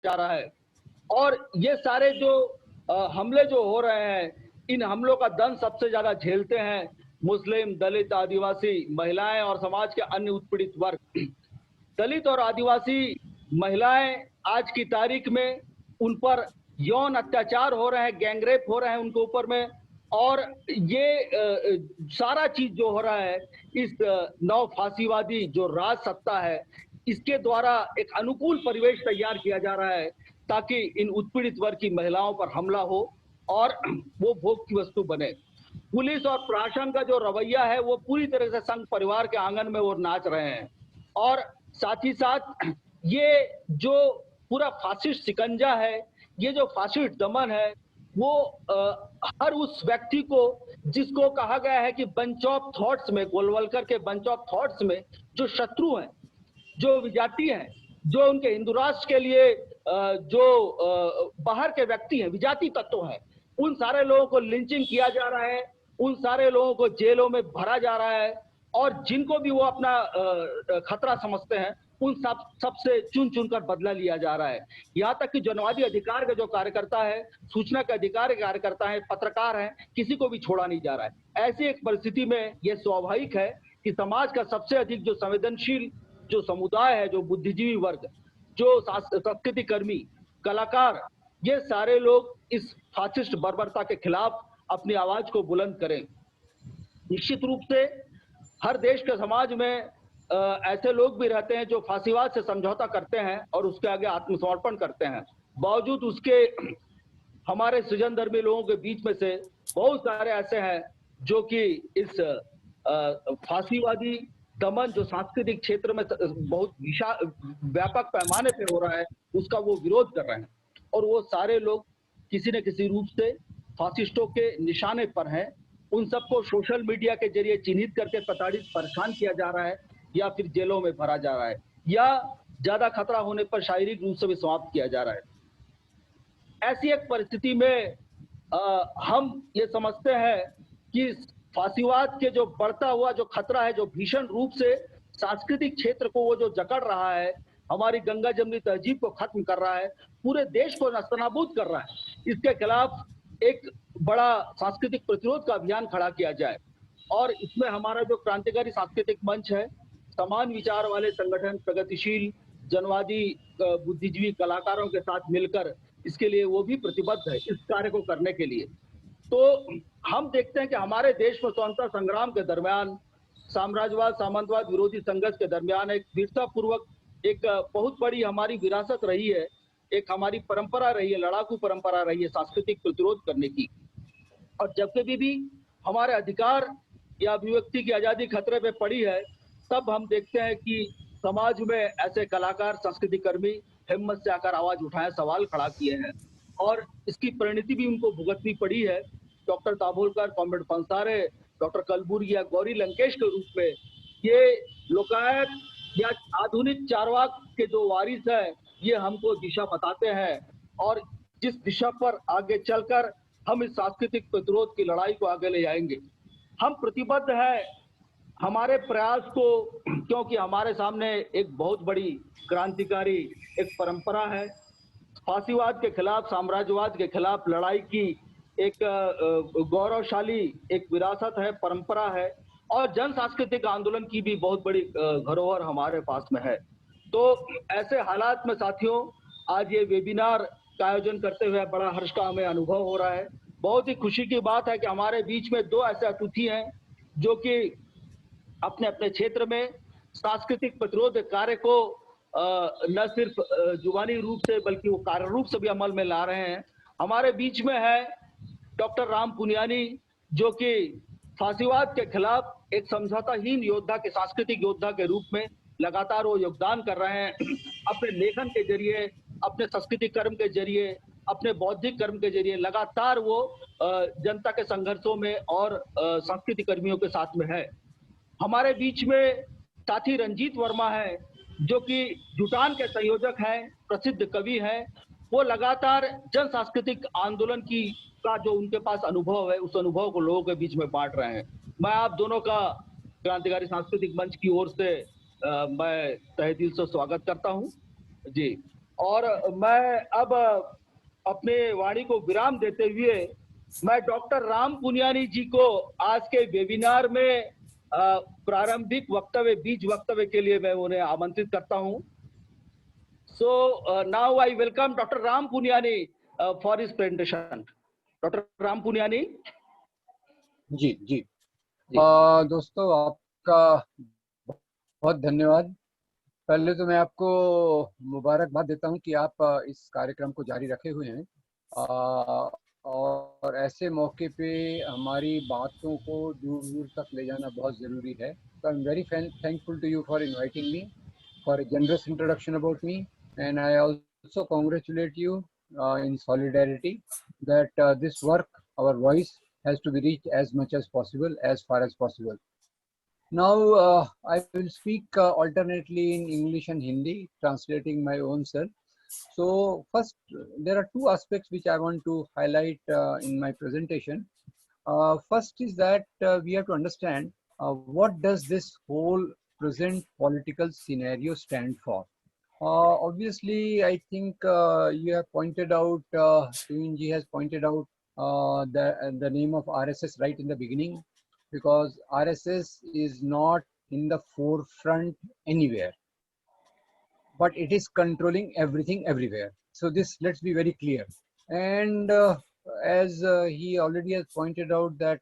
जा रहा है। और ये सारे जो हमले जो हो रहे हैं, इन हमलों का दंश सबसे ज्यादा झेलते हैं मुस्लिम, दलित, आदिवासी, महिलाएं और समाज के अन्य उत्पीड़ित वर्ग। दलित और आदिवासी महिलाएं आज की तारीख में उन पर यौन अत्याचार हो रहे हैं, गैंगरेप हो रहे हैं उनके ऊपर में। और ये सारा चीज जो हो रहा है इस नव फांसीवादी जो राज सत्ता है, इसके द्वारा एक अनुकूल परिवेश तैयार किया जा रहा है ताकि इन उत्पीड़ित वर्ग की महिलाओं पर हमला हो और वो भोग की वस्तु बने। पुलिस और प्रशासन का जो रवैया है वो पूरी तरह से संघ परिवार के आंगन में वो नाच रहे हैं। और साथ ही साथ ये जो पूरा फासिस्ट शिकंजा है, ये जो फासिस्ट दमन है, वो हर उस व्यक्ति को जिसको कहा गया है कि बंच ऑफ थॉट्स में, गोलवलकर के बंच ऑफ थॉट्स में जो शत्रु हैं, जो विजाति हैं, जो उनके हिंदू राष्ट्र के लिए जो बाहर के व्यक्ति हैं, विजाति तत्व हैं, उन सारे लोगों को लिंचिंग किया जा रहा है, उन सारे लोगों को जेलों में भरा जा रहा है। और जिनको भी वो अपना खतरा समझते हैं, उन सबसे चुन चुनकर बदला लिया जा रहा है। यहाँ तक कि जनवादी अधिकार के जो कार्यकर्ता है, सूचना के अधिकार के कार्यकर्ता है, पत्रकार हैं, किसी को भी छोड़ा नहीं जा रहा है। ऐसी एक परिस्थिति में यह स्वाभाविक है कि समाज का सबसे अधिक जो संवेदनशील जो समुदाय है, जो बुद्धिजीवी वर्ग, जो संस्कृति कर्मी, कलाकार, ये सारे लोग इस फासिस्ट बर्बरता के खिलाफ अपनी आवाज को बुलंद करें। निश्चित रूप से हर देश के समाज में ऐसे लोग भी रहते हैं जो फांसीवाद से समझौता करते हैं और उसके आगे आत्मसमर्पण करते हैं। बावजूद उसके हमारे सृजनधर्मी लोगों के बीच में से बहुत सारे ऐसे हैं जो कि इस फांसीवादी दमन जो सांस्कृतिक क्षेत्र में बहुत व्यापक पैमाने पे हो रहा है, उसका वो विरोध कर रहे हैं। और वो सारे लोग किसी न किसी रूप से फासिस्टों के निशाने पर हैं। उन सबको सोशल मीडिया के जरिए चिन्हित करके प्रताड़ित, परेशान किया जा रहा है, या फिर जेलों में भरा जा रहा है, या ज्यादा खतरा होने पर शारीरिक रूप से भी समाप्त किया जा रहा है। ऐसी एक परिस्थिति में हम ये समझते हैं कि फांसीवाद के जो बढ़ता हुआ जो खतरा है, जो भीषण रूप से सांस्कृतिक क्षेत्र को वो जो जकड़ रहा है, हमारी गंगा जमनी तहजीब को खत्म कर रहा है, पूरे देश को नस्तनाबूद कर रहा है, इसके खिलाफ एक बड़ा सांस्कृतिक प्रतिरोध का अभियान खड़ा किया जाए। और इसमें हमारा जो क्रांतिकारी सांस्कृतिक मंच है, समान विचार वाले संगठन, प्रगतिशील जनवादी बुद्धिजीवी कलाकारों के साथ मिलकर इसके लिए वो भी प्रतिबद्ध है इस कार्य को करने के लिए। तो हम देखते हैं कि हमारे देश में स्वतंत्रता संग्राम के दरमियान, साम्राज्यवाद सामंतवाद विरोधी संघर्ष के दरमियान एक वीरता पूर्वक एक बहुत बड़ी हमारी विरासत रही है, एक हमारी परंपरा रही है, लड़ाकू परंपरा रही है सांस्कृतिक प्रतिरोध करने की। और जब कभी भी हमारे अधिकार या अभिव्यक्ति की आजादी खतरे पे पड़ी है, तब हम देखते हैं कि समाज में ऐसे कलाकार, संस्कृति कर्मी हिम्मत से आकर आवाज उठाए, सवाल खड़ा किए हैं, और इसकी परिणति भी उनको भुगतनी पड़ी है। Doctor Dabholkar, comrade Pansare, doctor Kalburgi या गौरी लंकेश के रूप में ये लोकायत या आधुनिक चारवाक के जो वारिस है, ये हमको दिशा बताते हैं। और जिस दिशा पर आगे चलकर हम इस सांस्कृतिक प्रतिरोध की लड़ाई को आगे ले जाएंगे, हम प्रतिबद्ध है हमारे प्रयास को, क्योंकि हमारे सामने एक बहुत बड़ी क्रांतिकारी एक परंपरा है। फांसीवाद के खिलाफ, साम्राज्यवाद के खिलाफ लड़ाई की एक गौरवशाली एक विरासत है, परंपरा है, और जन सांस्कृतिक आंदोलन की भी बहुत बड़ी धरोहर हमारे पास में है। तो ऐसे हालात में साथियों, आज ये वेबिनार का आयोजन करते हुए बड़ा हर्ष का हमें अनुभव हो रहा है। बहुत ही खुशी की बात है कि हमारे बीच में दो ऐसे अतिथि हैं जो कि अपने अपने क्षेत्र में सांस्कृतिक प्रतिरोध कार्य को न सिर्फ जुबानी रूप से बल्कि वो कार्य रूप से भी अमल में ला रहे हैं। हमारे बीच में है डॉक्टर राम पुनियानी, जो कि फांसीवाद के खिलाफ एक समझौताहीन योद्धा के, सांस्कृतिक योद्धा के रूप में लगातार वो योगदान कर रहे हैं, अपने लेखन के जरिए, अपने सांस्कृतिक कर्म के जरिए, अपने बौद्धिक कर्म के जरिए लगातार वो जनता के संघर्षों में और सांस्कृतिक कर्मियों के साथ में है। हमारे बीच में साथी रंजीत वर्मा है, जो कि जुटान के संयोजक हैं, प्रसिद्ध कवि हैं। वो लगातार जन सांस्कृतिक आंदोलन की का जो उनके पास अनुभव है, उस अनुभव को लोगों के बीच में बांट रहे हैं। मैं आप दोनों का क्रांतिकारी सांस्कृतिक मंच की ओर से मैं तहे दिल से स्वागत करता हूं जी। और मैं अब अपने वाणी को विराम देते हुए मैं डॉक्टर राम पुनियानी जी को आज के वेबिनार में प्रारंभिक वक्तव्य, बीज वक्तव्य के लिए मैं उन्हें आमंत्रित करता हूं। So now I welcome Dr. Ram Punyani for his presentation. Dr. Ram Punyani. जी जी जी। दोस्तों, आपका बहुत धन्यवाद। पहले तो मैं आपको मुबारकबाद देता हूं कि आप इस कार्यक्रम को जारी रखे हुए हैं, और ऐसे मौके पे हमारी बातों को दूर दूर तक ले जाना बहुत ज़रूरी है। तो I am very thankful to you for inviting me, for a generous introduction about me, and I also congratulate you in solidarity that this work, our voice, has to be reached as much as possible, as far as possible. Now I will speak alternately in English and Hindi, translating my own self. So first, there are two aspects which I want to highlight in my presentation. First is that we have to understand what does this whole present political scenario stand for. Obviously, I think you have pointed out, Tuinji has pointed out the name of RSS right in the beginning, because RSS is not in the forefront anywhere, but it is controlling everything everywhere. So this, let's be very clear. And as he already has pointed out that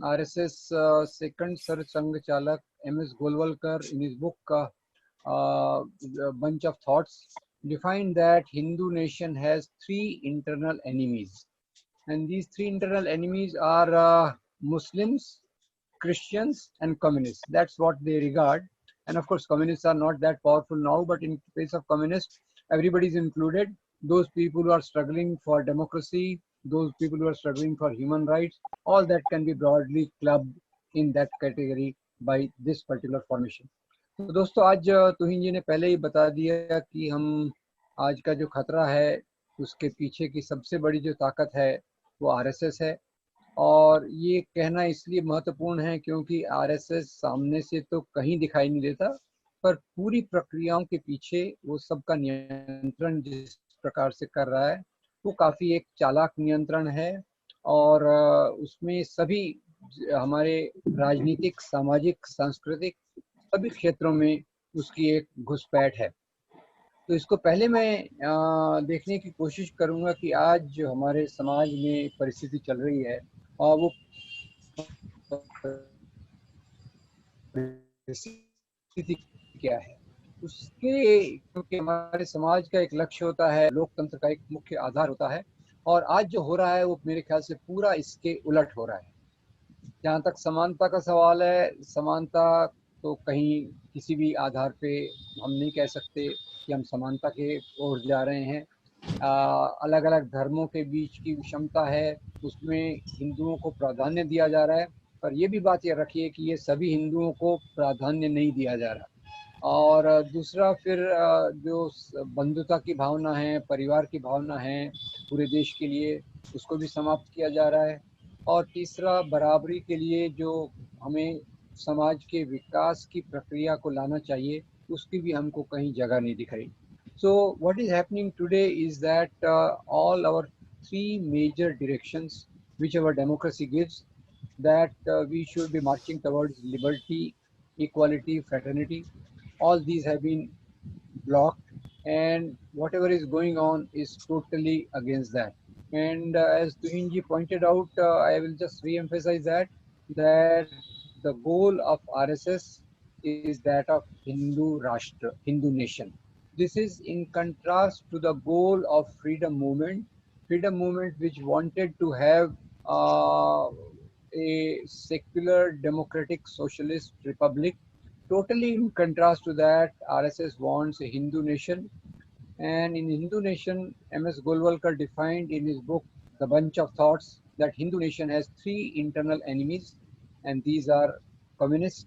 RSS second Sar Sangh Chalak MS Golwalkar in his book A Bunch of Thoughts defined that Hindu nation has three internal enemies, and these three internal enemies are Muslims, Christians, and communists. That's what they regard. And of course, communists are not that powerful now, but in case of communists, everybody is included. Those people who are struggling for democracy, those people who are struggling for human rights, all that can be broadly clubbed in that category by this particular formation. तो दोस्तों, आज तुहिन जी ने पहले ही बता दिया कि हम आज का जो खतरा है उसके पीछे की सबसे बड़ी जो ताकत है वो आरएसएस है। और ये कहना इसलिए महत्वपूर्ण है क्योंकि आरएसएस सामने से तो कहीं दिखाई नहीं देता, पर पूरी प्रक्रियाओं के पीछे वो सबका नियंत्रण जिस प्रकार से कर रहा है वो काफ़ी एक चालाक नियंत्रण है, और उसमें सभी हमारे राजनीतिक, सामाजिक, सांस्कृतिक सभी क्षेत्रों में उसकी एक घुसपैठ है। तो इसको पहले मैं देखने की कोशिश करूंगा कि आज जो हमारे समाज में परिस्थिति चल रही है और वो परिस्थिति क्या है उसके, क्योंकि हमारे समाज का एक लक्ष्य होता है, लोकतंत्र का एक मुख्य आधार होता है, और आज जो हो रहा है वो मेरे ख्याल से पूरा इसके उलट हो रहा है। जहाँ तक समानता का सवाल है, समानता तो कहीं किसी भी आधार पे हम नहीं कह सकते कि हम समानता के ओर जा रहे हैं। अलग अलग धर्मों के बीच की विषमता है, उसमें हिंदुओं को प्राधान्य दिया जा रहा है, पर ये भी बात ये रखिए कि ये सभी हिंदुओं को प्राधान्य नहीं दिया जा रहा। और दूसरा फिर जो बंधुता की भावना है, परिवार की भावना है पूरे देश के लिए, उसको भी समाप्त किया जा रहा है। और तीसरा, बराबरी के लिए जो हमें समाज के विकास की प्रक्रिया को लाना चाहिए उसकी भी हमको कहीं जगह नहीं दिख रही। So what is happening today is that all our three major directions which our democracy gives, that we should be marching towards liberty, equality, fraternity, all these have been blocked, and whatever is going on is totally against that. And as Tuhinji pointed out, I will just re-emphasize that the goal of RSS is that of Hindu Rashtra, Hindu nation. This is in contrast to the goal of freedom movement which wanted to have a secular democratic socialist republic. Totally in contrast to that, RSS wants a Hindu nation. And in Hindu nation, MS Golwalkar defined in his book, The Bunch of Thoughts, that Hindu nation has three internal enemies, and these are communists,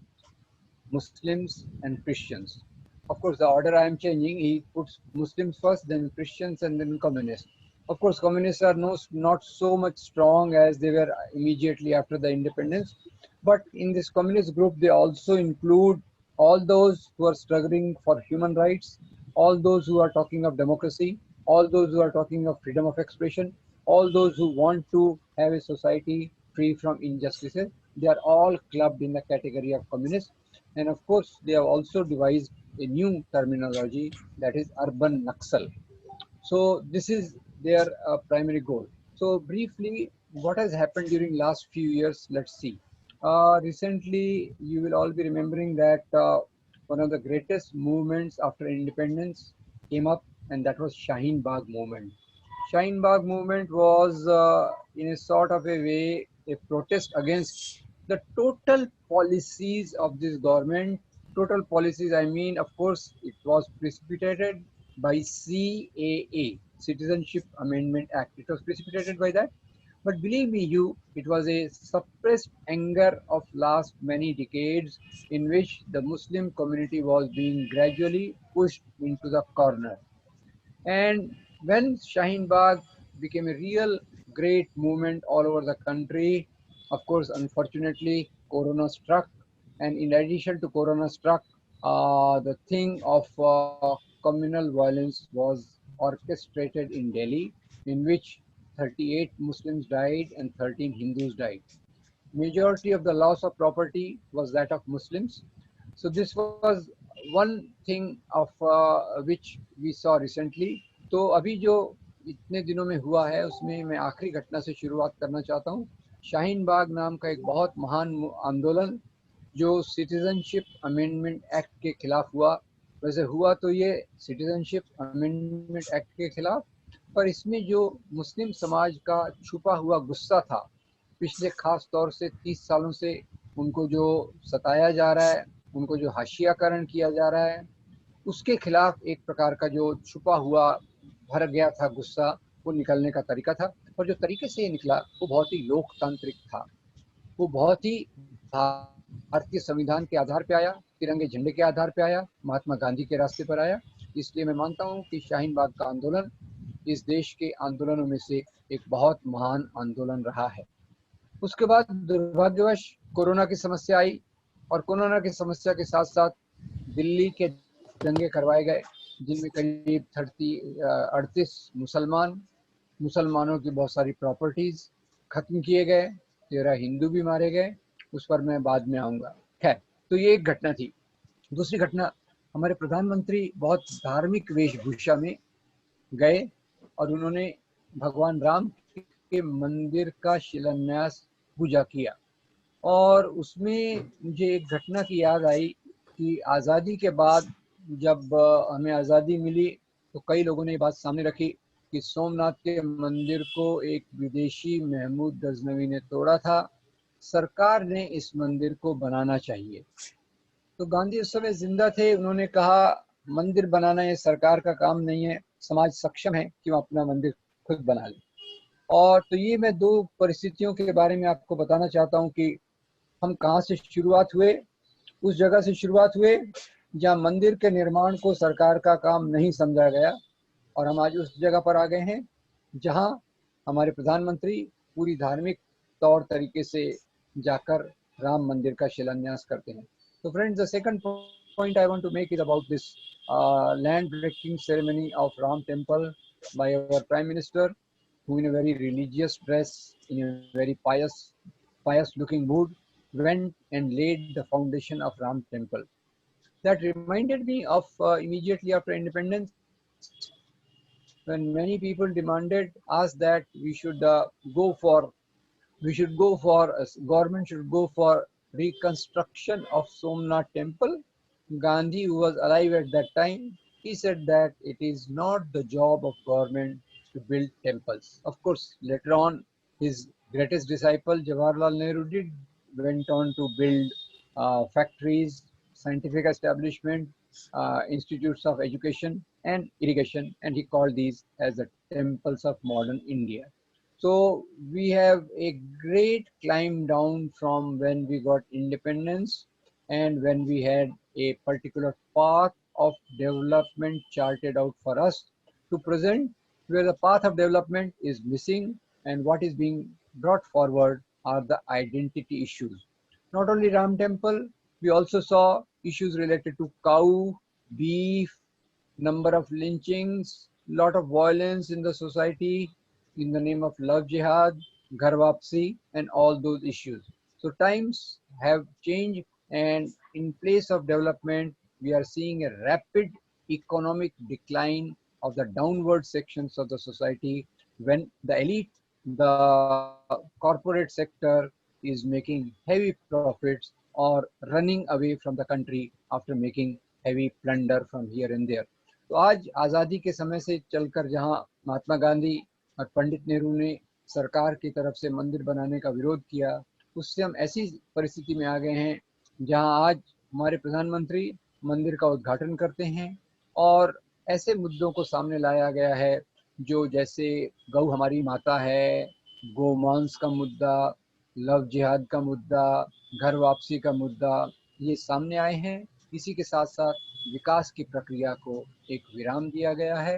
Muslims, and Christians. Of course, the order I am changing, he puts Muslims first, then Christians, and then communists. Of course, communists are not so much strong as they were immediately after the independence, but in this communist group, they also include all those who are struggling for human rights, all those who are talking of democracy, all those who are talking of freedom of expression, all those who want to have a society free from injustices, they are all clubbed in the category of communists. And of course, they have also devised a new terminology, that is urban Naxal. So this is their primary goal. So briefly, what has happened during last few years? Let's see. Recently, you will all be remembering that one of the greatest movements after independence came up, and that was Shaheen Bagh movement. Shaheen Bagh movement was, in a sort of a way, a protest against the total policies of this government. Total policies, I mean, of course, it was precipitated by CAA, Citizenship Amendment Act. It was precipitated by that. But believe me, it was a suppressed anger of last many decades in which the Muslim community was being gradually pushed into the corner. And when Shaheen Bagh became a real great movement all over the country, of course, unfortunately, Corona struck. And in addition to Corona struck, the thing of communal violence was orchestrated in Delhi, in which 38 Muslims died and 13 Hindus died. Majority of the loss of property was that of Muslims. So this was one thing of which we saw recently. तो अभी जो इतने दिनों में हुआ है उसमें मैं आखिरी घटना से शुरुआत करना चाहता हूँ। शाहीन बाग नाम का एक बहुत महान आंदोलन जो सिटीजनशिप अमेंडमेंट एक्ट के खिलाफ हुआ। वैसे हुआ तो ये सिटीजनशिप अमेंडमेंट एक्ट के खिलाफ, पर इसमें जो मुस्लिम समाज का छुपा हुआ गुस्सा था, पिछले खास तौर से 30 सालों से उनको जो सताया जा रहा है, उनको जो हाशियाकरण किया जा रहा है, उसके खिलाफ एक प्रकार का जो छुपा हुआ भर गया था गुस्सा, वो निकलने का तरीका था। और जो तरीके से ये निकला वो बहुत ही लोकतांत्रिक था, वो बहुत ही भारतीय संविधान के आधार पे आया, तिरंगे झंडे के आधार पे आया, महात्मा गांधी के रास्ते पर आया। इसलिए मैं मानता हूँ कि शाहीन बाग का आंदोलन इस देश के आंदोलनों में से एक बहुत महान आंदोलन रहा है। उसके बाद दुर्भाग्यवश कोरोना की समस्या आई और कोरोना की समस्या के साथ साथ दिल्ली के दंगे करवाए गए, जिनमें करीब 38 मुसलमानों की बहुत सारी प्रॉपर्टीज खत्म किए गए, 13 हिंदू भी मारे गए। उस पर मैं बाद में आऊँगा। खैर, तो ये एक घटना थी। दूसरी घटना, हमारे प्रधानमंत्री बहुत धार्मिक वेशभूषा में गए और उन्होंने भगवान राम के मंदिर का शिलान्यास पूजा किया। और उसमें मुझे एक घटना की याद आई कि आज़ादी के बाद जब हमें आज़ादी मिली तो कई लोगों ने ये बात सामने रखी कि सोमनाथ के मंदिर को एक विदेशी महमूद गजनवी ने तोड़ा था, सरकार ने इस मंदिर को बनाना चाहिए। तो गांधी उस समय जिंदा थे, उन्होंने कहा मंदिर बनाना ये सरकार का काम नहीं है, समाज सक्षम है कि वो अपना मंदिर खुद बना ले। और तो ये मैं दो परिस्थितियों के बारे में आपको बताना चाहता हूँ कि हम कहाँ से शुरुआत हुए। उस जगह से शुरुआत हुए जहाँ मंदिर के निर्माण को सरकार का काम नहीं समझा गया, और हम आज उस जगह पर आ गए हैं जहाँ हमारे प्रधानमंत्री पूरी धार्मिक तौर तरीके से जाकर राम मंदिर का शिलान्यास करते हैं। तो friends, the second point I want to make is about this land breaking ceremony of Ram temple by our Prime Minister, who in a very religious dress, in a very pious looking mood, went and laid the foundation of Ram temple. That reminded me of immediately after independence, when many people demanded us that we should go for government should go for reconstruction of Somnath temple. Gandhi, who was alive at that time, he said that it is not the job of government to build temples. Of course, later on, his greatest disciple Jawaharlal Nehru went on to build factories, scientific establishment, institutes of education and irrigation, and he called these as the temples of modern India. So we have a great climb down from when we got independence and when we had a particular path of development charted out for us, to present where the path of development is missing, and what is being brought forward are the identity issues. Not only Ram temple, we also saw issues related to cow, beef, number of lynchings, lot of violence in the society in the name of love jihad, ghar wapsi, and all those issues. So times have changed, and in place of development, we are seeing a rapid economic decline of the downward sections of the society when the elite, the corporate sector is making heavy profits or running away from the country after making heavy plunder from here and there. तो आज आज़ादी के समय से चलकर जहां महात्मा गांधी और पंडित नेहरू ने सरकार की तरफ से मंदिर बनाने का विरोध किया, उससे हम ऐसी परिस्थिति में आ गए हैं जहां आज हमारे प्रधानमंत्री मंदिर का उद्घाटन करते हैं और ऐसे मुद्दों को सामने लाया गया है जो जैसे गौ हमारी माता है, गोमांस का मुद्दा, लव जिहाद का मुद्दा, घर वापसी का मुद्दा, ये सामने आए हैं। इसी के साथ साथ विकास की प्रक्रिया को एक विराम दिया गया है,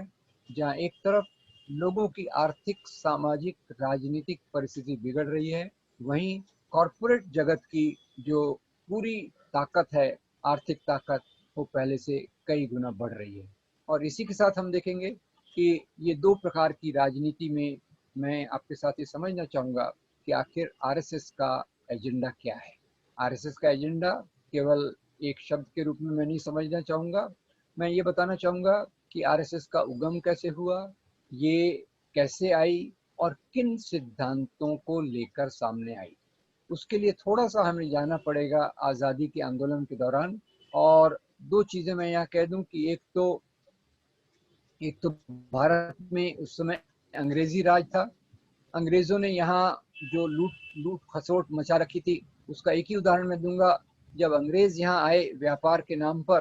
जहां एक तरफ लोगों की आर्थिक, सामाजिक, राजनीतिक परिस्थिति बिगड़ रही है, वहीं कॉरपोरेट जगत की जो पूरी ताकत है, आर्थिक ताकत, वो पहले से कई गुना बढ़ रही है। और इसी के साथ हम देखेंगे कि ये दो प्रकार की राजनीति में मैं आपके साथ ये समझना चाहूँगा कि आखिर आरएसएस का एजेंडा क्या है। आरएसएस का एजेंडा केवल एक शब्द के रूप में मैं नहीं समझना चाहूँगा, मैं ये बताना चाहूँगा कि आरएसएस का उगम कैसे हुआ, ये कैसे आई और किन सिद्धांतों को लेकर सामने आई। उसके लिए थोड़ा सा हमें जाना पड़ेगा आज़ादी के आंदोलन के दौरान। और दो चीज़ें मैं यहाँ कह दूं कि एक तो भारत में उस समय अंग्रेजी राज था। अंग्रेज़ों ने यहाँ जो लूट खसोट मचा रखी थी, उसका एक ही उदाहरण मैं दूंगा। जब अंग्रेज़ यहाँ आए व्यापार के नाम पर,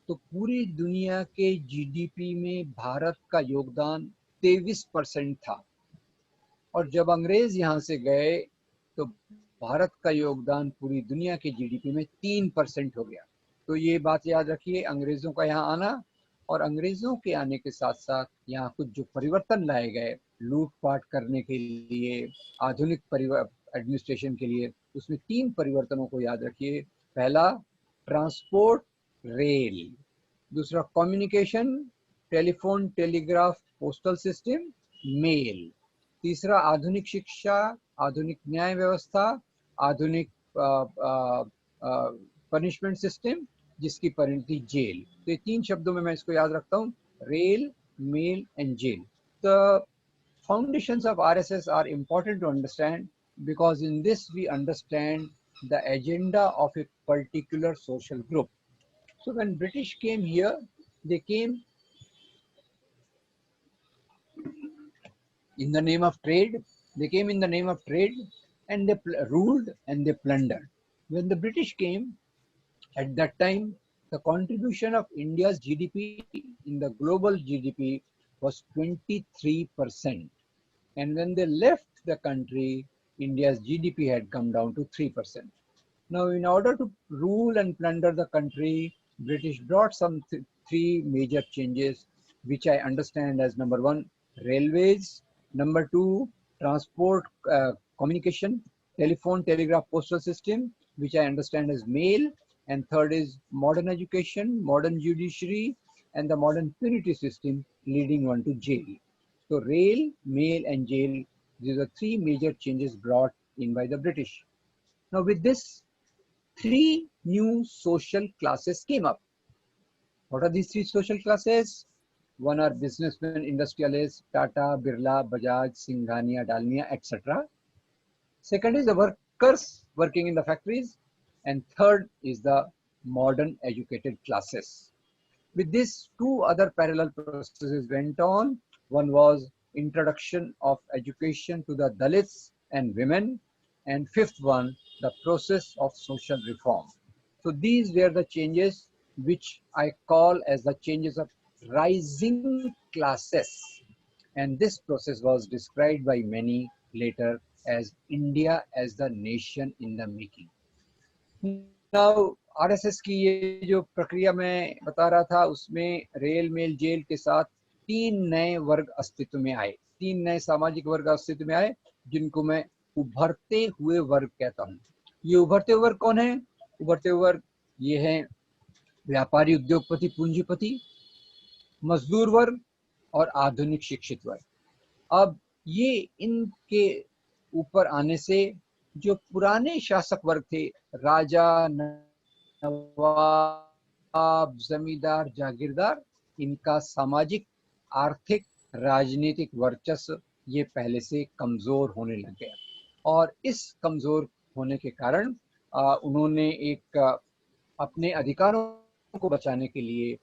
तो पूरी दुनिया के जीडीपी में भारत का योगदान 23% था, और जब अंग्रेज़ यहाँ से गए तो भारत का योगदान पूरी दुनिया के जीडीपी में 3% हो गया। तो ये बात याद रखिए, अंग्रेज़ों का यहाँ आना और अंग्रेज़ों के आने के साथ साथ यहाँ कुछ जो परिवर्तन लाए गए लूटपाट करने के लिए, आधुनिक एडमिनिस्ट्रेशन के लिए, उसमें 3 परिवर्तनों को याद रखिए। पहला ट्रांसपोर्ट, रेल; दूसरा communication, telephone, telegraph, postal system, mail; तीसरा आधुनिक शिक्षा, आधुनिक न्याय व्यवस्था, आधुनिक पनिशमेंट सिस्टम, जिसकी परिणति जेल। तो ये 3 शब्दों में मैं इसको याद रखता हूँ, rail, mail and jail. The foundations of RSS are important to understand because in this we understand the agenda of a particular social group. So when British came here, they came in the name of trade. They came in the name of trade, and they ruled and they plundered. When the British came, at that time, the contribution of India's GDP in the global GDP was 23%. And when they left the country, India's GDP had come down to 3%. Now, in order to rule and plunder the country, British brought some 3 major changes, which I understand as number 1, railways; number 2, transport, communication, telephone, telegraph, postal system, which I understand as mail; and third is modern education, modern judiciary, and the modern punity system leading one to jail. So rail, mail and jail, these are 3 major changes brought in by the British. Now with this, 3 new social classes came up. What are these 3 social classes? One are businessmen, industrialists, Tata, Birla, Bajaj, Singhania, Dalmia, etc. Second is the workers working in the factories. And third is the modern educated classes. With this, 2 other parallel processes went on. One was introduction of education to the Dalits and women, and 5th one, the process of social reform. So these were the changes which I call as the changes of rising classes, and this process was described by many later as India as the nation in the making. Now, RSS की ये जो प्रक्रिया मैं बता रहा था, उसमें rail, mail, jail के साथ 3 नए वर्ग अस्तित्व में आए, 3 नए सामाजिक वर्ग अस्तित्व में आए, जिनको मैं उभरते हुए वर्ग कहता हूँ। ये उभरते हुए वर्ग कौन है? उभरते हुए वर्ग ये हैं व्यापारी, उद्योगपति, पूंजीपति, मजदूर वर्ग और आधुनिक शिक्षित वर्ग। अब ये इनके ऊपर आने से जो पुराने शासक वर्ग थे, राजा, नवाब, जमींदार, जागीरदार, इनका सामाजिक, आर्थिक, राजनीतिक वर्चस्व ये पहले से कमजोर होने लग गया। और इस कमजोर होने के कारण उन्होंने एक अपने अधिकारों को बचाने के लिए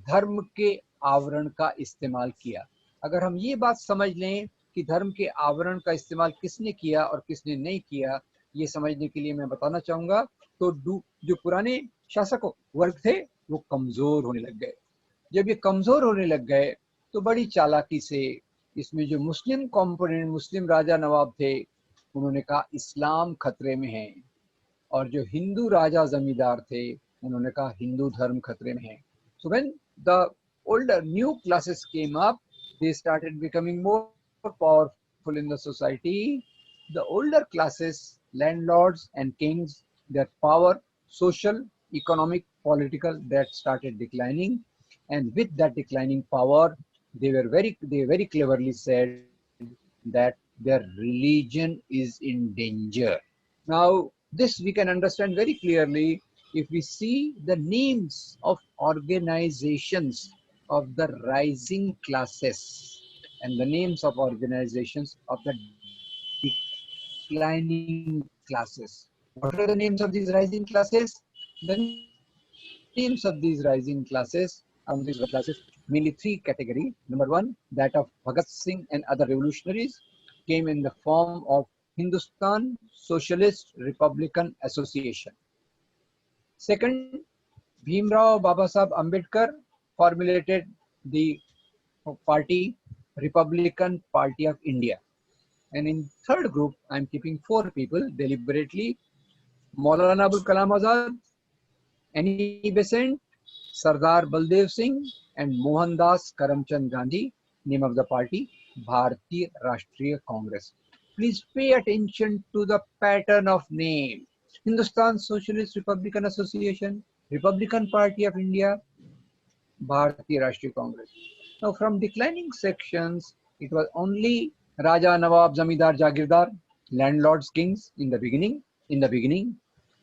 धर्म के आवरण का इस्तेमाल किया। अगर हम ये बात समझ लें कि धर्म के आवरण का इस्तेमाल किसने किया और किसने नहीं किया, ये समझने के लिए मैं बताना चाहूँगा। तो जो पुराने शासक वर्ग थे वो कमज़ोर होने लग गए। जब ये कमज़ोर होने लग गए तो बड़ी चालाकी से इसमें जो मुस्लिम कॉम्पोनेंट, मुस्लिम राजा नवाब थे, उन्होंने कहा इस्लाम खतरे में है। और जो हिंदू राजा जमींदार थे, उन्होंने कहा हिंदू धर्म खतरे में है। So when the older new classes came up, they started becoming more powerful in the society. The older classes, landlords and kings, their power, social, economic, political, that started declining. And with that declining power, they very cleverly said that their religion is in danger. Now, this we can understand very clearly if we see the names of organizations of the rising classes and the names of organizations of the declining classes. What are the names of these rising classes? The names of these rising classes, mainly three categories. Number one, that of Bhagat Singh and other revolutionaries, came in the form of Hindustan Socialist Republican Association. Second, Bhimrao Babasaheb Ambedkar formulated the party Republican Party of India. And in third group, I'm keeping four people deliberately: Maulana Abul Kalam Azad, Annie Besant, Sardar Baldev Singh, and Mohandas Karamchand Gandhi. Name of the party, Bharatiya Rashtriya Congress. Please pay attention to the pattern of name. Hindustan Socialist Republican Association, Republican Party of India, Bharatiya Rashtriya Congress. Now from declining sections, it was only Raja, Nawab, Zamindar, Jagirdar, landlords, kings in the beginning.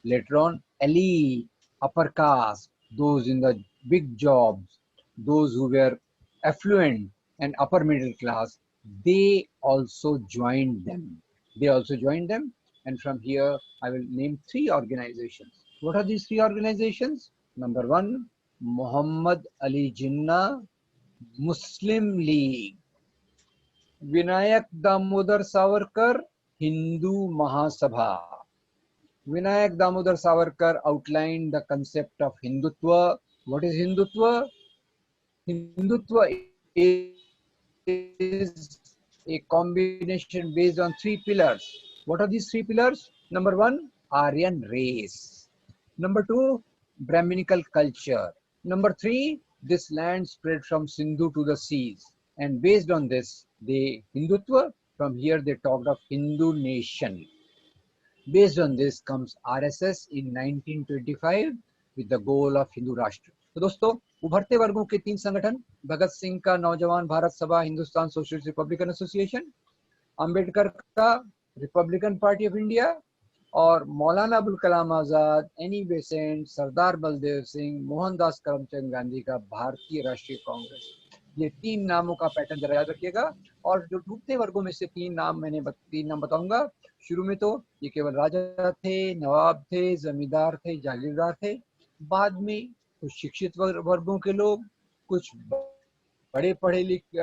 Later on, elite, upper caste, those in the big jobs, those who were affluent and upper middle class, they also joined them. And from here, I will name three organizations. What are these three organizations? Number one, Muhammad Ali Jinnah Muslim League. Vinayak Damodar Savarkar Hindu Mahasabha. Vinayak Damodar Savarkar outlined the concept of Hindutva. What is Hindutva? Hindutva is a combination based on three pillars. What are these three pillars? Number one, Aryan race. Number two, Brahminical culture. Number three, this land spread from Sindhu to the seas. And based on this, the Hindutva, from here they talked of Hindu nation. Based on this comes RSS in 1925 with the goal of Hindu Rashtra. तो दोस्तों, उभरते वर्गों के तीन संगठन, भगत सिंह का नौजवान भारत सभा Hindustan socialist Republican association, Ambedkar का रिपब्लिकन पार्टी ऑफ इंडिया, और मौलाना अबुल कलाम आजाद, एनी बेसेंट, सरदार बलदेव सिंह, मोहनदास करमचंद गांधी का भारतीय राष्ट्रीय कांग्रेस। ये तीन नामों का पैटर्न जरा याद रखिएगा। और जो डूबते वर्गों में से तीन नाम बताऊंगा। शुरू में तो ये केवल राजा थे, नवाब थे, जमींदार थे, जागीरदार थे। बाद में कुछ शिक्षित वर्गों के लोग, कुछ बड़े पढ़े लिखे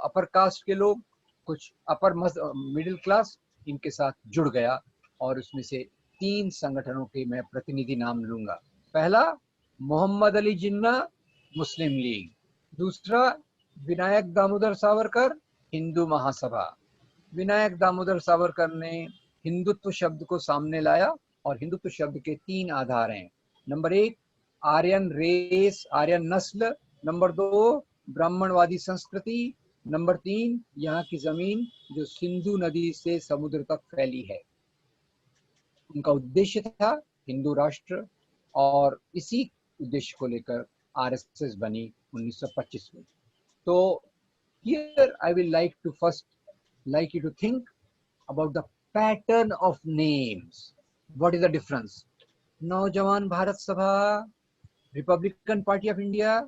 अपर कास्ट के लोग, कुछ अपर मिडिल क्लास इनके साथ जुड़ गया। और उसमें से तीन संगठनों के मैं प्रतिनिधि नाम लूंगा। पहला, मोहम्मद अली जिन्ना मुस्लिम लीग। दूसरा, विनायक दामोदर सावरकर हिंदू महासभा। विनायक दामोदर सावरकर ने हिंदुत्व शब्द को सामने लाया और हिंदुत्व शब्द के तीन आधार हैं। नंबर एक, आर्यन रेस, आर्यन नस्ल। नंबर दो, ब्राह्मणवादी संस्कृति। नंबर तीन, यहाँ की जमीन जो सिंधु नदी से समुद्र तक फैली है। उनका उद्देश्य था हिंदू राष्ट्र, और इसी उद्देश्य को लेकर आरएसएस बनी 1925 में। So here I will like you to think about the pattern of names. What is the difference? Naujawan Bharat Sabha, Republican Party of India,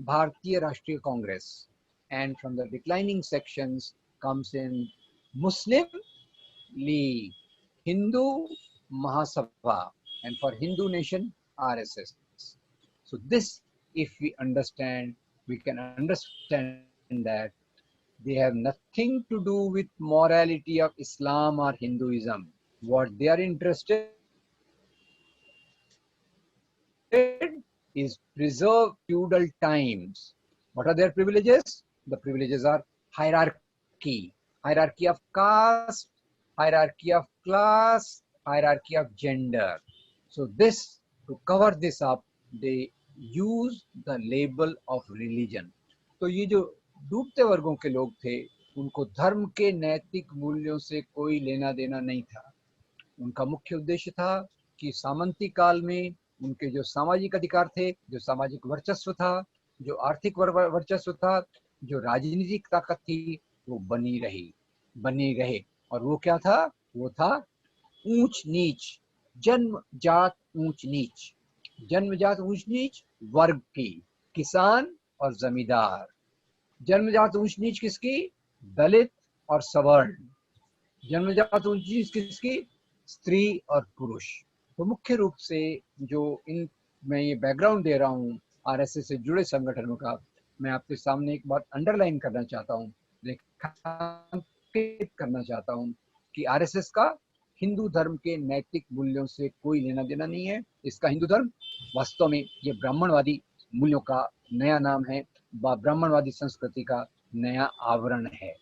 Bharatiya Rashtriya Congress. And from the declining sections comes in Muslim League, Hindu Mahasabha, and for Hindu nation, RSS. So this, if we understand, we can understand that they have nothing to do with morality of Islam or Hinduism. What they are interested is preserve feudal times. What are their privileges? The privileges are hierarchy, hierarchy of caste, hierarchy of class, hierarchy of gender. So this, to cover this up, they use the label of religion. तो ये जो डूबते वर्गों के लोग थे, उनको धर्म के नैतिक मूल्यों से कोई लेना देना नहीं था। उनका मुख्य उद्देश्य था कि सामंती काल में उनके जो सामाजिक अधिकार थे, जो सामाजिक वर्चस्व था, जो आर्थिक वर्चस्व था, जो राजनीतिक ताकत थी, वो बनी रहे। और वो क्या था? वो था ऊंच नीच, जन्मजात ऊंच नीच। जन्मजात ऊंच नीच वर्ग की, किसान और जमींदार। जन्मजात ऊंच नीच किसकी? दलित और सवर्ण। जन्मजात ऊंच नीच किसकी? स्त्री और पुरुष। तो मुख्य रूप से जो मैं ये बैकग्राउंड दे रहा हूँ आरएसएस से जुड़े संगठनों का, मैं आपके सामने एक बात अंडरलाइन करना चाहता हूँ, रेखांकित करना चाहता हूँ कि आरएसएस का हिंदू धर्म के नैतिक मूल्यों से कोई लेना देना नहीं है। इसका हिंदू धर्म वास्तव में ये ब्राह्मणवादी मूल्यों का नया नाम है, ब्राह्मणवादी संस्कृति का नया आवरण है।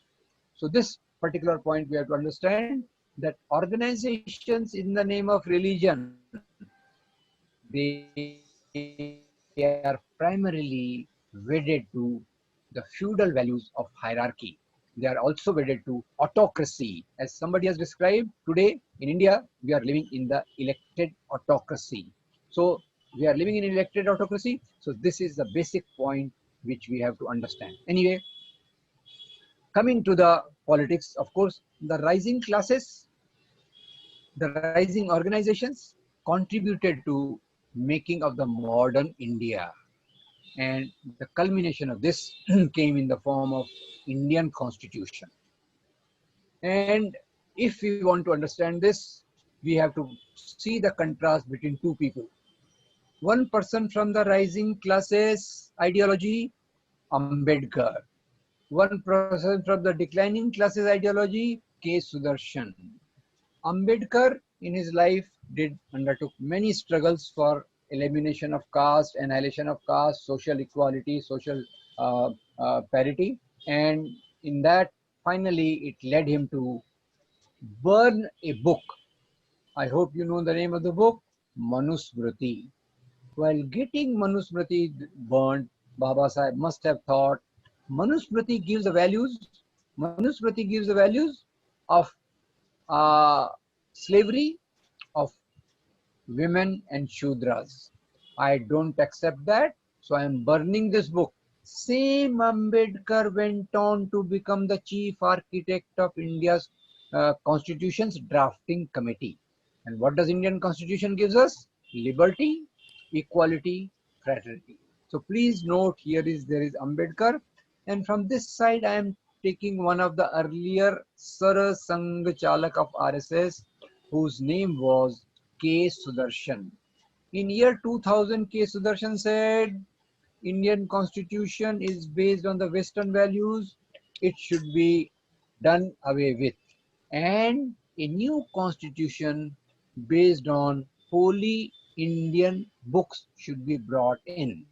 So this particular point we have to understand that organizations in the name of religion, they are primarily wedded to the feudal values of hierarchy. They are also wedded to autocracy. As somebody has described, today in India, we are living in the elected autocracy. So we are living in elected autocracy. So this is the basic point which we have to understand. Anyway, coming to the politics, of course, the rising classes, the rising organizations contributed to making of the modern India. And the culmination of this came in the form of Indian Constitution. And if we want to understand this, we have to see the contrast between two people. One person from the rising classes ideology, Ambedkar. One person from the declining classes ideology, K. Sudarshan. Ambedkar in his life undertook many struggles for elimination of caste, annihilation of caste, social equality, social parity, and in that finally it led him to burn a book. I hope you know the name of the book, Manusmriti. While getting Manusmriti burned, Baba Sahib must have thought, Manusmriti gives the values of slavery, of women and Shudras. I don't accept that, so I am burning this book. Same Ambedkar went on to become the chief architect of India's Constitution's drafting committee. And what does Indian Constitution gives us? Liberty, equality, fraternity. So please note there is Ambedkar, and from this side I am taking one of the earlier Sar Sangh Chalak of RSS, whose name was K. Sudarshan. In year 2000, K. Sudarshan said, Indian Constitution is based on the Western values. It should be done away with. And a new constitution based on holy Indian books should be brought in.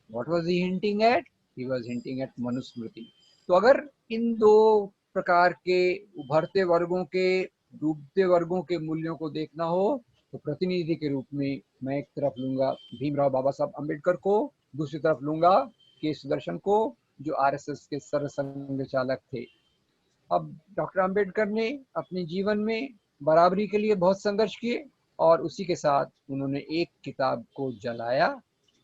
What was he hinting at? He was hinting at Manusmriti. तो अगर इन दो प्रकार के उभरते वर्गों के, डूबते वर्गों के मूल्यों को देखना हो, तो प्रतिनिधि के रूप में मैं एक तरफ लूंगा भीमराव बाबा साहब अम्बेडकर को, दूसरी तरफ लूंगा के सुदर्शन को, जो आरएसएस के सरसंघ चालक थे। अब डॉक्टर अम्बेडकर ने अपने जीवन में बराबरी के लिए बहुत संघर्ष किए, और उसी के साथ उन्होंने एक किताब को जलाया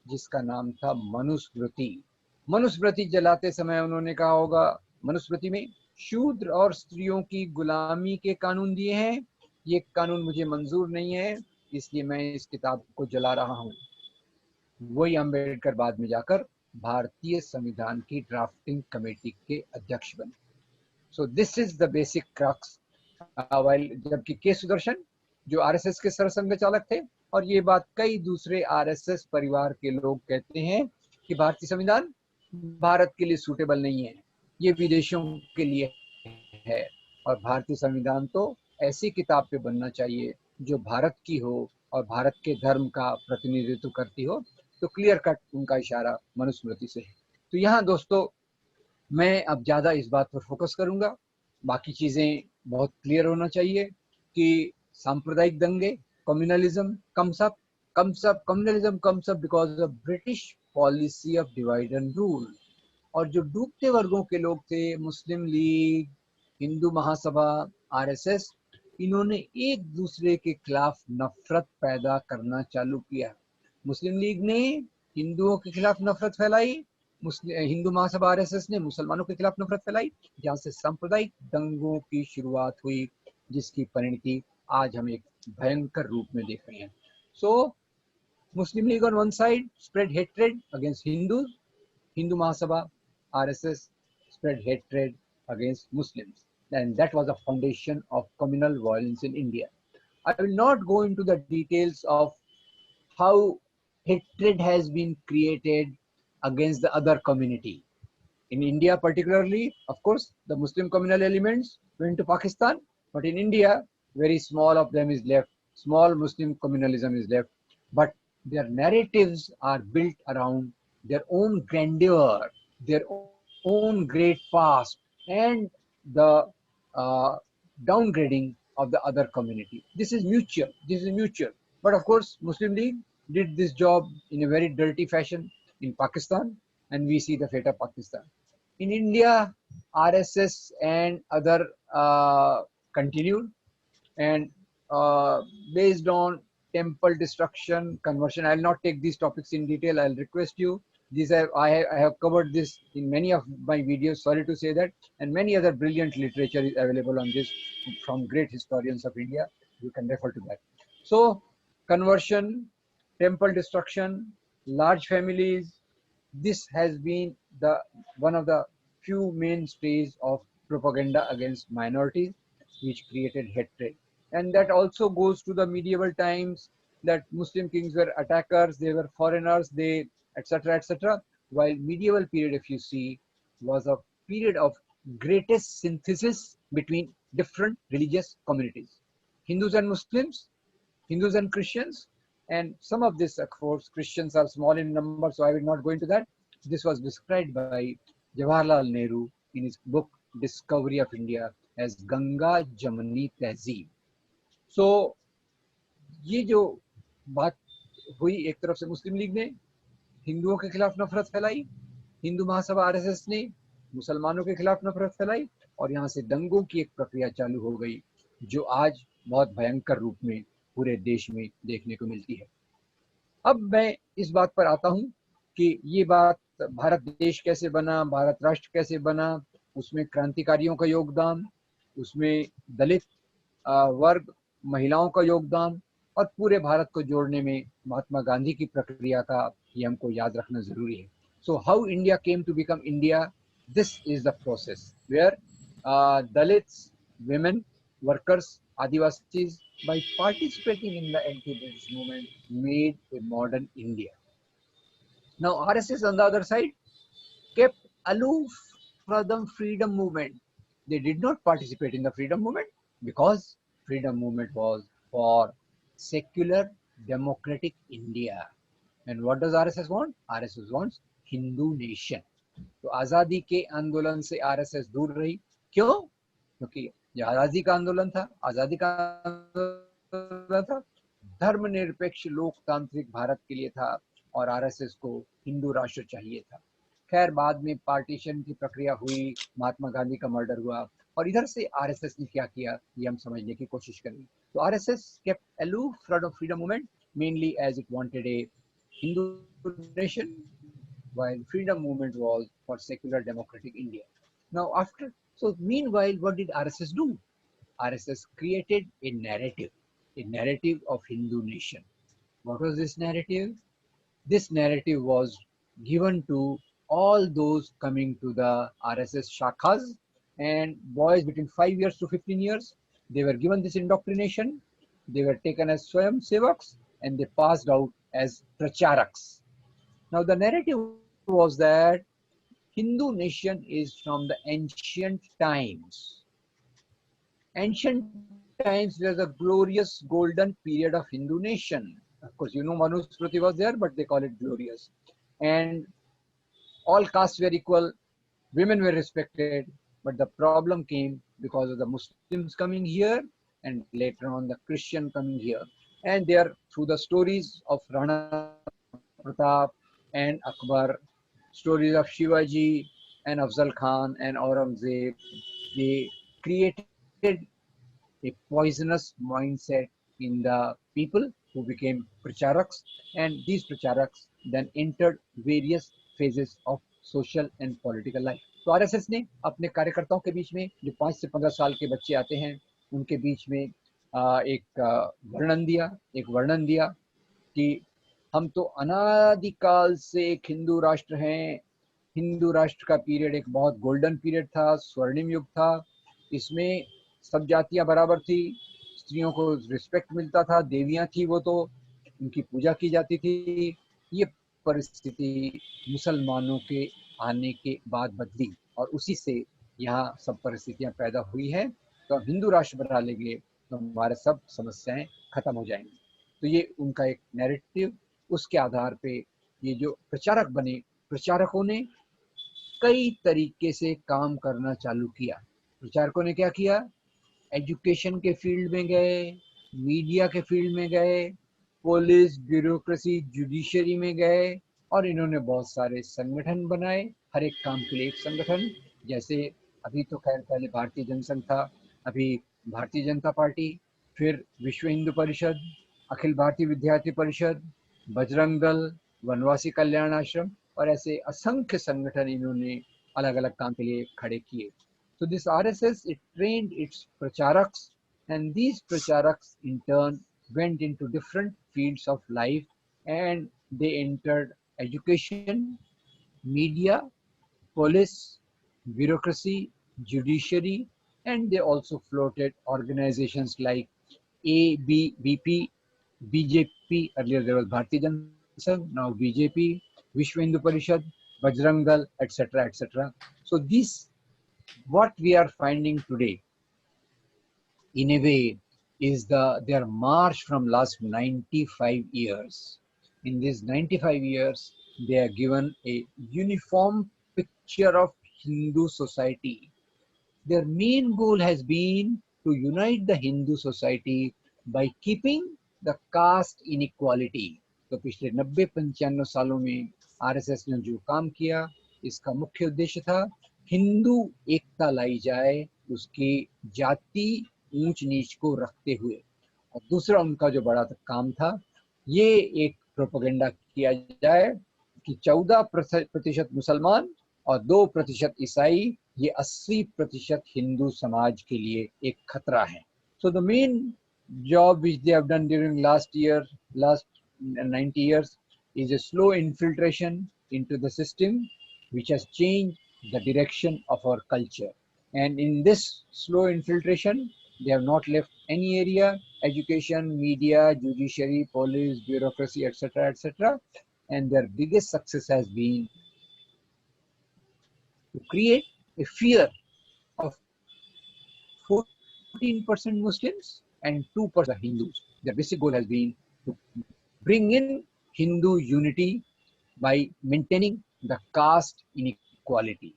जिसका नाम था मनुस्मृति। मनुस्मृति जलाते समय उन्होंने कहा होगा, मनुस्मृति में शूद्र और स्त्रियों की गुलामी के कानून दिए हैं, ये कानून मुझे मंजूर नहीं है, इसलिए मैं इस किताब को जला रहा हूँ। वही अम्बेडकर बाद में जाकर भारतीय संविधान की ड्राफ्टिंग कमेटी के अध्यक्ष बने। So this is the basic crux. जबकि के सुदर्शन जो आरएसएस के सरसंघ चालक थे, और ये बात कई दूसरे आरएसएस परिवार के लोग कहते हैं कि भारतीय संविधान भारत के लिए सूटेबल नहीं है, ये विदेशों के लिए है, और भारतीय संविधान तो ऐसी किताब पे बनना चाहिए जो भारत की हो और भारत के धर्म का प्रतिनिधित्व करती हो। तो क्लियर कट उनका इशारा मनुस्मृति से है। तो यहाँ दोस्तों मैं अब ज़्यादा इस बात पर फोकस करूंगा, बाकी चीज़ें बहुत क्लियर होना चाहिए कि सांप्रदायिक दंगे, communalism communalism comes up because of British policy of divide and rule. और जो डूबते वर्गों के लोग थे, मुस्लिम लीग, हिंदू महासभा, आरएसएस, इन्होंने एक दूसरे के खिलाफ नफरत पैदा करना चालू किया। मुस्लिम लीग ने हिंदुओं के खिलाफ नफरत फैलाई, हिंदू महासभा आरएसएस ने मुसलमानों के खिलाफ नफरत फैलाई, जहाँ से सांप्रदायिक दंगों की शुरुआत हुई, जिसकी परिणति आज हम एक भयंकर रूप में देख रहे हैं। सो मुस्लिम league on one side spread hatred against Hindus, Hindu Mahasabha, RSS spread hatred against Muslims, and that was the foundation of communal violence in India. I will not go into the details of how hatred has been created against the other community. In India particularly, of course, the Muslim communal elements went to Pakistan, but in India, very small of them is left, small Muslim communalism is left, but their narratives are built around their own grandeur, their own great past, and the uh, downgrading of the other community. This is mutual. But of course, Muslim League did this job in a very dirty fashion in Pakistan, and we see the fate of Pakistan. In India, RSS and other continued, and based on temple destruction, conversion. I'll not take these topics in detail. I'll request you. I have covered this in many of my videos. Sorry to say that, and many other brilliant literature is available on this from great historians of India. You can refer to that. So, conversion, temple destruction, large families. This has been the one of the few mainstays of propaganda against minorities, which created hatred. And that also goes to the medieval times, that Muslim kings were attackers, they were foreigners, they etc etc. While medieval period, if you see, was a period of greatest synthesis between different religious communities, Hindus and Muslims, Hindus and Christians, and some of this, of course, Christians are small in number, so I will not go into that. This was described by Jawaharlal Nehru in his book Discovery of India as Ganga Jamuni Tehzeeb. So ये जो बात हुई, एक तरफ से मुस्लिम league ने हिंदुओं के खिलाफ नफरत फैलाई, हिंदू महासभा आरएसएस ने मुसलमानों के खिलाफ नफरत फैलाई, और यहाँ से दंगों की एक प्रक्रिया चालू हो गई, जो आज बहुत भयंकर रूप में पूरे देश में देखने को मिलती है। अब मैं इस बात पर आता हूँ कि ये बात भारत देश कैसे बना, भारत राष्ट्र कैसे बना, उसमें क्रांतिकारियों का योगदान, उसमें दलित वर्ग, महिलाओं का योगदान, और पूरे भारत को जोड़ने में महात्मा गांधी की प्रक्रिया का ये हमको याद रखना जरूरी है। So how India came to become India, this is the process where Dalits, women, workers, Adivasis, by participating in the anti-British movement, made a modern India. Now, RSS on the other side kept aloof from the freedom movement. They did not participate in the freedom movement because freedom movement was for secular democratic India. And what does RSS want? RSS wants Hindu nation. तो आज़ादी के आंदोलन से RSS दूर रही। क्यों? क्योंकि ये आज़ादी का आंदोलन था, आज़ादी का आंदोलन था, धर्मनिरपेक्ष लोकतांत्रिक भारत के लिए था, और आरएसएस को हिंदू राष्ट्र चाहिए था। खैर बाद में पार्टीशन की प्रक्रिया हुई, महात्मा गांधी का मर्डर हुआ, और इधर से आरएसएस ने क्या किया ये हम समझने की कोशिश करेंगे। तो RSS kept aloof from freedom movement mainly as it wanted a Hindu nation, while freedom movement was for secular democratic India. Now meanwhile, what did RSS do? RSS created a narrative of Hindu nation. What was this narrative? This narrative was given to all those coming to the RSS shakhas, and boys between 5 years to 15 years, they were given this indoctrination. They were taken as Swayam Sevaks and they passed out as Pracharaks. Now the narrative was that Hindu nation is from the ancient times. Ancient times was a glorious golden period of Hindu nation. Of course, Manusmriti was there, but they call it glorious. And all castes were equal, women were respected, but the problem came because of the Muslims coming here and later on the Christian coming here. And there, through the stories of Rana Pratap and Akbar, stories of Shivaji and Afzal Khan and Aurangzeb, they created a poisonous mindset in the people who became Pracharaks, and these Pracharaks then entered various phases of social and political life. तो RSS ने अपने कार्यकर्ताओं के बीच में जो 5 से 15 साल के बच्चे आते हैं उनके बीच में एक वर्णन दिया कि हम तो अनादिकाल से एक हिंदू राष्ट्र हैं। हिंदू राष्ट्र का पीरियड एक बहुत गोल्डन पीरियड था, स्वर्णिम युग था। इसमें सब जातियां बराबर थी, स्त्रियों को रिस्पेक्ट मिलता था, देवियां थी वो तो उनकी पूजा की जाती थी। ये परिस्थिति मुसलमानों के आने के बाद बदली और उसी से यहाँ सब परिस्थितियां पैदा हुई हैं। तो हम हिंदू राष्ट्र बना लेंगे तो हमारे सब समस्याएं खत्म हो जाएंगी। तो ये उनका एक नैरेटिव, उसके आधार पे ये जो प्रचारक बने, प्रचारकों ने कई तरीके से काम करना चालू किया। प्रचारकों ने क्या किया? एजुकेशन के फील्ड में गए, मीडिया के फील्ड में गए, पुलिस, ब्यूरोक्रेसी, जुडिशरी में गए और इन्होंने बहुत सारे संगठन बनाए, हर एक काम के लिए एक संगठन। जैसे अभी तो खैर पहले भारतीय जनसंघ था, अभी भारतीय जनता पार्टी, फिर विश्व हिंदू परिषद, अखिल भारतीय विद्यार्थी परिषद, बजरंग दल, वनवासी कल्याण आश्रम और ऐसे असंख्य संगठन इन्होंने अलग अलग काम के लिए खड़े किए। So this RSS, it trained its pracharaks, and these pracharaks in turn went into different fields of life and they entered education, media, police, bureaucracy, judiciary, and they also floated organizations like ABVP, BJP, earlier there was Bharatiya Janasangh, now BJP, Vishwa Hindu Parishad, Bajrang Dal, etc., etc. So these, what we are finding today, in a way, is their march from last 95 years. In these 95 years, they are given a uniform picture of Hindu society. Their main goal has been to unite the Hindu society by keeping the caste inequality. तो पिछले 90-95 सालों में RSS ने जो काम किया, इसका मुख्य उद्देश्य था हिंदू एकता लाई जाए, उसकी जाति ऊंच नीच को रखते हुए। और दूसरा उनका जो बड़ा काम था, ये एक प्रोपेगेंडा किया जाए कि 14% मुसलमान और 2% ईसाई, ये 80% हिंदू समाज के लिए एक खतरा है। So the main job which they have done during last 90 years is a slow infiltration into the system which has changed the direction of our culture. And in this slow infiltration, they have not left any area: education, media, judiciary, police, bureaucracy, etc., etc. And their biggest success has been to create a fear of 14% Muslims and 2% Hindus. Their basic goal has been to bring in Hindu unity by maintaining the caste inequality.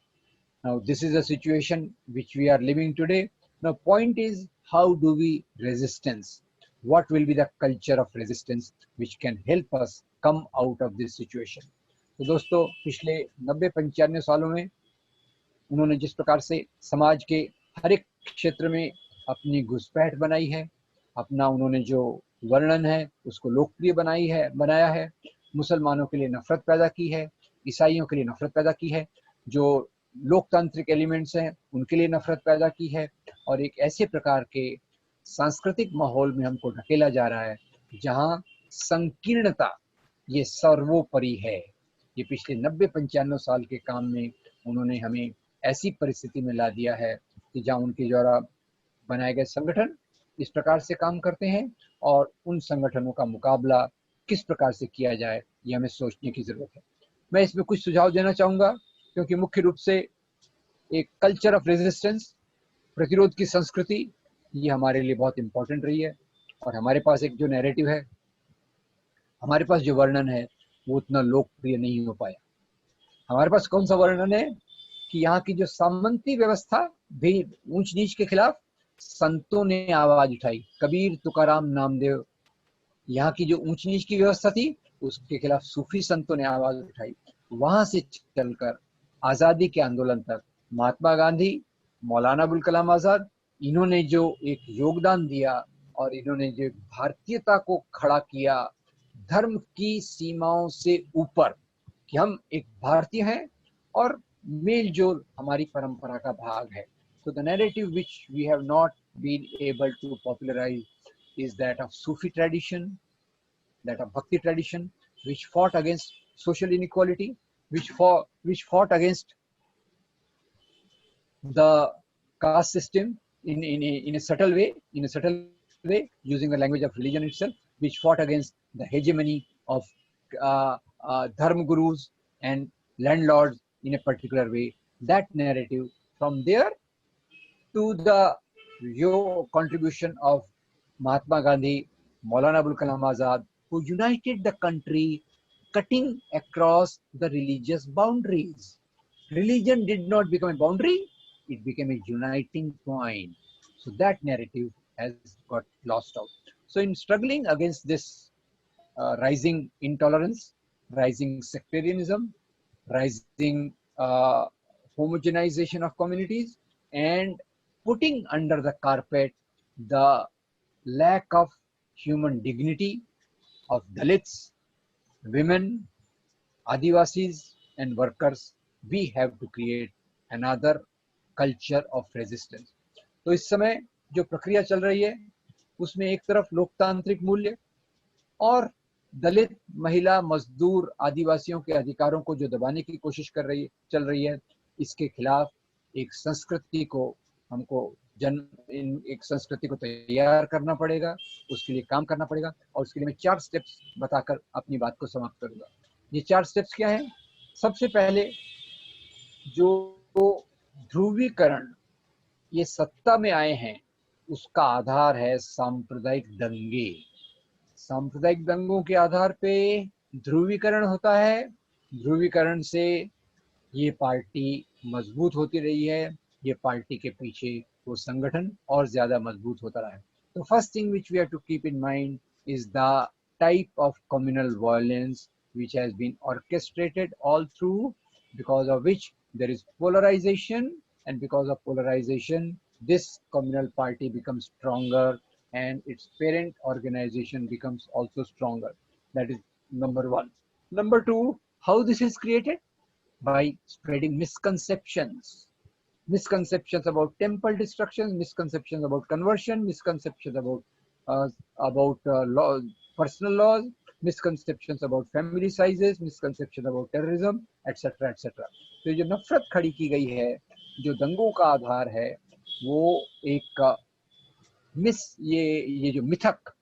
Now, this is a situation which we are living today. Now, point is, how do we resistance? What will be the culture of resistance which can help us come out of this situation? तो दोस्तों, पिछले 90-95 सालों में उन्होंने जिस प्रकार से समाज के हर एक क्षेत्र में अपनी घुसपैठ बनाई है, अपना उन्होंने जो वर्णन है उसको लोकप्रिय बनाया है, मुसलमानों के लिए नफरत पैदा की है, ईसाइयों के लिए नफरत पैदा की है, जो लोकतांत्रिक एलिमेंट्स हैं उनके लिए नफरत पैदा की है, और एक ऐसे प्रकार के सांस्कृतिक माहौल में हमको ढकेला जा रहा है जहां संकीर्णता ये सर्वोपरि है। ये पिछले 90-95 साल के काम में उन्होंने हमें ऐसी परिस्थिति में ला दिया है कि जहाँ उनके द्वारा बनाए गए संगठन इस प्रकार से काम करते हैं, और उन संगठनों का मुकाबला किस प्रकार से किया जाए ये हमें सोचने की जरूरत है। मैं इसमें कुछ सुझाव देना चाहूँगा, क्योंकि मुख्य रूप से एक कल्चर ऑफ रेजिस्टेंस, प्रतिरोध की संस्कृति, ये हमारे लिए बहुत इंपॉर्टेंट रही है। और हमारे पास एक जो नैरेटिव है, हमारे पास जो वर्णन है वो उतना लोकप्रिय नहीं हो पाया। हमारे पास कौन सा वर्णन है कि यहाँ की जो सामंती व्यवस्था भी ऊंच नीच के खिलाफ संतों ने आवाज उठाई, कबीर, तुकाराम, नामदेव, यहाँ की जो ऊंच नीच की व्यवस्था थी उसके खिलाफ सूफी संतों ने आवाज उठाई। वहां से चलकर आजादी के आंदोलन तक महात्मा गांधी, मौलाना अबुल कलाम आजाद, इन्होंने जो एक योगदान दिया और इन्होंने जो भारतीयता को खड़ा किया धर्म की सीमाओं से ऊपर, कि हम एक भारतीय हैं और मेल जोल हमारी परंपरा का भाग है। So the narrative which we have not been able to popularize is that of Sufi tradition, that of Bhakti tradition, which fought against social inequality, which fought against the caste system in a subtle way, using the language of religion itself, which fought against the hegemony of dharma gurus and landlords in a particular way. That narrative, from there to the contribution of Mahatma Gandhi, Maulana Abul Kalam Azad, who united the country, cutting across the religious boundaries. Religion did not become a boundary, it became a uniting point. So that narrative has got lost out. So in struggling against this rising intolerance, rising sectarianism, rising homogenization of communities, and putting under the carpet the lack of human dignity of Dalits, women, Adivasis, and workers, we have to create another culture of resistance. तो इस समय जो प्रक्रिया चल रही है उसमें एक तरफ लोकतांत्रिक मूल्य और दलित, महिला, मजदूर, आदिवासियों के अधिकारों को जो दबाने की कोशिश चल रही है, इसके खिलाफ एक संस्कृति को हमको एक संस्कृति को तैयार करना पड़ेगा, उसके लिए काम करना पड़ेगा। और उसके लिए मैं 4 स्टेप्स बताकर अपनी बात को समाप्त करूंगा। ये 4 स्टेप्स क्या हैं? सबसे पहले जो ध्रुवीकरण ये सत्ता में आए हैं उसका आधार है सांप्रदायिक दंगे। सांप्रदायिक दंगों के आधार पे ध्रुवीकरण होता है। ध्रुवीकरण से ये पार्टी मजबूत होती रही है, ये पार्टी के पीछे वो संगठन और ज्यादा मजबूत होता रहा है। तो first thing which we have to keep in mind is the type of communal violence which has been orchestrated all through, because of which there is polarization, and because of polarization this communal party becomes stronger and its parent organization becomes also stronger. That is number 1. Number 2, how this is created? By spreading misconceptions about temple destruction, misconceptions about conversion, misconceptions about law, personal laws, misconceptions about family sizes, misconceptions about terrorism, etc. etc. तो जो नफरत खड़ी की गई है, जो दंगों का आधार है, वो एक ये जो मिथक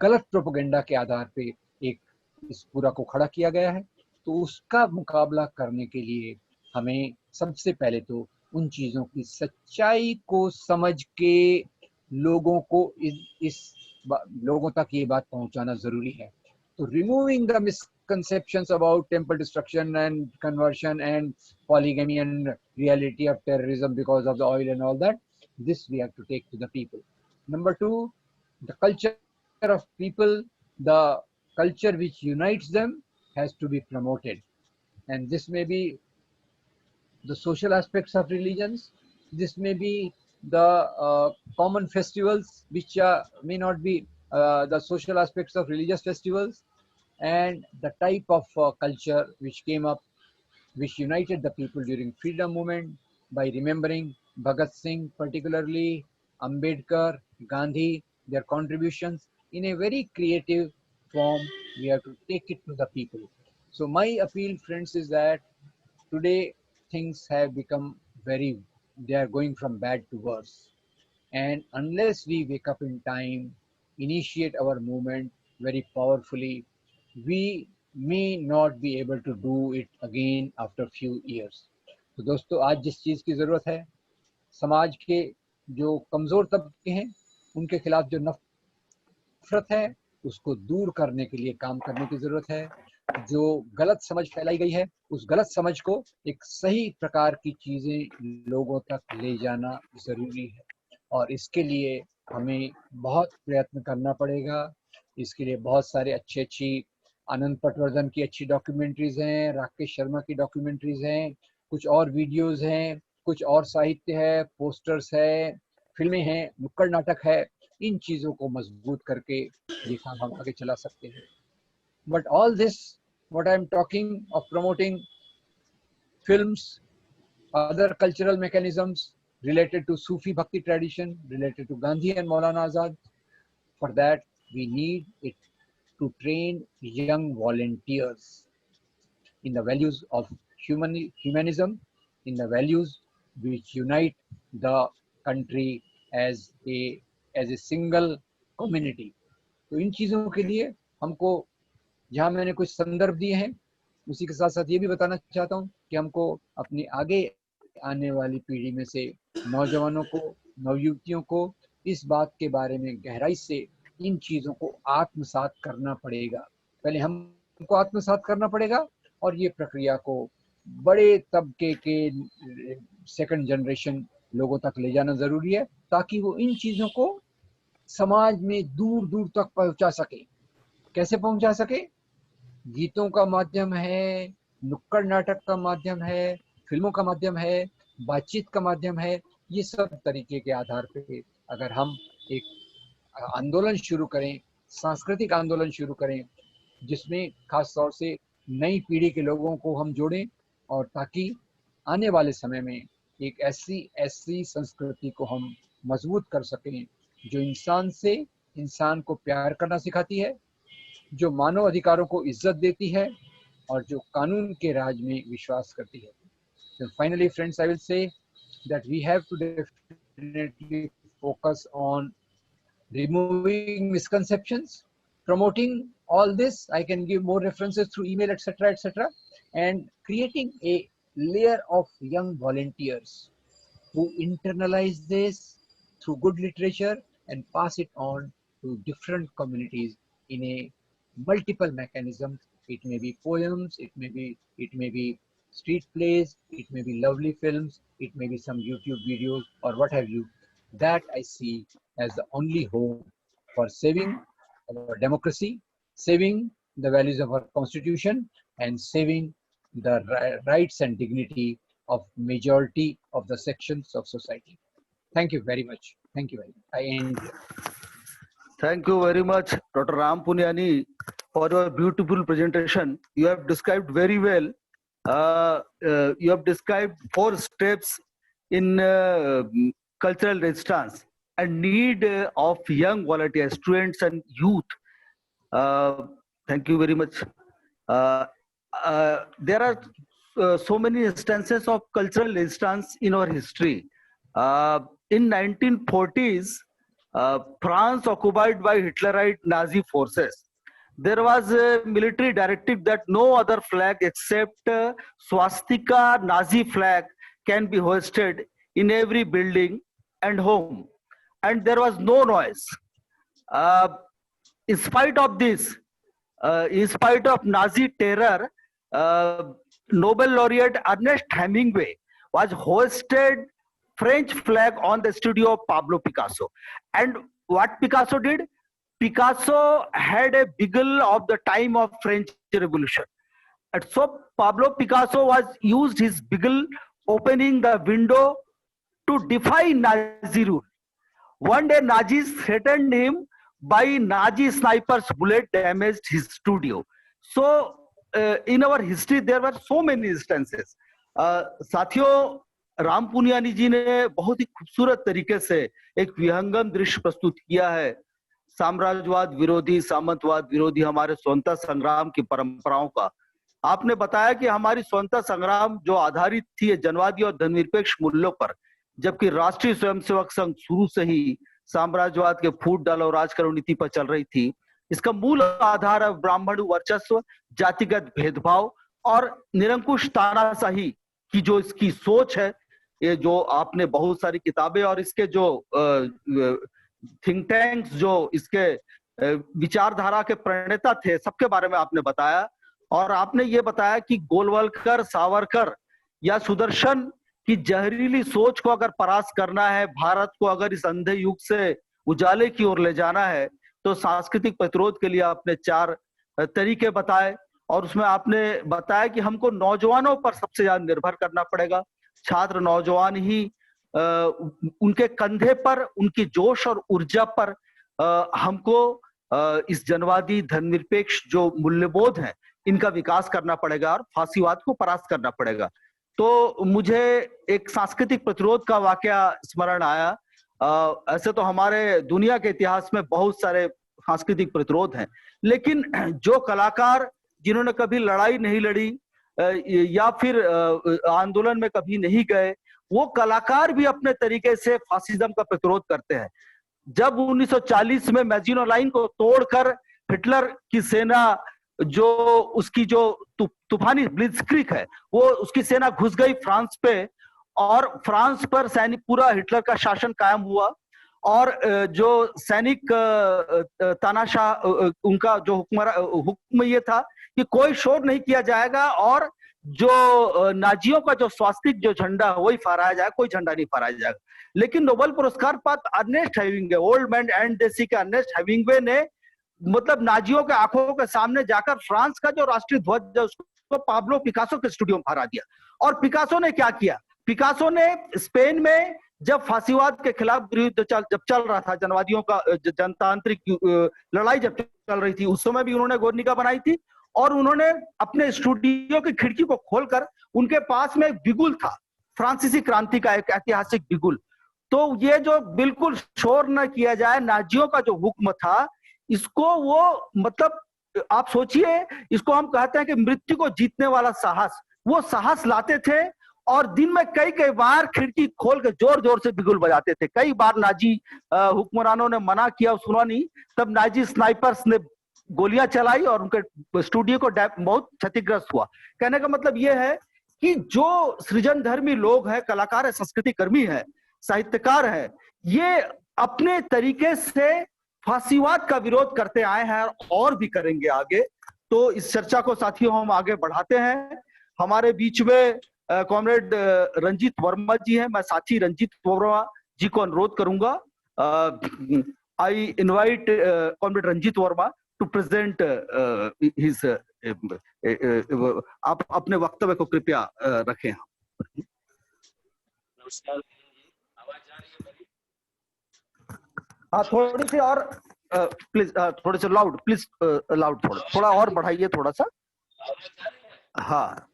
गलत प्रोपेगेंडा के आधार पे एक इस पूरा को खड़ा किया गया है। तो उसका मुकाबला करने के लिए हमें सबसे पहले तो उन चीजों की सच्चाई को समझ के लोगों को लोगों तक ये बात पहुंचाना जरूरी है। तो removing the misconceptions about temple destruction and conversion and polygamy and reality of terrorism because of the oil and all that, this we have to take to the people. Number 2, the culture of people, the culture which unites them has to be promoted, and this may be the social aspects of religions, this may be the common festivals which may not be the social aspects of religious festivals, and the type of culture which came up, which united the people during freedom movement by remembering Bhagat Singh, particularly Ambedkar, Gandhi, their contributions in a very creative form. We have to take it to the people. So my appeal, friends, is that today things have become very, they are going from bad to worse. And unless we wake up in time, initiate our movement very powerfully, we may not be able to do it again after few years. तो दोस्तों, आज जिस चीज़ की ज़रूरत है, समाज के जो कमज़ोर तबके हैं उनके खिलाफ जो नफरत है उसको दूर करने के लिए काम करने की ज़रूरत है। जो गलत समझ फैलाई गई है उस गलत समझ को एक सही प्रकार की चीज़ें लोगों तक ले जाना ज़रूरी है, और इसके लिए हमें बहुत प्रयत्न करना पड़ेगा। इसके लिए बहुत सारे अच्छी आनंद पटवर्धन की अच्छी डॉक्यूमेंट्रीज हैं, राकेश शर्मा की डॉक्यूमेंट्रीज हैं, कुछ और वीडियोस हैं, कुछ और साहित्य है, पोस्टर्स है, फिल्में हैं, नुक्कड़ नाटक है। इन चीज़ों को मजबूत करके ये काम हम आगे चला सकते हैं। But all this what I am talking of promoting films, other cultural mechanisms related to Sufi Bhakti tradition, related to Gandhi and Maulana Azad. For that, we need it to train young volunteers in the values of humanism, in the values which unite the country as a single community. तो इन चीज़ों के लिए हमको, जहाँ मैंने कुछ संदर्भ दिए हैं, उसी के साथ साथ ये भी बताना चाहता हूँ कि हमको अपनी आगे आने वाली पीढ़ी में से नौजवानों को, नवयुवतियों को इस बात के बारे में गहराई से इन चीज़ों को आत्मसात करना पड़ेगा। पहले हमको आत्मसात करना पड़ेगा और ये प्रक्रिया को बड़े तबके के सेकंड जनरेशन लोगों तक ले जाना ज़रूरी है, ताकि वो इन चीज़ों को समाज में दूर दूर तक पहुंचा सके। कैसे पहुंचा सके? गीतों का माध्यम है, नुक्कड़ नाटक का माध्यम है, फिल्मों का माध्यम है, बातचीत का माध्यम है। ये सब तरीके के आधार पे अगर हम एक आंदोलन शुरू करें, सांस्कृतिक आंदोलन शुरू करें, जिसमें खास तौर से नई पीढ़ी के लोगों को हम जोड़ें, और ताकि आने वाले समय में एक ऐसी संस्कृति को हम मजबूत कर सकें जो इंसान से इंसान को प्यार करना सिखाती है, जो मानव अधिकारों को इज्जत देती है और जो कानून के राज में विश्वास करती है। So finally, friends, I will say that we have to definitely focus on removing misconceptions, promoting all this. I can give more references through email, etc., etc., and creating a layer of young volunteers who internalize this through good literature and pass it on to different communities in a multiple mechanisms. It may be poems, it may be street plays, it may be lovely films, it may be some YouTube videos or what have you. That I see as the only hope for saving our democracy, saving the values of our constitution, and saving the rights and dignity of majority of the sections of society. Thank you very much. Thank you very much. I end here. Thank you very much, Dr. Ram Punyani, for your beautiful presentation. You have described very well. You have described 4 steps in cultural resistance and need of young volunteers, students and youth. Thank you very much. There are so many instances of cultural resistance in our history. In 1940s, France occupied by Hitlerite Nazi forces. There was a military directive that no other flag except swastika Nazi flag can be hoisted in every building and home, and there was no noise. In spite of this, in spite of Nazi terror, Nobel laureate Ernest Hemingway was hoisted French flag on the studio of Pablo Picasso. And what Picasso did? Picasso had a beagle of the time of French Revolution. And so Pablo Picasso was used his beagle opening the window to defy Nazi rule. One day Nazis threatened him by Nazi snipers' bullet damaged his studio. So in our history there were so many instances. साथियों, राम पुनियानी जी ने बहुत ही खूबसूरत तरीके से एक विहंगम दृश्य प्रस्तुत किया है साम्राज्यवाद विरोधी, सामंतवाद विरोधी हमारे स्वतंत्रता संग्राम की परंपराओं का। आपने बताया कि हमारी स्वतंत्रता संग्राम जो आधारित थी जनवादी और धर्मनिरपेक्ष मूल्यों पर, जबकि राष्ट्रीय स्वयंसेवक संघ शुरू से ही साम्राज्यवाद के फूट डाल और राज करो नीति पर चल रही थी। इसका मूल आधार है ब्राह्मण वर्चस्व, जातिगत भेदभाव और निरंकुश तानाशाही की जो इसकी सोच है। ये जो आपने बहुत सारी किताबें और इसके जो थिंक टैंक्स जो इसके विचारधारा के प्रणेता थे, सबके बारे में आपने बताया। और आपने ये बताया कि गोलवलकर, सावरकर या सुदर्शन की जहरीली सोच को अगर परास्त करना है, भारत को अगर इस अंधे युग से उजाले की ओर ले जाना है, तो सांस्कृतिक प्रतिरोध के लिए आपने 4 तरीके बताए। और उसमें आपने बताया कि हमको नौजवानों पर सबसे ज्यादा निर्भर करना पड़ेगा। छात्र नौजवान ही उनके कंधे पर, उनकी जोश और ऊर्जा पर हमको इस जनवादी धर्मनिरपेक्ष जो मूल्यबोध है इनका विकास करना पड़ेगा और फांसीवाद को परास्त करना पड़ेगा। तो मुझे एक सांस्कृतिक प्रतिरोध का वाकया स्मरण आया। ऐसे तो हमारे दुनिया के इतिहास में बहुत सारे सांस्कृतिक प्रतिरोध हैं, लेकिन जो कलाकार जिन्होंने कभी लड़ाई नहीं लड़ी या फिर आंदोलन में कभी नहीं गए, वो कलाकार भी अपने तरीके से फासिज्म का प्रतिरोध करते हैं। जब 1940 में मैजिनो लाइन को तोड़कर हिटलर की सेना जो उसकी जो तूफानी ब्लिट्जक्रीग है, वो उसकी सेना घुस गई फ्रांस पे और फ्रांस पर सैनिक पूरा हिटलर का शासन कायम हुआ। और जो सैनिक तानाशाह उनका जो हुक्म ये था कि कोई शोर नहीं किया जाएगा और जो नाजियों का जो स्वास्तिक जो झंडा वही फहराया जाएगा, कोई झंडा नहीं फहराया जाएगा। लेकिन नोबेल पुरस्कार प्राप्त Ernest Hemingway, old man and the sea के अर्नेस्ट हेमिंग्वे ने मतलब नाजियों के आंखों के सामने जाकर फ्रांस का जो राष्ट्रीय ध्वज है उसको पाब्लो पिकासो के स्टूडियो में फहरा दिया। और पिकासो ने क्या किया? पिकासो ने स्पेन में जब फांसीवाद के खिलाफ विरुद्ध जब चल रहा था, जनवादियों का जनतांत्रिक लड़ाई जब चल रही थी, उस समय भी उन्होंने गोर्निका बनाई थी। और उन्होंने अपने स्टूडियो की खिड़की को खोलकर उनके पास में एक बिगुल था, फ्रांसीसी क्रांति का एक ऐतिहासिक बिगुल। तो ये जो बिल्कुल शोर न किया जाए, नाजियों का जो हुक्म था, इसको वो मतलब आप सोचिए, इसको हम कहते हैं कि मृत्यु को जीतने वाला साहस, वो साहस लाते थे। और दिन में कई कई बार खिड़की खोल के जोर जोर से बिगुल बजाते थे। कई बार नाजी हुक्मरानों ने मना किया, सुना नहीं, तब नाजी स्नाइपर्स ने गोलियां चलाई और उनके स्टूडियो को बहुत क्षतिग्रस्त हुआ। कहने का मतलब यह है कि जो सृजनधर्मी लोग हैं, कलाकार है, संस्कृति कर्मी है, साहित्यकार है, ये अपने तरीके से फांसीवाद का विरोध करते आए हैं और भी करेंगे आगे। तो इस चर्चा को साथियों हम आगे बढ़ाते हैं। हमारे बीच में कॉमरेड रंजीत वर्मा जी हैं। मैं साथी रंजीत वर्मा जी को अनुरोध करूंगा, I invite comrade Ranjit Verma to present his, आप अपने वक्तव्य को कृपया रखें। नमस्कार, आवाज आ रही है मेरी? हाँ, थोड़ी सी और प्लीज, थोड़े से लाउड प्लीज, लाउड थोड़ा और बढ़ाइए थोड़ा सा। हाँ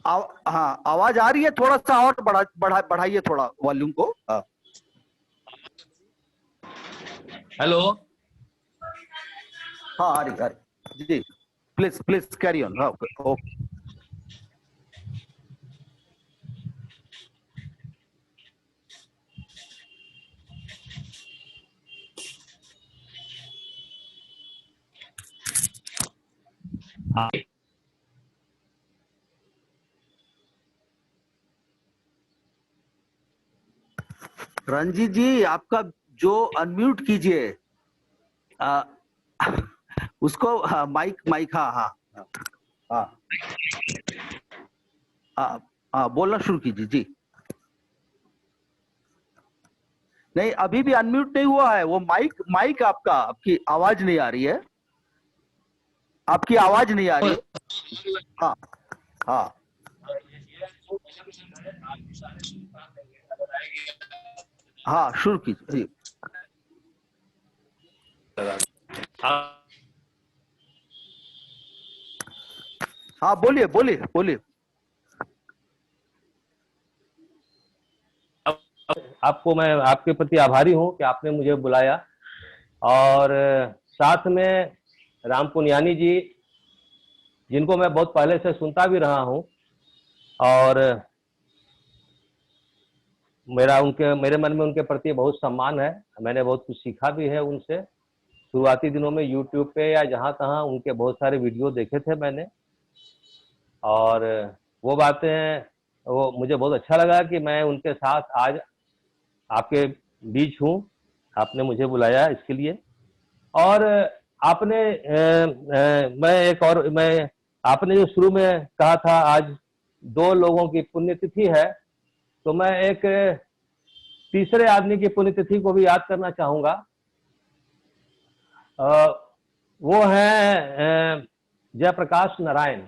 हाँ, आवाज आ रही है, थोड़ा सा और बढ़ाइए थोड़ा वॉल्यूम को। हेलो, हाँ आ रही जी, प्लीज प्लीज कैरी ऑन। हाँ ओके। रंजीत जी, आपका जो अनम्यूट कीजिए उसको। हाँ, माइक हाँ हाँ हाँ हाँ हाँ, बोलना शुरू कीजिए जी। नहीं, अभी भी अनम्यूट नहीं हुआ है वो माइक आपका, आपकी आवाज नहीं आ रही है, आपकी आवाज नहीं आ रही है। हाँ हाँ हाँ, शुरू कीजिए। हाँ बोलिए बोलिए बोलिए। आपको मैं आपके प्रति आभारी हूं कि आपने मुझे बुलाया, और साथ में राम पुनियानी जी, जिनको मैं बहुत पहले से सुनता भी रहा हूं, और मेरे मन में उनके प्रति बहुत सम्मान है। मैंने बहुत कुछ सीखा भी है उनसे। शुरुआती दिनों में यूट्यूब पे या जहाँ तहाँ उनके बहुत सारे वीडियो देखे थे मैंने, और वो बातें, वो मुझे बहुत अच्छा लगा कि मैं उनके साथ आज आपके बीच हूँ। आपने मुझे बुलाया इसके लिए। और आपने मैं आपने जो शुरू में कहा था आज 2 लोगों की पुण्यतिथि है, तो मैं एक तीसरे आदमी की पुण्यतिथि को भी याद करना चाहूंगा। वो है जयप्रकाश नारायण।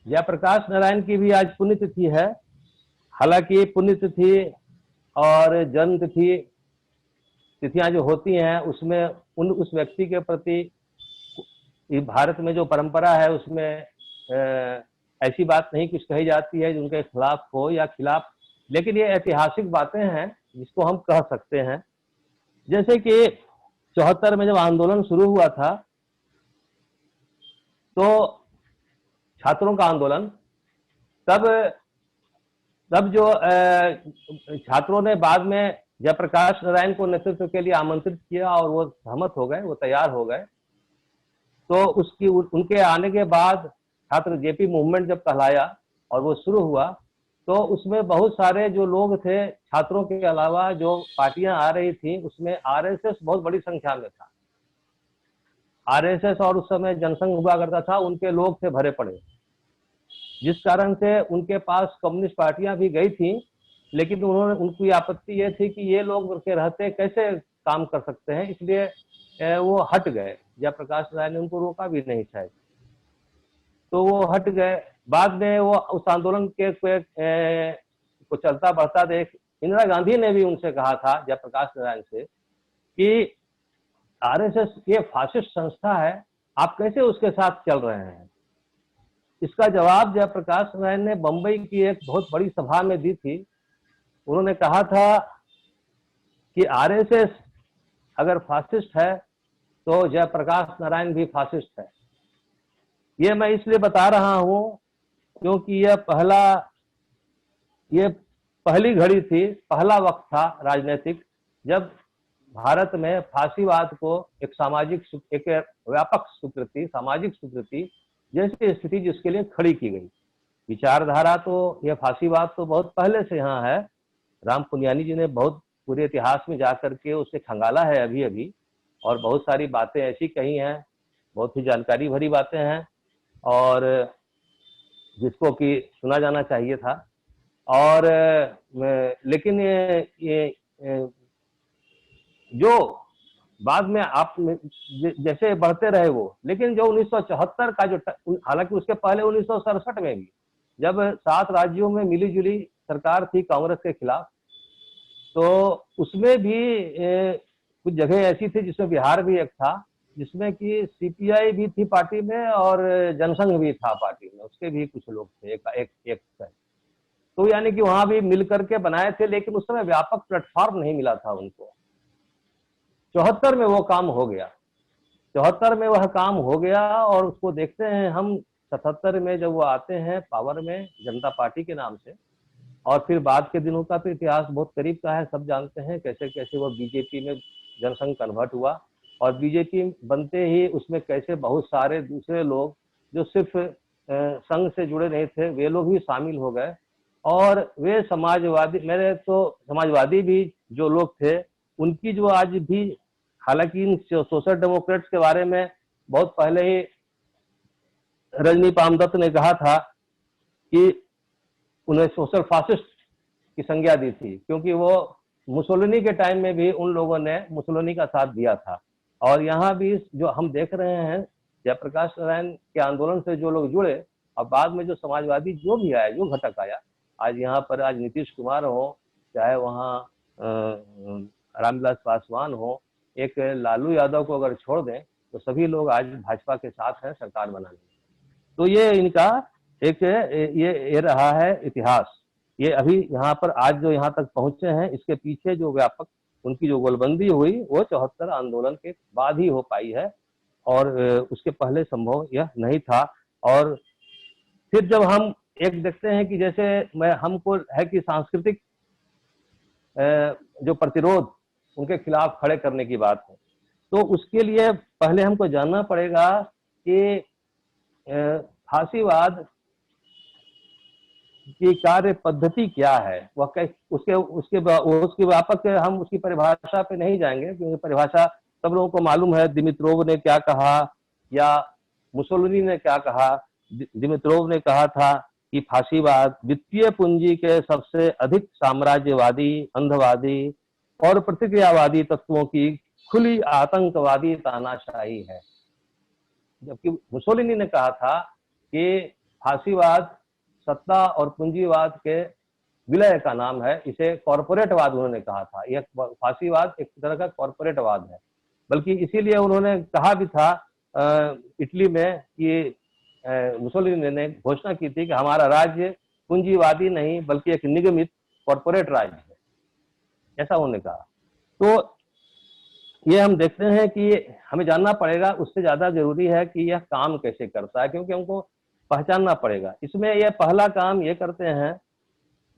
जयप्रकाश नारायण की भी आज पुण्यतिथि है। हालांकि पुण्यतिथि और जन्म तिथि तिथियां जो होती हैं, उसमें उस व्यक्ति के प्रति भारत में जो परंपरा है उसमें ऐसी बात नहीं कुछ कही जाती है जो उनके खिलाफ हो या खिलाफ, लेकिन ये ऐतिहासिक बातें हैं जिसको हम कह सकते हैं। जैसे कि 74 में जब आंदोलन शुरू हुआ था, तो छात्रों का आंदोलन, तब जो छात्रों ने बाद में जयप्रकाश नारायण को नेतृत्व के लिए आमंत्रित किया और वो सहमत हो गए, वो तैयार हो गए। तो उनके आने के बाद छात्र जेपी मूवमेंट जब कहलाया और वो शुरू हुआ, तो उसमें बहुत सारे जो लोग थे, छात्रों के अलावा जो पार्टियां आ रही थी, उसमें आरएसएस बहुत बड़ी संख्या में था। आरएसएस और उस समय जनसंघ हुआ करता था, उनके लोग थे भरे पड़े, जिस कारण से उनके पास कम्युनिस्ट पार्टियां भी गई थी, लेकिन उनकी आपत्ति ये थी कि ये लोग के रहते कैसे काम कर सकते हैं, इसलिए वो हट गए। जयप्रकाश नारायण ने उनको रोका भी नहीं शायद, तो वो हट गए। बाद में वो उस आंदोलन के को चलता बढ़ता देख इंदिरा गांधी ने भी उनसे कहा था, जयप्रकाश नारायण से, कि आरएसएस ये फासिस्ट संस्था है, आप कैसे उसके साथ चल रहे हैं। इसका जवाब जयप्रकाश नारायण ने बंबई की एक बहुत बड़ी सभा में दी थी। उन्होंने कहा था कि आरएसएस अगर फासिस्ट है तो जयप्रकाश नारायण भी फासिस्ट है। ये मैं इसलिए बता रहा हूं क्योंकि ये पहली घड़ी थी, पहला वक्त था राजनीतिक, जब भारत में फांसीवाद को एक व्यापक स्वीकृति, सामाजिक स्वीकृति जैसी स्थिति जिसके लिए खड़ी की गई। विचारधारा तो, यह फांसीवाद तो बहुत पहले से यहाँ है। राम पुनियानी जी ने बहुत पूरे इतिहास में जाकर के उसे खंगाला है अभी अभी, और बहुत सारी बातें ऐसी कही हैं, बहुत ही जानकारी भरी बातें हैं, और जिसको कि सुना जाना चाहिए था। और लेकिन ये जो बाद में आप जैसे बढ़ते रहे वो, लेकिन जो 1974 का जो, हालांकि उसके पहले 1967 में भी जब 7 राज्यों में मिली जुली सरकार थी कांग्रेस के खिलाफ, तो उसमें भी कुछ जगह ऐसी थी जिसमें बिहार भी एक था, जिसमें कि सीपीआई भी थी पार्टी में और जनसंघ भी था पार्टी में, उसके भी कुछ लोग थे एक तो यानी कि वहां भी मिलकर के बनाए थे, लेकिन उस समय व्यापक प्लेटफॉर्म नहीं मिला था उनको। 74 में वो काम हो गया, 74 में वह काम हो गया, और उसको देखते हैं हम 77 में जब वो आते हैं पावर में जनता पार्टी के नाम से, और फिर बाद के दिनों का तो इतिहास बहुत करीब का है, सब जानते हैं कैसे कैसे वो बीजेपी में जनसंघ कन्वर्ट हुआ, और बीजेपी बनते ही उसमें कैसे बहुत सारे दूसरे लोग जो सिर्फ संघ से जुड़े नहीं थे, वे लोग भी शामिल हो गए। और वे समाजवादी, मेरे तो समाजवादी भी जो लोग थे, उनकी जो आज भी, हालांकि इन सोशल डेमोक्रेट्स के बारे में बहुत पहले ही रजनी पामदत्त ने कहा था कि उन्हें सोशल फासिस्ट की संज्ञा दी थी, क्योंकि वो मुसोलिनी के टाइम में भी उन लोगों ने मुसोलिनी का साथ दिया था। और यहाँ भी जो हम देख रहे हैं, जयप्रकाश नारायण के आंदोलन से जो लोग जुड़े, और बाद में जो समाजवादी जो भी आया, जो घटक आया, आज यहाँ पर आज नीतीश कुमार हो, चाहे वहाँ रामविलास पासवान हो, एक लालू यादव को अगर छोड़ दें, तो सभी लोग आज भाजपा के साथ हैं सरकार बनाने में। तो ये इनका एक ये रहा है इतिहास। ये अभी यहाँ पर आज जो यहाँ तक पहुंचे हैं, इसके पीछे जो व्यापक उनकी जो गोलबंदी हुई वो 74 आंदोलन के बाद ही हो पाई है, और उसके पहले संभव यह नहीं था। और फिर जब हम एक देखते हैं कि जैसे मैं हमको है कि सांस्कृतिक जो प्रतिरोध उनके खिलाफ खड़े करने की बात है, तो उसके लिए पहले हमको जानना पड़ेगा कि फांसीवाद की कार्य पद्धति क्या है, वह उसके व्यापक हम उसकी परिभाषा पे नहीं जाएंगे, क्योंकि परिभाषा सब लोगों को मालूम है। दिमित्रोव ने क्या कहा या मुसोलिनी ने क्या कहा। दिमित्रोव ने कहा था कि फांसीवाद वित्तीय पूंजी के सबसे अधिक साम्राज्यवादी, अंधवादी और प्रतिक्रियावादी तत्वों की खुली आतंकवादी तानाशाही है, जबकि मुसोलिनी ने कहा था कि फांसीवाद सत्ता और पूंजीवाद के विलय का नाम है, इसे कॉरपोरेटवाद उन्होंने कहा था। यह फांसीवाद एक तरह का कॉरपोरेटवाद है, बल्कि इसीलिए उन्होंने कहा भी था इटली में कि मुसोलिनी ने घोषणा की थी कि हमारा राज्य पूंजीवादी नहीं बल्कि एक निगमित कॉरपोरेट राज्य है, ऐसा उन्होंने कहा। तो ये हम देखते हैं कि हमें जानना पड़ेगा, उससे ज्यादा जरूरी है कि यह काम कैसे करता है, क्योंकि हमको पहचानना पड़ेगा। इसमें यह पहला काम ये करते हैं,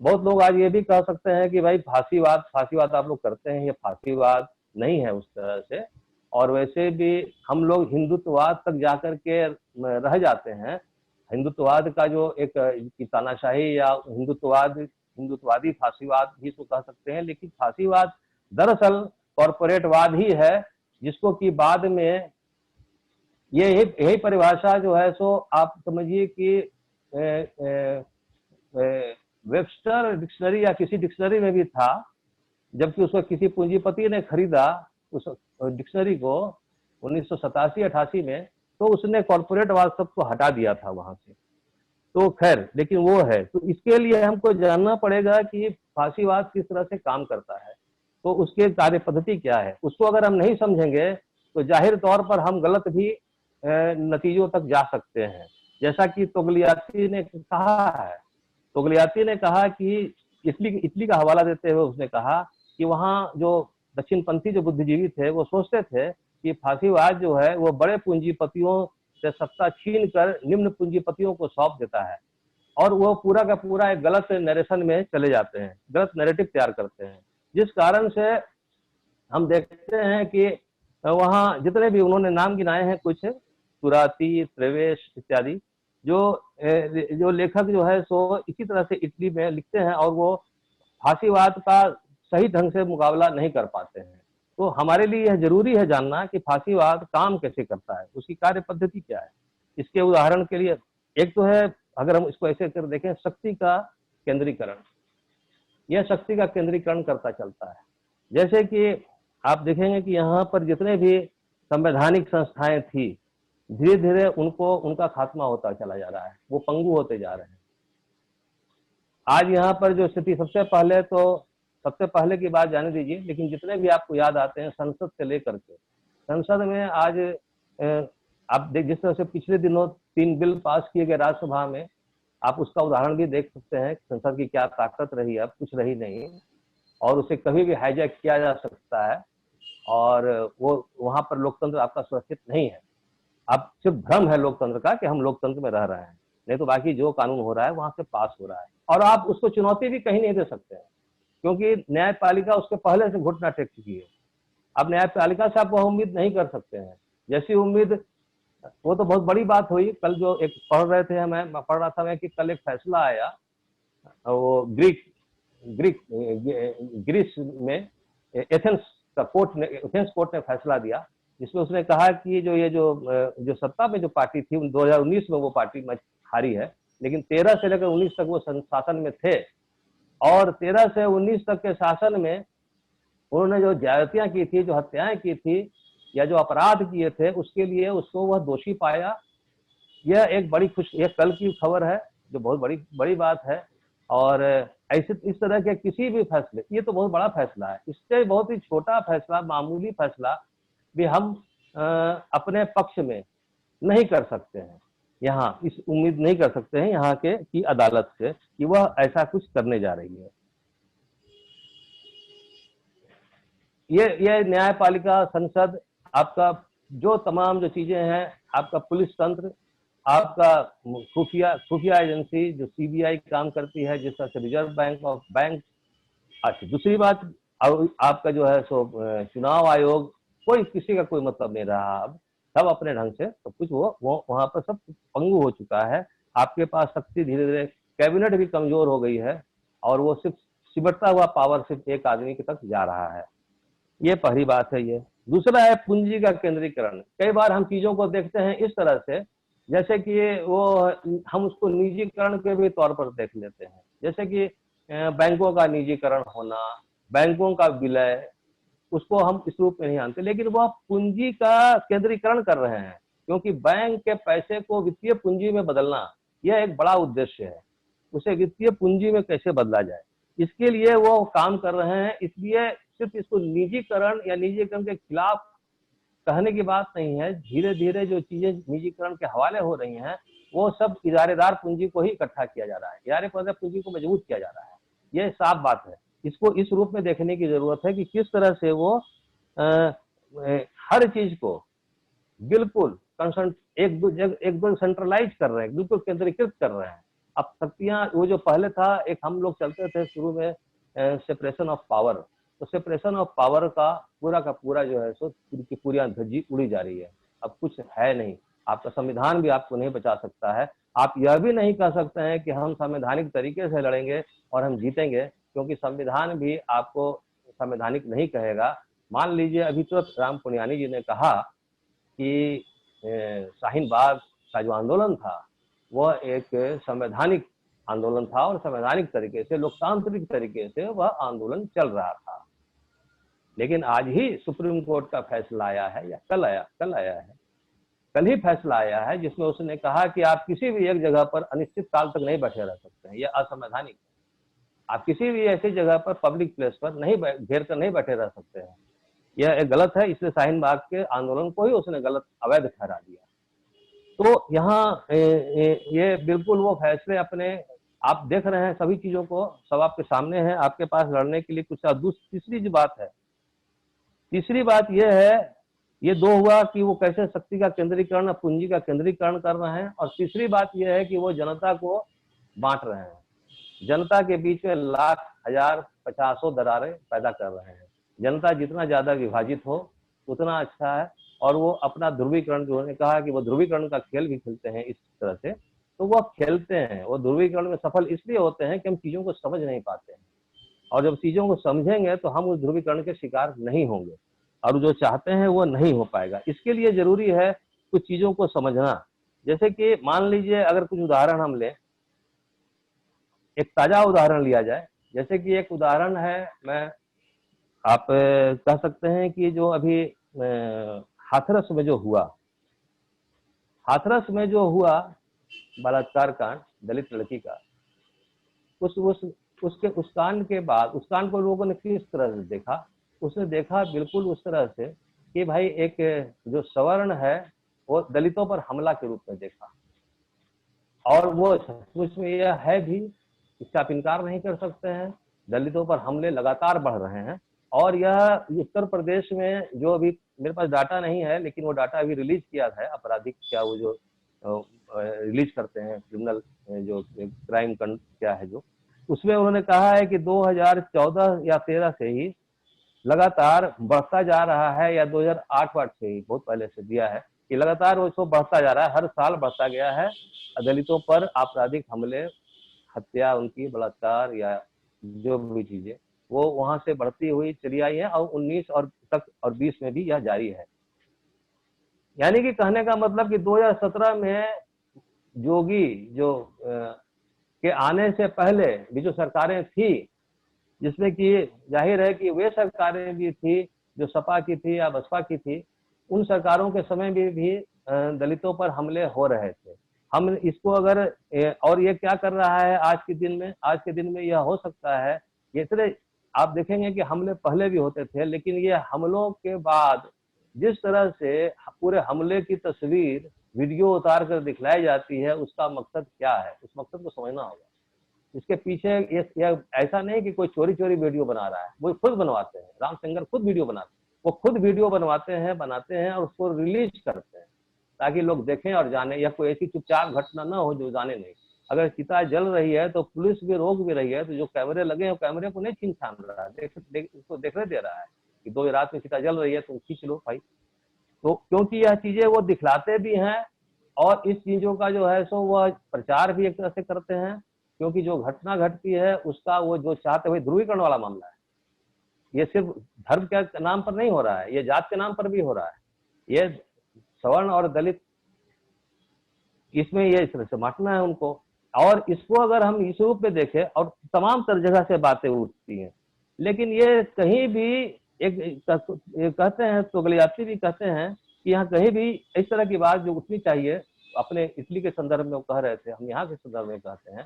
बहुत लोग आज ये भी कह सकते हैं कि भाई फांसीवाद आप लोग करते हैं, ये फांसीवाद नहीं है उस तरह से, और वैसे भी हम लोग हिंदुत्ववाद तक जाकर के रह जाते हैं। हिंदुत्ववाद का जो एक तानाशाही या हिंदुत्ववादी फांसीवाद भी इसको कह सकते हैं, लेकिन फांसीवाद दरअसल कॉरपोरेटवाद ही है, जिसको कि बाद में यही परिभाषा जो है सो आप समझिए कि वेबस्टर डिक्शनरी या किसी डिक्शनरी में भी था, जबकि उसको किसी पूंजीपति ने खरीदा उस डिक्शनरी को 1987-88 में, तो उसने कॉरपोरेटवाद सब को हटा दिया था वहां से। तो खैर, लेकिन वो है, तो इसके लिए हमको जानना पड़ेगा कि फांसीवाद किस तरह से काम करता है, तो उसके कार्य पद्धति क्या है। उसको अगर हम नहीं समझेंगे तो जाहिर तौर पर हम गलत भी नतीजों तक जा सकते हैं। जैसा कि तोगलियाती ने कहा है, तोगलियाती ने कहा कि इटली का हवाला देते हुए उसने कहा कि वहाँ जो दक्षिणपंथी जो बुद्धिजीवी थे वो सोचते थे कि फांसीवाद जो है वो बड़े पूंजीपतियों से सत्ता छीन कर निम्न पूंजीपतियों को सौंप देता है, और वो पूरा का पूरा एक गलत नरेशन में चले जाते हैं, गलत नैरेटिव तैयार करते हैं, जिस कारण से हम देखते हैं कि वहाँ जितने भी उन्होंने नाम गिनाए हैं, कुछ तुराती, त्रेवेश इत्यादि, जो लेखक जो है सो इसी तरह से इटली में लिखते हैं, और वो फांसीवाद का सही ढंग से मुकाबला नहीं कर पाते हैं। तो हमारे लिए यह जरूरी है जानना कि फांसीवाद काम कैसे करता है, उसकी कार्य पद्धति क्या है। इसके उदाहरण के लिए एक तो है, अगर हम इसको ऐसे कर देखें, शक्ति का केंद्रीकरण। यह शक्ति का केंद्रीकरण करता चलता है। जैसे कि आप देखेंगे कि यहाँ पर जितने भी संवैधानिक संस्थाएं थी, धीरे धीरे उनका खात्मा होता चला जा रहा है, वो पंगु होते जा रहे हैं। आज यहाँ पर जो स्थिति, सबसे पहले की बात जाने दीजिए, लेकिन जितने भी आपको याद आते हैं संसद से लेकर के, संसद में आज आप जिस तरह से पिछले दिनों 3 बिल पास किए गए राज्यसभा में, आप उसका उदाहरण भी देख सकते हैं। संसद की क्या ताकत रही, अब कुछ रही नहीं, और उसे कभी भी हाईजैक किया जा सकता है, और वो वहां पर लोकतंत्र आपका सुरक्षित नहीं है। अब सिर्फ भ्रम है लोकतंत्र का कि हम लोकतंत्र में रह रहे हैं, नहीं तो बाकी जो कानून हो रहा है वहां से पास हो रहा है, और आप उसको चुनौती भी कहीं नहीं दे सकते हैं, क्योंकि न्यायपालिका उसके पहले से घुटना टेक चुकी है। अब न्यायपालिका से आप वह उम्मीद नहीं कर सकते हैं, जैसी उम्मीद, वो तो बहुत बड़ी बात हुई। कल जो एक पढ़ रहा था मैं कि कल एक फैसला आया, वो ग्रीस में एथेंस कोर्ट ने फैसला दिया, जिसमें उसने कहा कि जो सत्ता में जो पार्टी थी 2019 में वो पार्टी हारी है, लेकिन 13 से लेकर 19 तक वो शासन में थे, और 13 से 19 तक के शासन में उन्होंने जो ज्यादतियां की थी, जो हत्याएं की थी, या जो अपराध किए थे, उसके लिए उसको वह दोषी पाया। यह एक यह कल की खबर है, जो बहुत बड़ी बात है। और ऐसे इस तरह के किसी भी फैसले, ये तो बहुत बड़ा फैसला है, इससे बहुत ही छोटा फैसला, मामूली फैसला भी हम अपने पक्ष में नहीं कर सकते हैं। यहाँ इस उम्मीद नहीं कर सकते हैं यहाँ के की अदालत से कि वह ऐसा कुछ करने जा रही है। ये न्यायपालिका, संसद, आपका जो तमाम जो चीजें हैं, आपका पुलिस तंत्र, आपका खुफिया एजेंसी जो सीबीआई काम करती है, जिस तरह से रिजर्व बैंक ऑफ बैंक। अच्छा, दूसरी बात, आपका जो है सो चुनाव आयोग, कोई किसी का कोई मतलब नहीं रहा अब, सब अपने ढंग से सब कुछ वो वहां पर सब पंगु हो चुका है। आपके पास शक्ति धीरे धीरे, कैबिनेट भी कमजोर हो गई है और वो सिर्फ सिमटता हुआ पावर सिर्फ एक आदमी के तक जा रहा है। ये पहली बात है। ये दूसरा है पूंजी का केंद्रीकरण। कई बार हम चीजों को देखते हैं इस तरह से जैसे कि वो हम उसको निजीकरण के भी तौर पर देख लेते हैं, जैसे कि बैंकों का निजीकरण होना, बैंकों का विलय, उसको हम इस रूप में नहीं आनते, लेकिन वह पूंजी का केंद्रीकरण कर रहे हैं, क्योंकि बैंक के पैसे को वित्तीय पूंजी में बदलना यह एक बड़ा उद्देश्य है। उसे वित्तीय पूंजी में कैसे बदला जाए, इसके लिए वो काम कर रहे हैं। इसलिए सिर्फ इसको निजीकरण या निजीकरण के खिलाफ कहने की बात नहीं है। धीरे धीरे जो चीजें निजीकरण के हवाले हो रही हैं, वो सब इजारेदार पूंजी को ही इकट्ठा किया जा रहा है, इजारेदार पूंजी को मजबूत किया जा रहा है। ये साफ बात है। इसको इस रूप में देखने की जरूरत है कि किस तरह से वो हर चीज को बिल्कुल एकदम सेंट्रलाइज कर रहे हैं, बिल्कुल केंद्रीकृत कर रहे हैं। अब शक्तियां, वो जो पहले था, एक हम लोग चलते थे शुरू में सेपरेशन ऑफ पावर, तो सेपरेशन ऑफ पावर का पूरा जो है सो की पूरी धज्जी उड़ी जा रही है। अब कुछ है नहीं, आपका संविधान भी आपको नहीं बचा सकता है। आप यह भी नहीं कह सकते हैं कि हम संवैधानिक तरीके से लड़ेंगे और हम जीतेंगे, क्योंकि संविधान भी आपको संवैधानिक नहीं कहेगा। मान लीजिए अभी तो राम पुनियानी जी ने कहा कि शाहीन बाग का जो आंदोलन था वह एक संवैधानिक आंदोलन था और संवैधानिक तरीके से, लोकतांत्रिक तरीके से वह आंदोलन चल रहा था। लेकिन आज ही सुप्रीम कोर्ट का फैसला आया है, या कल आया है, कल ही फैसला आया है, जिसमें उसने कहा कि आप किसी भी एक जगह पर अनिश्चित काल तक नहीं बैठे रह सकते हैं, यह असंवैधानिक है। आप किसी भी ऐसी जगह पर, पब्लिक प्लेस पर नहीं घेर कर नहीं बैठे रह सकते हैं, यह एक गलत है। इसलिए शाहीन बाग के आंदोलन को ही उसने गलत, अवैध ठहरा दिया। तो यहाँ ये बिल्कुल वो फैसले अपने, आप देख रहे हैं सभी चीजों को, सब आपके सामने है, आपके पास लड़ने के लिए कुछ। तीसरी जो बात है, तीसरी बात यह है, ये दो हुआ कि वो कैसे शक्ति का केंद्रीकरण, पूंजी का केंद्रीकरण कर रहे हैं, और तीसरी बात यह है कि वो जनता को बांट रहे हैं, जनता के बीच में लाख, हजार, पचासों दरारें पैदा कर रहे हैं। जनता जितना ज्यादा विभाजित हो उतना अच्छा है। और वो अपना ध्रुवीकरण, जो उन्होंने कहा कि वो ध्रुवीकरण का खेल भी खेलते हैं इस तरह से, तो वो खेलते हैं, वो ध्रुवीकरण में सफल इसलिए होते हैं कि हम चीजों को समझ नहीं पाते हैं, और जब चीजों को समझेंगे तो हम उस ध्रुवीकरण के शिकार नहीं होंगे, और जो चाहते हैं वो नहीं हो पाएगा। इसके लिए जरूरी है कुछ चीजों को समझना। जैसे कि मान लीजिए अगर कुछ उदाहरण हम लें, एक ताजा उदाहरण लिया जाए, जैसे कि एक उदाहरण है, मैं आप कह सकते हैं कि जो अभी हाथरस में जो हुआ, हाथरस में जो हुआ बलात्कार कांड दलित लड़की का, उस कांड के बाद, उस कांड को लोगों ने किस तरह से देखा, उसने देखा बिल्कुल उस तरह से कि भाई एक जो सवर्ण है वो दलितों पर हमला के रूप में देखा, और वो सचमुच में यह है भी, इसका आप इनकार नहीं कर सकते हैं। दलितों पर हमले लगातार बढ़ रहे हैं, और यह उत्तर प्रदेश में, जो अभी मेरे पास डाटा नहीं है, लेकिन वो डाटा अभी रिलीज किया है आपराधिक, क्या वो जो रिलीज करते हैं क्रिमिनल, जो क्राइम क्या है, जो उसमें उन्होंने कहा है कि 2014 या 13 से ही लगातार बढ़ता जा रहा है, या 2008 से ही, बहुत पहले से दिया है कि लगातार वो बढ़ता जा रहा है, हर साल बढ़ता गया है दलितों पर आपराधिक हमले, हत्या उनकी, बलात्कार या जो भी चीजें, वो वहां से बढ़ती हुई चली आई है, और 19 और तक और 20 में भी यह जारी है। यानी कि कहने का मतलब कि 2017 में जोगी जो के आने से पहले भी जो सरकारें थी, जिसमें कि जाहिर है कि वे सरकारें भी थी जो सपा की थी या बसपा की थी, उन सरकारों के समय भी दलितों पर हमले हो रहे थे। हम इसको अगर, और ये क्या कर रहा है आज के दिन में यह हो सकता है, ये सिर्फ आप देखेंगे कि हमले पहले भी होते थे, लेकिन ये हमलों के बाद जिस तरह से पूरे हमले की तस्वीर वीडियो उतार कर दिखलाई जाती है, उसका मकसद क्या है, उस मकसद को समझना होगा। इसके पीछे ये ऐसा नहीं कि कोई चोरी चोरी वीडियो बना रहा है, वो खुद बनवाते हैं। राम सिंगर खुद वीडियो बनाते हैं, वो खुद वीडियो बनवाते हैं, बनाते हैं और उसको रिलीज करते हैं ताकि लोग देखें और जाने। या कोई ऐसी चुपचाप घटना ना हो जो जाने नहीं। अगर चिता जल रही है तो पुलिस भी रोक भी रही है, तो जो कैमरे लगे हैं कैमरे को नहीं छीन छान रहा है, उसको देखने दे रहा है कि 2 रात में चिता जल रही है, तुम खींच लो भाई। तो क्योंकि यह चीजें वो दिखलाते भी हैं और इस चीजों का जो है सो वह प्रचार भी एक तरह से करते हैं, क्योंकि जो घटना घटती है उसका वो जो चाहते हुए ध्रुवीकरण वाला मामला है। ये सिर्फ धर्म के नाम पर नहीं हो रहा है, ये जात के नाम पर भी हो रहा है। ये सवर्ण और दलित, इसमें ये इस तरह से बांटना है उनको। और इसको अगर हम इस रूप में देखें, और तमाम तर जगह से बातें उठती हैं, लेकिन ये कहीं भी एक कहते हैं, तो गलियाती भी कहते हैं कि यहाँ कहीं भी इस तरह की बात जो उठनी चाहिए, अपने इटली के संदर्भ में वो कह रहे थे, हम यहाँ के संदर्भ में कहते हैं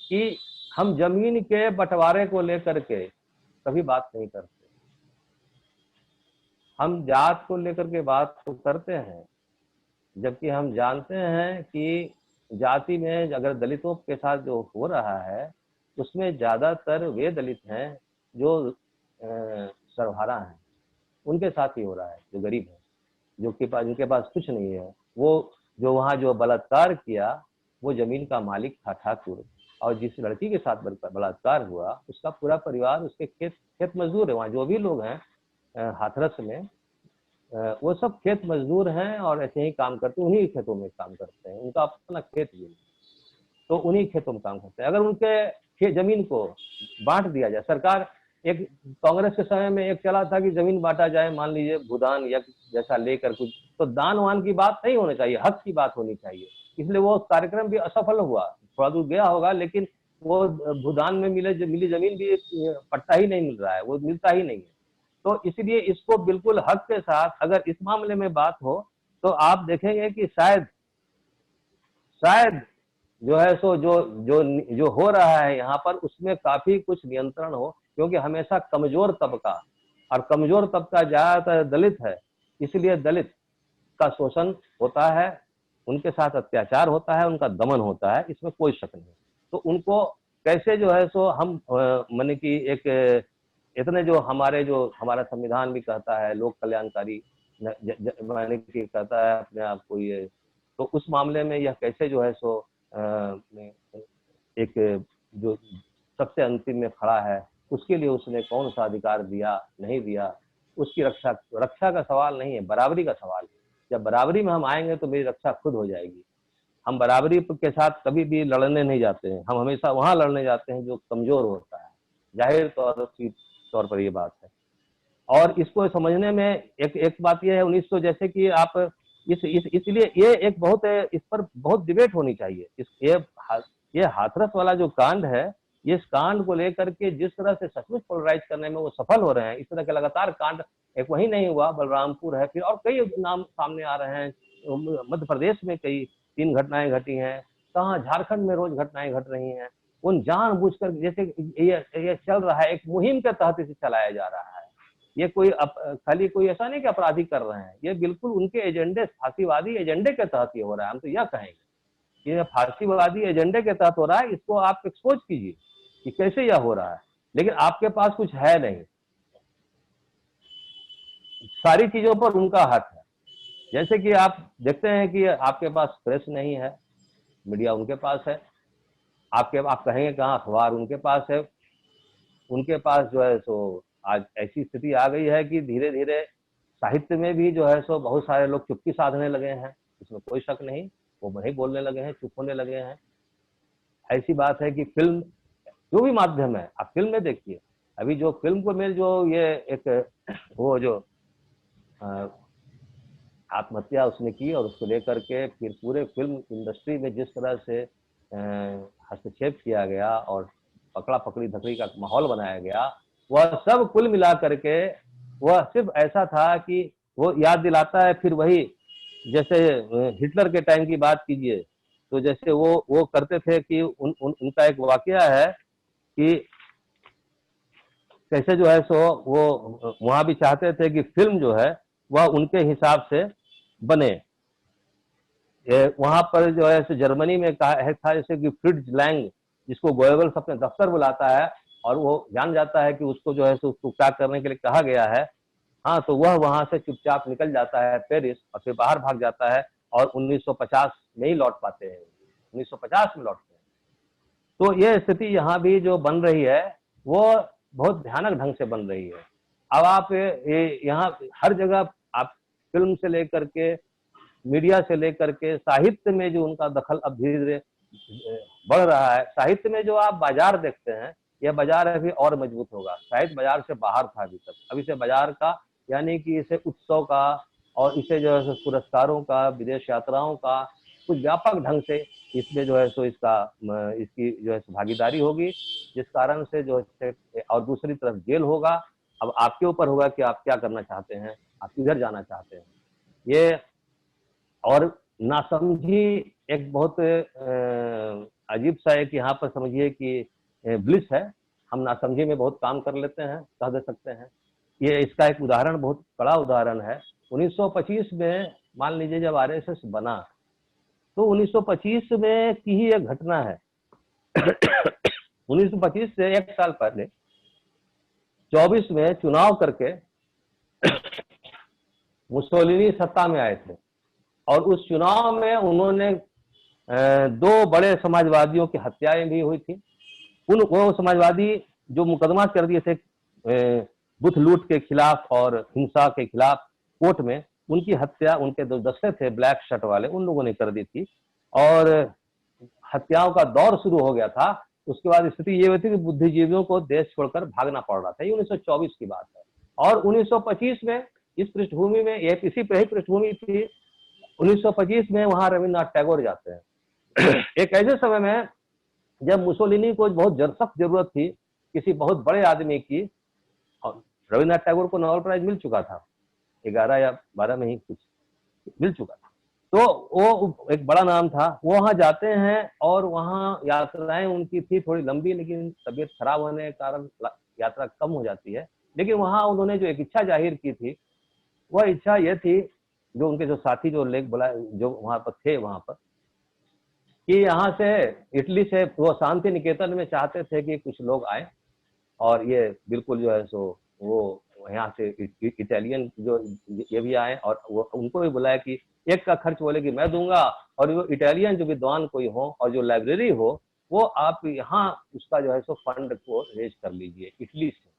कि हम जमीन के बंटवारे को लेकर के कभी बात नहीं करते। हम जात को लेकर के बात तो करते हैं, जबकि हम जानते हैं कि जाति में अगर दलितों के साथ जो हो रहा है उसमें ज्यादातर वे दलित हैं जो सर्वहारा हैं, उनके साथ ही हो रहा है। जो गरीब है, जो के पास, जिनके पास कुछ नहीं है, वो जो वहाँ जो बलात्कार किया वो जमीन का मालिक था ठाकुर, और जिस लड़की के साथ बलात्कार हुआ उसका पूरा परिवार उसके खेत मजदूर है। वहाँ जो भी लोग हैं हाथरस में, वो सब खेत मजदूर हैं और ऐसे ही काम करते हैं, उन्हीं खेतों में काम करते हैं, उनका अपना खेत भी, तो उन्हीं खेतों में काम करते हैं। अगर उनके जमीन को बांट दिया जाए, सरकार एक कांग्रेस के समय में एक चला था कि जमीन बांटा जाए, मान लीजिए भूदान या जैसा लेकर कुछ, तो दान वान की बात नहीं होनी चाहिए, हक की बात होनी चाहिए। इसलिए वो कार्यक्रम भी असफल हुआ, थोड़ा दूर गया होगा, लेकिन वो भूदान में मिली जमीन भी पट्टा ही नहीं मिल रहा है, वो मिलता ही नहीं है। तो इसलिए इसको बिल्कुल हक के साथ अगर इस मामले में बात हो तो आप देखेंगे कि शायद जो है सो जो हो रहा है यहाँ पर उसमें काफी कुछ नियंत्रण हो, क्योंकि हमेशा कमजोर तबका, और कमजोर तबका ज्यादातर दलित है, इसलिए दलित का शोषण होता है, उनके साथ अत्याचार होता है, उनका दमन होता है, इसमें कोई शक नहीं। तो उनको कैसे जो है सो हम माने कि एक इतने जो हमारा संविधान भी कहता है लोक कल्याणकारी, माने कि कहता है अपने आप को ये, तो उस मामले में यह कैसे जो है सो एक जो सबसे अंतिम में खड़ा है, उसके लिए उसने कौन सा अधिकार दिया नहीं दिया, उसकी रक्षा का सवाल नहीं है, बराबरी का सवाल है। जब बराबरी में हम आएंगे तो मेरी रक्षा खुद हो जाएगी। हम बराबरी के साथ कभी भी लड़ने नहीं जाते हैं, हम हमेशा वहां लड़ने जाते हैं जो कमजोर होता है, जाहिर तौर पर ये बात है। और इसको समझने में एक बात यह है 1900, जैसे कि आप इसलिए ये एक बहुत इस पर बहुत डिबेट होनी चाहिए। ये हाथरस वाला जो कांड है, इस कांड को लेकर के जिस तरह से सचमुच पोलराइज करने में वो सफल हो रहे हैं, इस तरह के लगातार कांड, एक वही नहीं हुआ, बलरामपुर है, फिर और कई नाम सामने आ रहे हैं, मध्य प्रदेश में कई 3 घटनाएं घटी हैं, कहाँ झारखंड में रोज घटनाएं घट रही हैं। उन जानबूझकर जैसे ये चल रहा है, एक मुहिम के तहत इसे चलाया जा रहा है। ये कोई खाली कोई ऐसा नहीं कि अपराधी कर रहे हैं, ये बिल्कुल उनके एजेंडे, फांसीवादी एजेंडे के तहत ये हो रहा है। हम तो यह कहेंगे ये फांसीवादी एजेंडे के तहत हो रहा है, इसको आप एक्सपोज कीजिए कि कैसे यह हो रहा है। लेकिन आपके पास कुछ है नहीं, सारी चीजों पर उनका हक है। जैसे कि आप देखते हैं कि आपके पास प्रेस नहीं है, मीडिया उनके पास है, आप कहेंगे कहाँ, अखबार उनके पास है, उनके पास जो है सो आज ऐसी स्थिति आ गई है कि धीरे धीरे साहित्य में भी जो है सो बहुत सारे लोग चुप्पी साधने लगे हैं, इसमें कोई शक नहीं, वो नहीं बोलने लगे हैं, चुप होने लगे हैं। ऐसी बात है कि फिल्म, जो भी माध्यम है, आप फिल्म में देखिए, अभी जो फिल्म को में जो ये एक वो जो आत्महत्या उसने की और उसको लेकर के फिर पूरे फिल्म इंडस्ट्री में जिस तरह से हस्तक्षेप किया गया और पकड़ा पकड़ी धकड़ी का माहौल बनाया गया, वह सब कुल मिला करके वह सिर्फ ऐसा था कि वो याद दिलाता है फिर वही, जैसे हिटलर के टाइम की बात कीजिए, तो जैसे वो करते थे कि उनका एक वाकया है कि कैसे जो है सो वो वहां भी चाहते थे कि फिल्म जो है वह उनके हिसाब से बने, वहां पर जो है जर्मनी में कहा है था जैसे कि फ्रिट्ज लैंग, जिसको गोएबल्स अपने दफ्तर बुलाता है और वो जान जाता है कि उसको जो है उसको क्या करने के लिए कहा गया है, हाँ, तो वह वहां से चुपचाप निकल जाता है पेरिस और फिर बाहर भाग जाता है और 1950 में ही लौट पाते हैं, 1950 में लौटते हैं। तो ये स्थिति यहाँ भी जो बन रही है वो बहुत भयानक ढंग से बन रही है। अब आप यहाँ हर जगह आप फिल्म से लेकर के, मीडिया से लेकर के, साहित्य में जो उनका दखल अब धीरे धीरे बढ़ रहा है। साहित्य में जो आप बाजार देखते हैं, यह बाजार अभी और मजबूत होगा। साहित्य बाजार से बाहर था अभी तक, अब इसे बाजार का, यानी कि इसे उत्सव का और इसे जो है पुरस्कारों का, विदेश यात्राओं का कुछ व्यापक ढंग से इसमें जो है इसकी जो है भागीदारी होगी, जिस कारण से जो है, और दूसरी तरफ जेल होगा। अब आपके ऊपर होगा कि आप क्या करना चाहते हैं, आप किधर जाना चाहते हैं। ये और नासमझी एक बहुत अजीब सा है कि यहाँ पर समझिए कि ब्लिस है, हम नासमझी में बहुत काम कर लेते हैं, कह दे सकते हैं। ये इसका एक उदाहरण, बहुत बड़ा उदाहरण है। 1925 में मान लीजिए जब आरएसएस बना, तो 1925 में की ही एक घटना है। 1925 से एक साल पहले 24 में चुनाव करके मुसोलिनी सत्ता में आए थे और उस चुनाव में उन्होंने 2 बड़े समाजवादियों की हत्याएं भी हुई थी। वो समाजवादी जो मुकदमा कर दिए थे बुथ लूट के खिलाफ और हिंसा के खिलाफ कोर्ट में, उनकी हत्या उनके 2 दस्ते थे ब्लैक शर्ट वाले, उन लोगों ने कर दी थी और हत्याओं का दौर शुरू हो गया था। उसके बाद स्थिति ये हुई थी कि बुद्धिजीवियों को देश छोड़कर भागना पड़ रहा था। ये 1924 की बात है। और 1925 में इस पृष्ठभूमि में, ये इसी पर ही पृष्ठभूमि थी, 1925 में वहां रविन्द्रनाथ टैगोर जाते हैं। एक ऐसे समय में जब मुसोलिनी को बहुत सख्त जरूरत थी किसी बहुत बड़े आदमी की, और रविन्द्रनाथ टैगोर को नोबेल प्राइज मिल चुका था, 11 या 12 में ही कुछ मिल चुका था, तो वो एक बड़ा नाम था। वो वहां जाते हैं और वहां यात्राएं उनकी थी थोड़ी लंबी, लेकिन तबीयत खराब होने के कारण यात्रा कम हो जाती है। लेकिन वहां उन्होंने जो एक इच्छा जाहिर की थी, वह इच्छा ये थी, जो उनके जो साथी जो लेख बुलाए जो वहां पर थे वहां पर, कि यहाँ से इटली से वो शांति निकेतन में चाहते थे कि कुछ लोग आए और ये बिल्कुल जो है वो यहाँ से इटालियन जो ये भी आए और वो उनको भी बुलाया कि एक का खर्च बोले कि मैं दूंगा, और वो इटालियन जो विद्वान कोई हो और जो लाइब्रेरी हो वो आप यहाँ उसका जो है फंड को रेज कर लीजिए इटली से,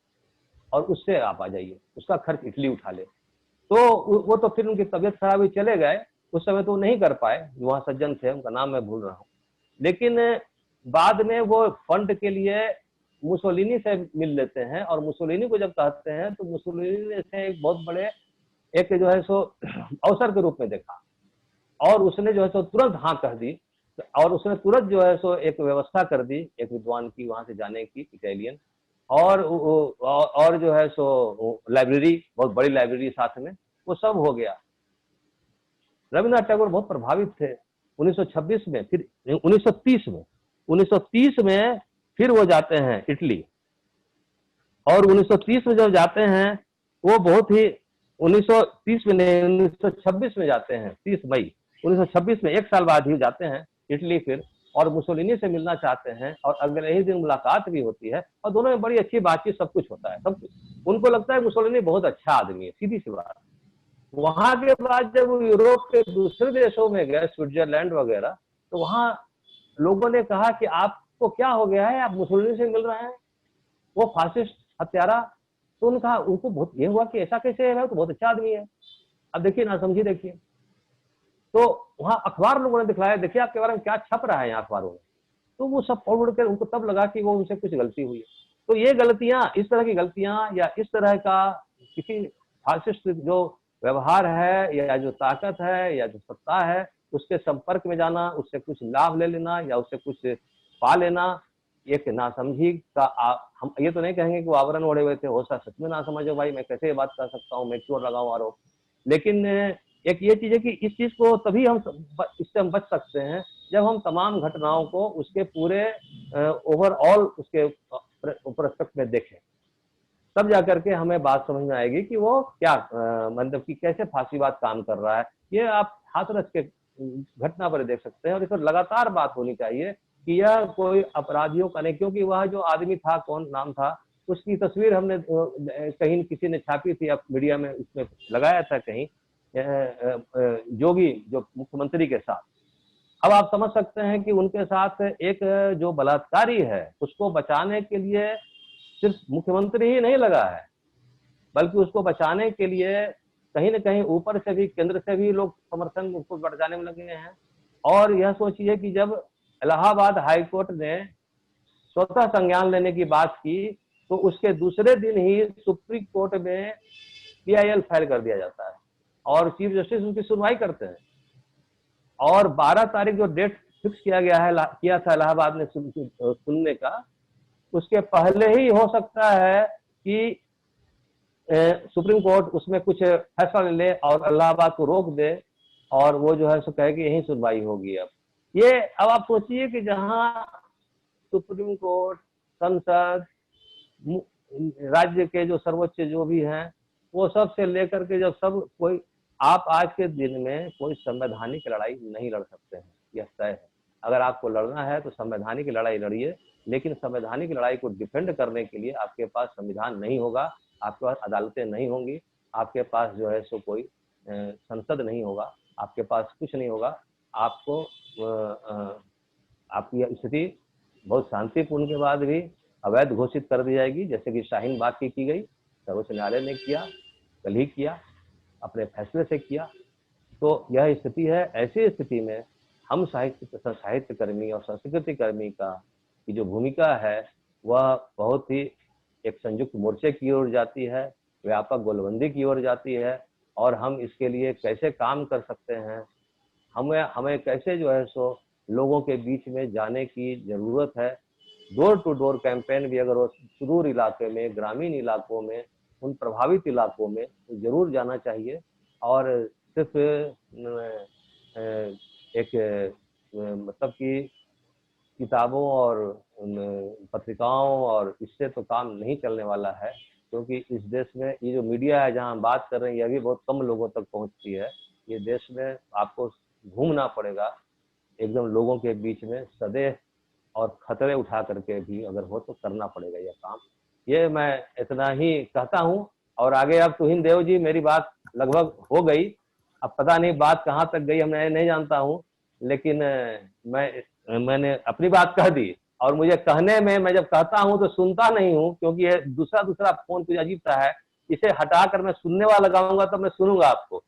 और उससे आप आ जाइए, उसका खर्च इटली उठा ले। तो वो तो फिर उनकी तबीयत खराब हुई, चले गए। उस समय तो नहीं कर पाए, वहां सज्जन थे, उनका नाम मैं भूल रहा हूँ। लेकिन बाद में वो फंड के लिए मुसोलिनी से मिल लेते हैं, और मुसोलिनी को जब कहते हैं तो मुसोलिनी ने इसे एक बहुत बड़े एक जो है अवसर के रूप में देखा, और उसने जो है तुरंत हाँ कह दी, और उसने तुरंत जो है एक व्यवस्था कर दी एक विद्वान की वहां से जाने की, इटालियन, और जो है लाइब्रेरी, बहुत बड़ी लाइब्रेरी साथ में, वो सब हो गया। रविन्द्रनाथ टैगोर बहुत प्रभावित थे। 1926 में, फिर 1930 में फिर वो जाते हैं इटली, और 1930 में जब जाते हैं वो बहुत ही 1930 में नहीं 1926 में जाते हैं, 30 मई 1926 में, एक साल बाद ही जाते हैं इटली फिर, और मुसोलिनी से मिलना चाहते हैं, और अगले ही दिन मुलाकात भी होती है और दोनों में बड़ी अच्छी बातचीत, सब कुछ होता है, सब कुछ। उनको लगता है मुसोलिनी बहुत अच्छा आदमी है, सीधी सी बात। वहां के बाद जब वो यूरोप के दूसरे देशों में गए, स्विट्जरलैंड वगैरह, तो वहां लोगों ने कहा कि आपको क्या हो गया है, आप मुसोलिनी से मिल रहे हैं, वो फासिस्ट हत्यारा। तो उनको बहुत ये हुआ कि ऐसा कैसे है, तो बहुत अच्छा आदमी है। अब देखिए ना, समझिए, देखिए, तो वहां अखबार लोगों ने दिखलाया, देखिए आपके बारे में क्या छप रहा है यहाँ अखबारों में, तो वो सब पढ़ कर उनको तब लगा कि वो उनसे कुछ गलती हुई है। तो ये गलतियां, इस तरह की गलतियां, या इस तरह का किसी फासिस्ट जो व्यवहार है, या जो ताकत है, या जो सत्ता है, उसके संपर्क में जाना, उससे कुछ लाभ ले लेना या उससे कुछ पा लेना, एक नासमझी का हम ये तो नहीं कहेंगे कि वो आवरण ओढ़े हुए थे, हो सकता सच में ना समझो भाई, मैं कैसे ये बात कर सकता हूँ, मैं क्यों लगाऊं आरोप। लेकिन एक ये चीज है कि इस चीज को तभी इससे हम बच सकते हैं जब हम तमाम घटनाओं को उसके पूरे ओवरऑल उसके परस्पेक्ट में देखें, तब जाकर के हमें बात समझ में आएगी कि वो क्या मतलब कि कैसे फांसीवाद काम कर रहा है। ये आप हाथरस के घटना पर देख सकते हैं। और इस पर लगातार बात होनी चाहिए कि यह कोई अपराधियों का नहीं, क्योंकि वह जो आदमी था, कौन नाम था, उसकी तस्वीर हमने कहीं किसी ने छापी थी, अब मीडिया में उसमें लगाया था कहीं, जोगी जो मुख्यमंत्री के साथ। अब आप समझ सकते हैं कि उनके साथ एक जो बलात्कारी है उसको बचाने के लिए सिर्फ मुख्यमंत्री ही नहीं लगा है, बल्कि उसको बचाने के लिए कहीं न कहीं ऊपर से भी, केंद्र से भी लोग समर्थन उसको बढ़ जाने में लगे हैं। और यह सोचिए कि जब इलाहाबाद हाई कोर्ट ने स्वतः संज्ञान लेने की बात की, तो उसके दूसरे दिन ही सुप्रीम कोर्ट में PIL फाइल कर दिया जाता है और चीफ जस्टिस उसकी सुनवाई करते हैं। और 12 तारीख जो डेट फिक्स किया था इलाहाबाद ने सुनने का, उसके पहले ही हो सकता है कि सुप्रीम कोर्ट उसमें कुछ फैसला ले और इलाहाबाद को रोक दे, और वो जो है सो कहे कि यही सुनवाई होगी। अब आप सोचिए कि जहां सुप्रीम कोर्ट, संसद, राज्य के जो सर्वोच्च जो भी हैं, वो सब से लेकर के जब सब कोई, आप आज के दिन में कोई संवैधानिक लड़ाई नहीं लड़ सकते हैं, यह तय है। अगर आपको लड़ना है तो संवैधानिक लड़ाई लड़िए, लेकिन संवैधानिक लड़ाई को डिफेंड करने के लिए आपके पास संविधान नहीं होगा, आपके पास अदालतें नहीं होंगी, आपके पास जो है सो कोई संसद नहीं होगा, आपके पास कुछ नहीं होगा। आपको आपकी स्थिति बहुत शांतिपूर्ण के बाद भी अवैध घोषित कर दी जाएगी, जैसे कि शाहीन बाग की गई, सर्वोच्च न्यायालय ने किया, कल ही किया, अपने फैसले से किया। तो यह स्थिति है। ऐसी स्थिति में हम साहित्य कर्मी और संस्कृति कर्मी की जो भूमिका है वह बहुत ही एक संयुक्त मोर्चे की ओर जाती है, व्यापक गोलबंदी की ओर जाती है। और हम इसके लिए कैसे काम कर सकते हैं, हमें कैसे जो है सो लोगों के बीच में जाने की जरूरत है। डोर टू डोर कैंपेन भी अगर वो सुदूर इलाके में, ग्रामीण इलाकों में, उन प्रभावित इलाकों में जरूर जाना चाहिए। और सिर्फ एक मतलब कि किताबों और पत्रिकाओं और इससे तो काम नहीं चलने वाला है, क्योंकि इस देश में ये जो मीडिया है जहां हम बात कर रहे हैं, यह भी बहुत कम लोगों तक पहुंचती है। ये देश में आपको घूमना पड़ेगा एकदम लोगों के बीच में सदैव, और खतरे उठा करके भी अगर हो तो करना पड़ेगा यह काम। ये मैं इतना ही कहता हूँ। और आगे अब तुहिन देव जी, मेरी बात लगभग हो गई, अब पता नहीं बात कहाँ तक गई, मैं नहीं जानता हूँ, लेकिन मैंने अपनी बात कह दी। और मुझे कहने में, मैं जब कहता हूँ तो सुनता नहीं हूँ, क्योंकि ये दूसरा फोन कुछ अजीब सा है, इसे हटाकर मैं सुनने वाला लगाऊंगा तो मैं सुनूंगा आपको।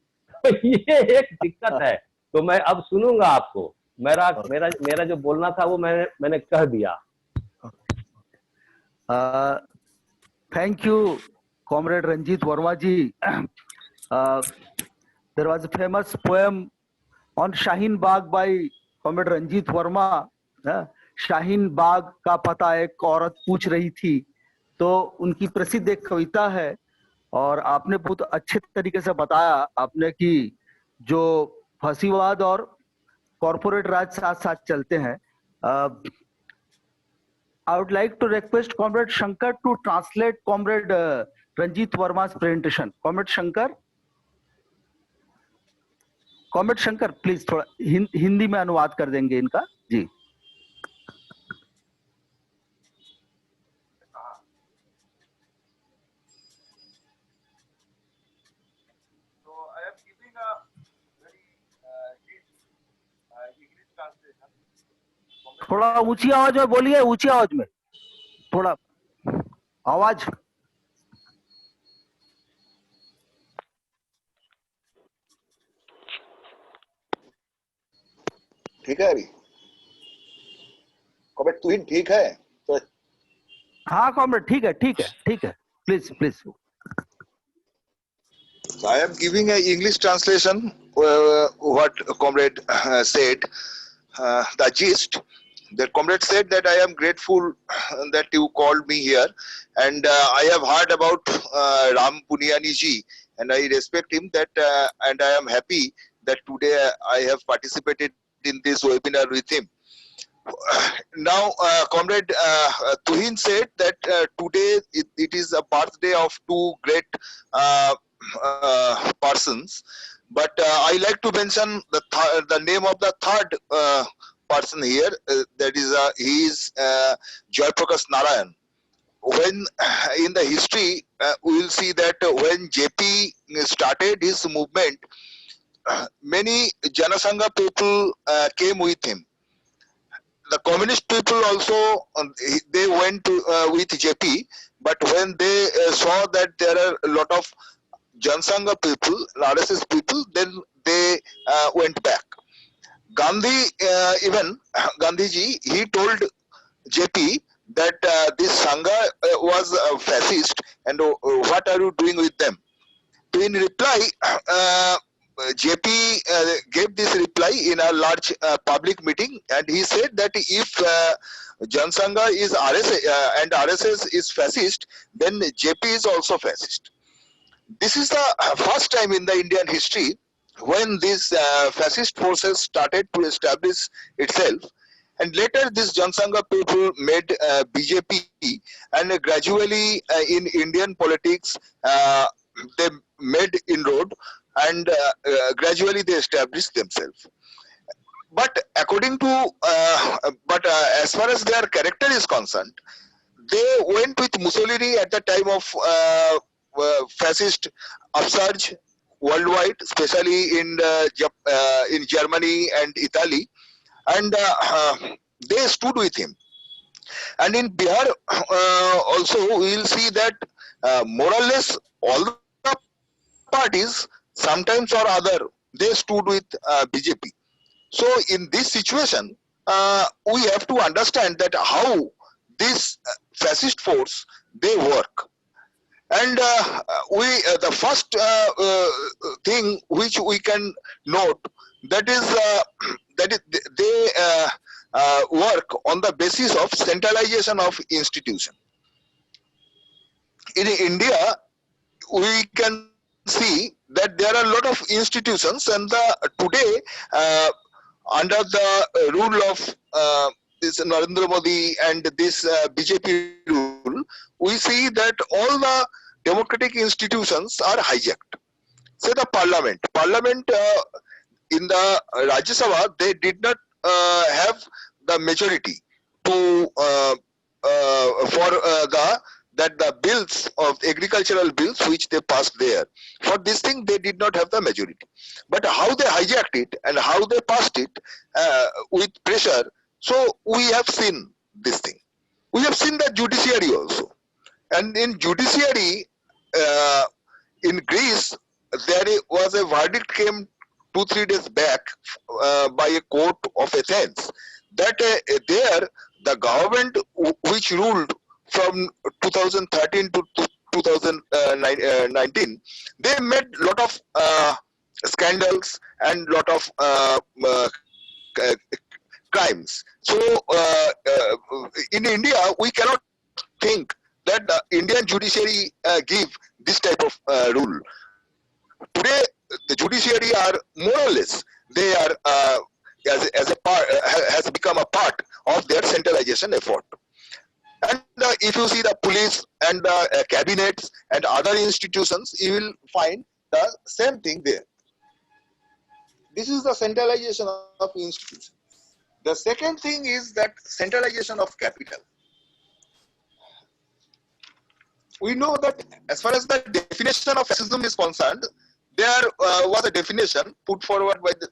तो ये एक दिक्कत है, तो मैं अब सुनूंगा आपको। मेरा जो बोलना था वो मैंने कह दिया। Thank you, Comrade Ranjit Verma ji. There was a famous poem on Shaheen Bagh by Comrade Ranjit Verma. Shaheen Bagh का पता एक औरत पूछ रही थी, तो उनकी प्रसिद्ध एक कविता है। और आपने बहुत अच्छे तरीके से बताया आपने कि जो फसीवाद और कॉर्पोरेट राज साथ साथ चलते हैं। I would like to request Comrade Shankar to translate Comrade Ranjit Verma's presentation. Comrade Shankar, please थोड़ा हिंदी में अनुवाद कर देंगे इनका जी। थोड़ा ऊंची आवाज में बोलिए, ऊंची आवाज में, थोड़ा आवाज। ठीक है अभी कॉमरेड तुहिन ठीक है तो? हाँ कॉमरेड ठीक है, please. I am giving an English translation what comrade said. The gist, the comrade said that I am grateful that you called me here, and I have heard about Ram Puniani ji, and I respect him that, and I am happy that today I have participated in this webinar with him. Now, Comrade Tuhin said that today it is a birthday of two great persons. But I like to mention the name of the third person here. That is, he is Jayaprakash Narayan. When in the history, we will see that when JP started his movement, many Janasangha people came with him. The communist people also, they went to, with JP, but when they saw that there are a lot of Janasangha people, RSS people, then they went back. Gandhi, even Gandhiji, he told JP that this Sangha was fascist, and what are you doing with them? So in reply, JP gave this reply in a large public meeting, and he said that if Jansangha is RSS and RSS is fascist, then JP is also fascist. This is the first time in the Indian history when these fascist forces started to establish itself, and later this Jansangha people made BJP, and gradually in Indian politics they made inroad, and gradually they established themselves. But according to, as far as their character is concerned, they went with Mussolini at the time of fascist upsurge worldwide, especially in Germany and Italy, and they stood with him. And in Bihar also, we will see that more or less all the parties, sometimes or other, they stood with BJP. So in this situation, we have to understand that how this fascist force they work. And the first thing which we can note, that is that they work on the basis of centralization of institution. In India, we can see that there are a lot of institutions, and today under the rule of this Narendra Modi and this BJP rule, we see that all the democratic institutions are hijacked. Say the Parliament in the Rajya Sabha, they did not have the majority to for the bills of agricultural bills which they passed there. For this thing, they did not have the majority. But how they hijacked it and how they passed it with pressure, so we have seen this thing. We have seen the judiciary also. And in judiciary, in Greece, there was a verdict came 2-3 days back by a court of Athens that there the government which ruled from 2013 to 2019, they made lot of scandals and lot of crimes. So in India, we cannot think that the Indian judiciary give this type of rule. Today, the judiciary are more or less, they are as a part, has become a part of their centralization effort. And if you see the police and the cabinets and other institutions, you will find the same thing there. This is the centralization of institutions. The second thing is that centralization of capital. We know that as far as the definition of fascism is concerned, there was a definition put forward by the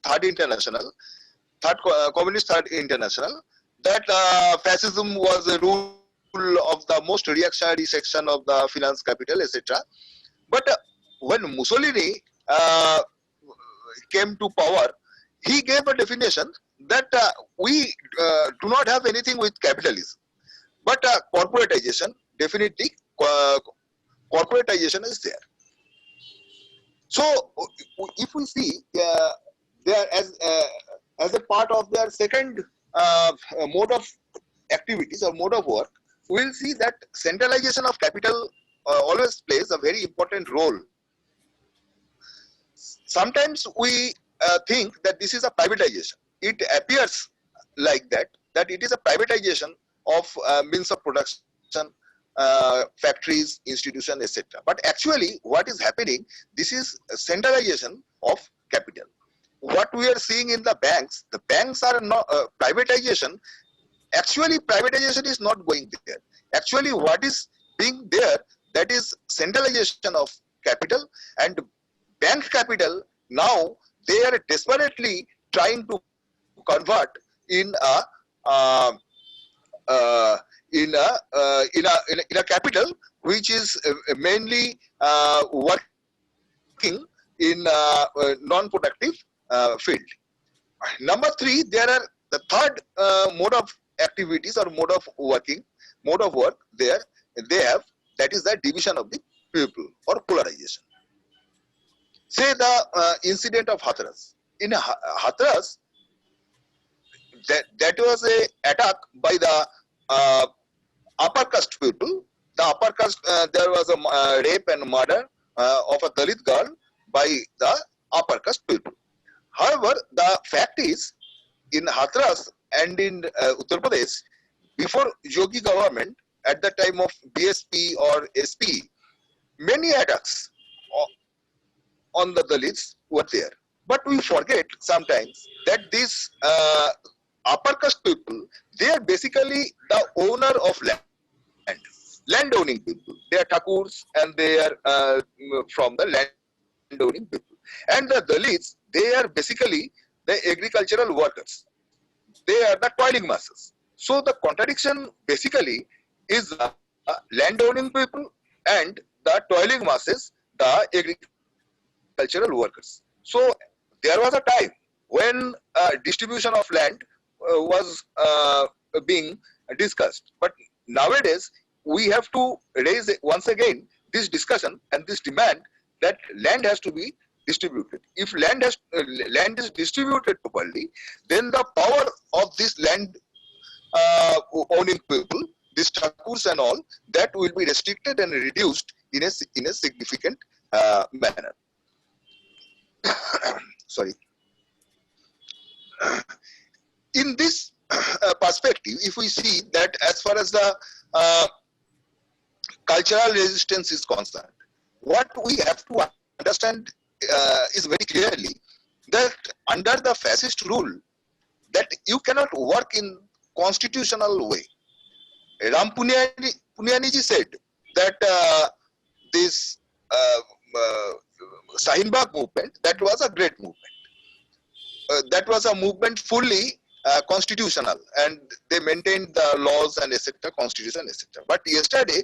Communist Third International, that fascism was a rule of the most reactionary section of the finance capital, etc. But when Mussolini came to power, he gave a definition that we do not have anything with capitalism, but corporatization, definitely corporatization is there. So if we see there as a part of their second mode of activities or mode of work, we will see that centralization of capital always plays a very important role. Sometimes we think that this is a privatization. It appears like that it is a privatization of means of production, factories, institutions, etc. But actually, what is happening? This is a centralization of capital. What we are seeing in the banks are not privatization. Actually, privatization is not going there. Actually, what is being there, that is centralization of capital, and bank capital now they are desperately trying to convert in a in a capital which is mainly working in non-productive field. Number three, there are the third mode of activities or mode of work there they have, that is the division of the people or polarization. Say the incident of Hathras. In Hathras, that was a attack by the upper caste people. The upper caste, there was a rape and murder of a Dalit girl by the upper caste people. However, the fact is, in Hathras and in Uttar Pradesh, before Yogi government, at the time of BSP or SP, many attacks on the Dalits were there. But we forget sometimes that these upper caste people, they are basically the owner of land, land-owning people. They are Thakurs and they are from the land-owning people. And the Dalits, they are basically the agricultural workers. They are the toiling masses. So the contradiction basically is the land-owning people and the toiling masses, the agricultural workers. So there was a time when distribution of land was being discussed. But nowadays, we have to raise once again this discussion and this demand that land has to be distributed. If land is distributed properly, then the power of this land owning people, these Thakurs and all, that will be restricted and reduced in a significant manner. Sorry. In this perspective, if we see that as far as the cultural resistance is concerned, what we have to understand is very clearly that under the fascist rule, that you cannot work in constitutional way. Ram Punyani ji said that this Shahin Bagh movement, that was a great movement. That was a movement fully constitutional, and they maintained the laws and etc., constitution, etc. But yesterday,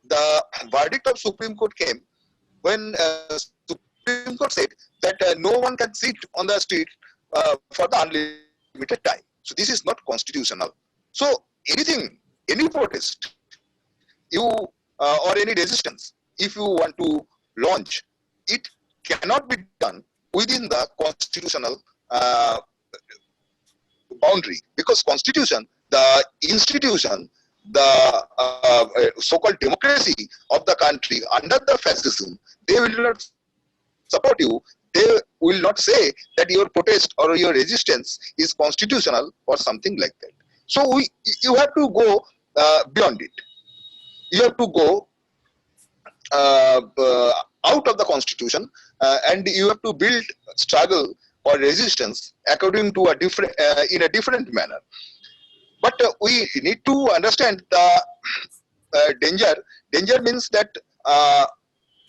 the verdict of Supreme Court came when Supreme Court said that no one can sit on the street for the unlimited time. So this is not constitutional. So anything, any protest, or any resistance, if you want to launch, it cannot be done within the constitutional boundary, because constitution, the institution, the so-called democracy of the country under the fascism, they will not support you. They will not say that your protest or your resistance is constitutional or something like that. So you have to go beyond it. You have to go out of the constitution, and you have to build struggle or resistance according to a different in a different manner. But we need to understand the danger. Danger means that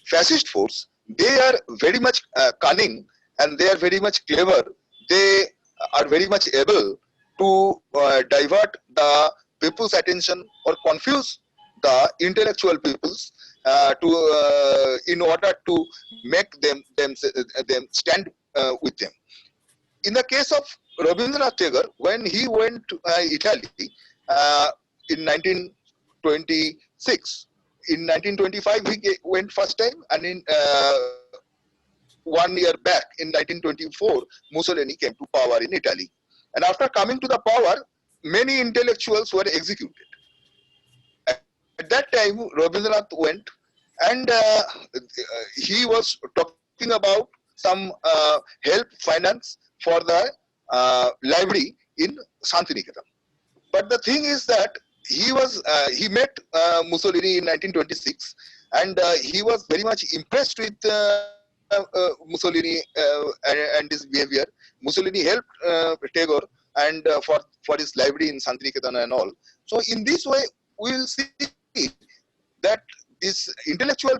fascist force, they are very much cunning and they are very much clever. They are very much able to divert the people's attention or confuse the intellectual peoples in order to make them stand with them. In the case of Rabindranath Tagore, when he went to Italy in 1926, in 1925 he went first time, and in 1 year back in 1924, Mussolini came to power in Italy. And after coming to the power, many intellectuals were executed. At that time, Rabindranath went, and he was talking about some help, finance for the library in Santiniketan. But the thing is that he met Mussolini in 1926, and he was very much impressed with Mussolini and his behavior. Mussolini helped Tagore and for his library in Santiniketan and all. So in this way, we will see that these intellectual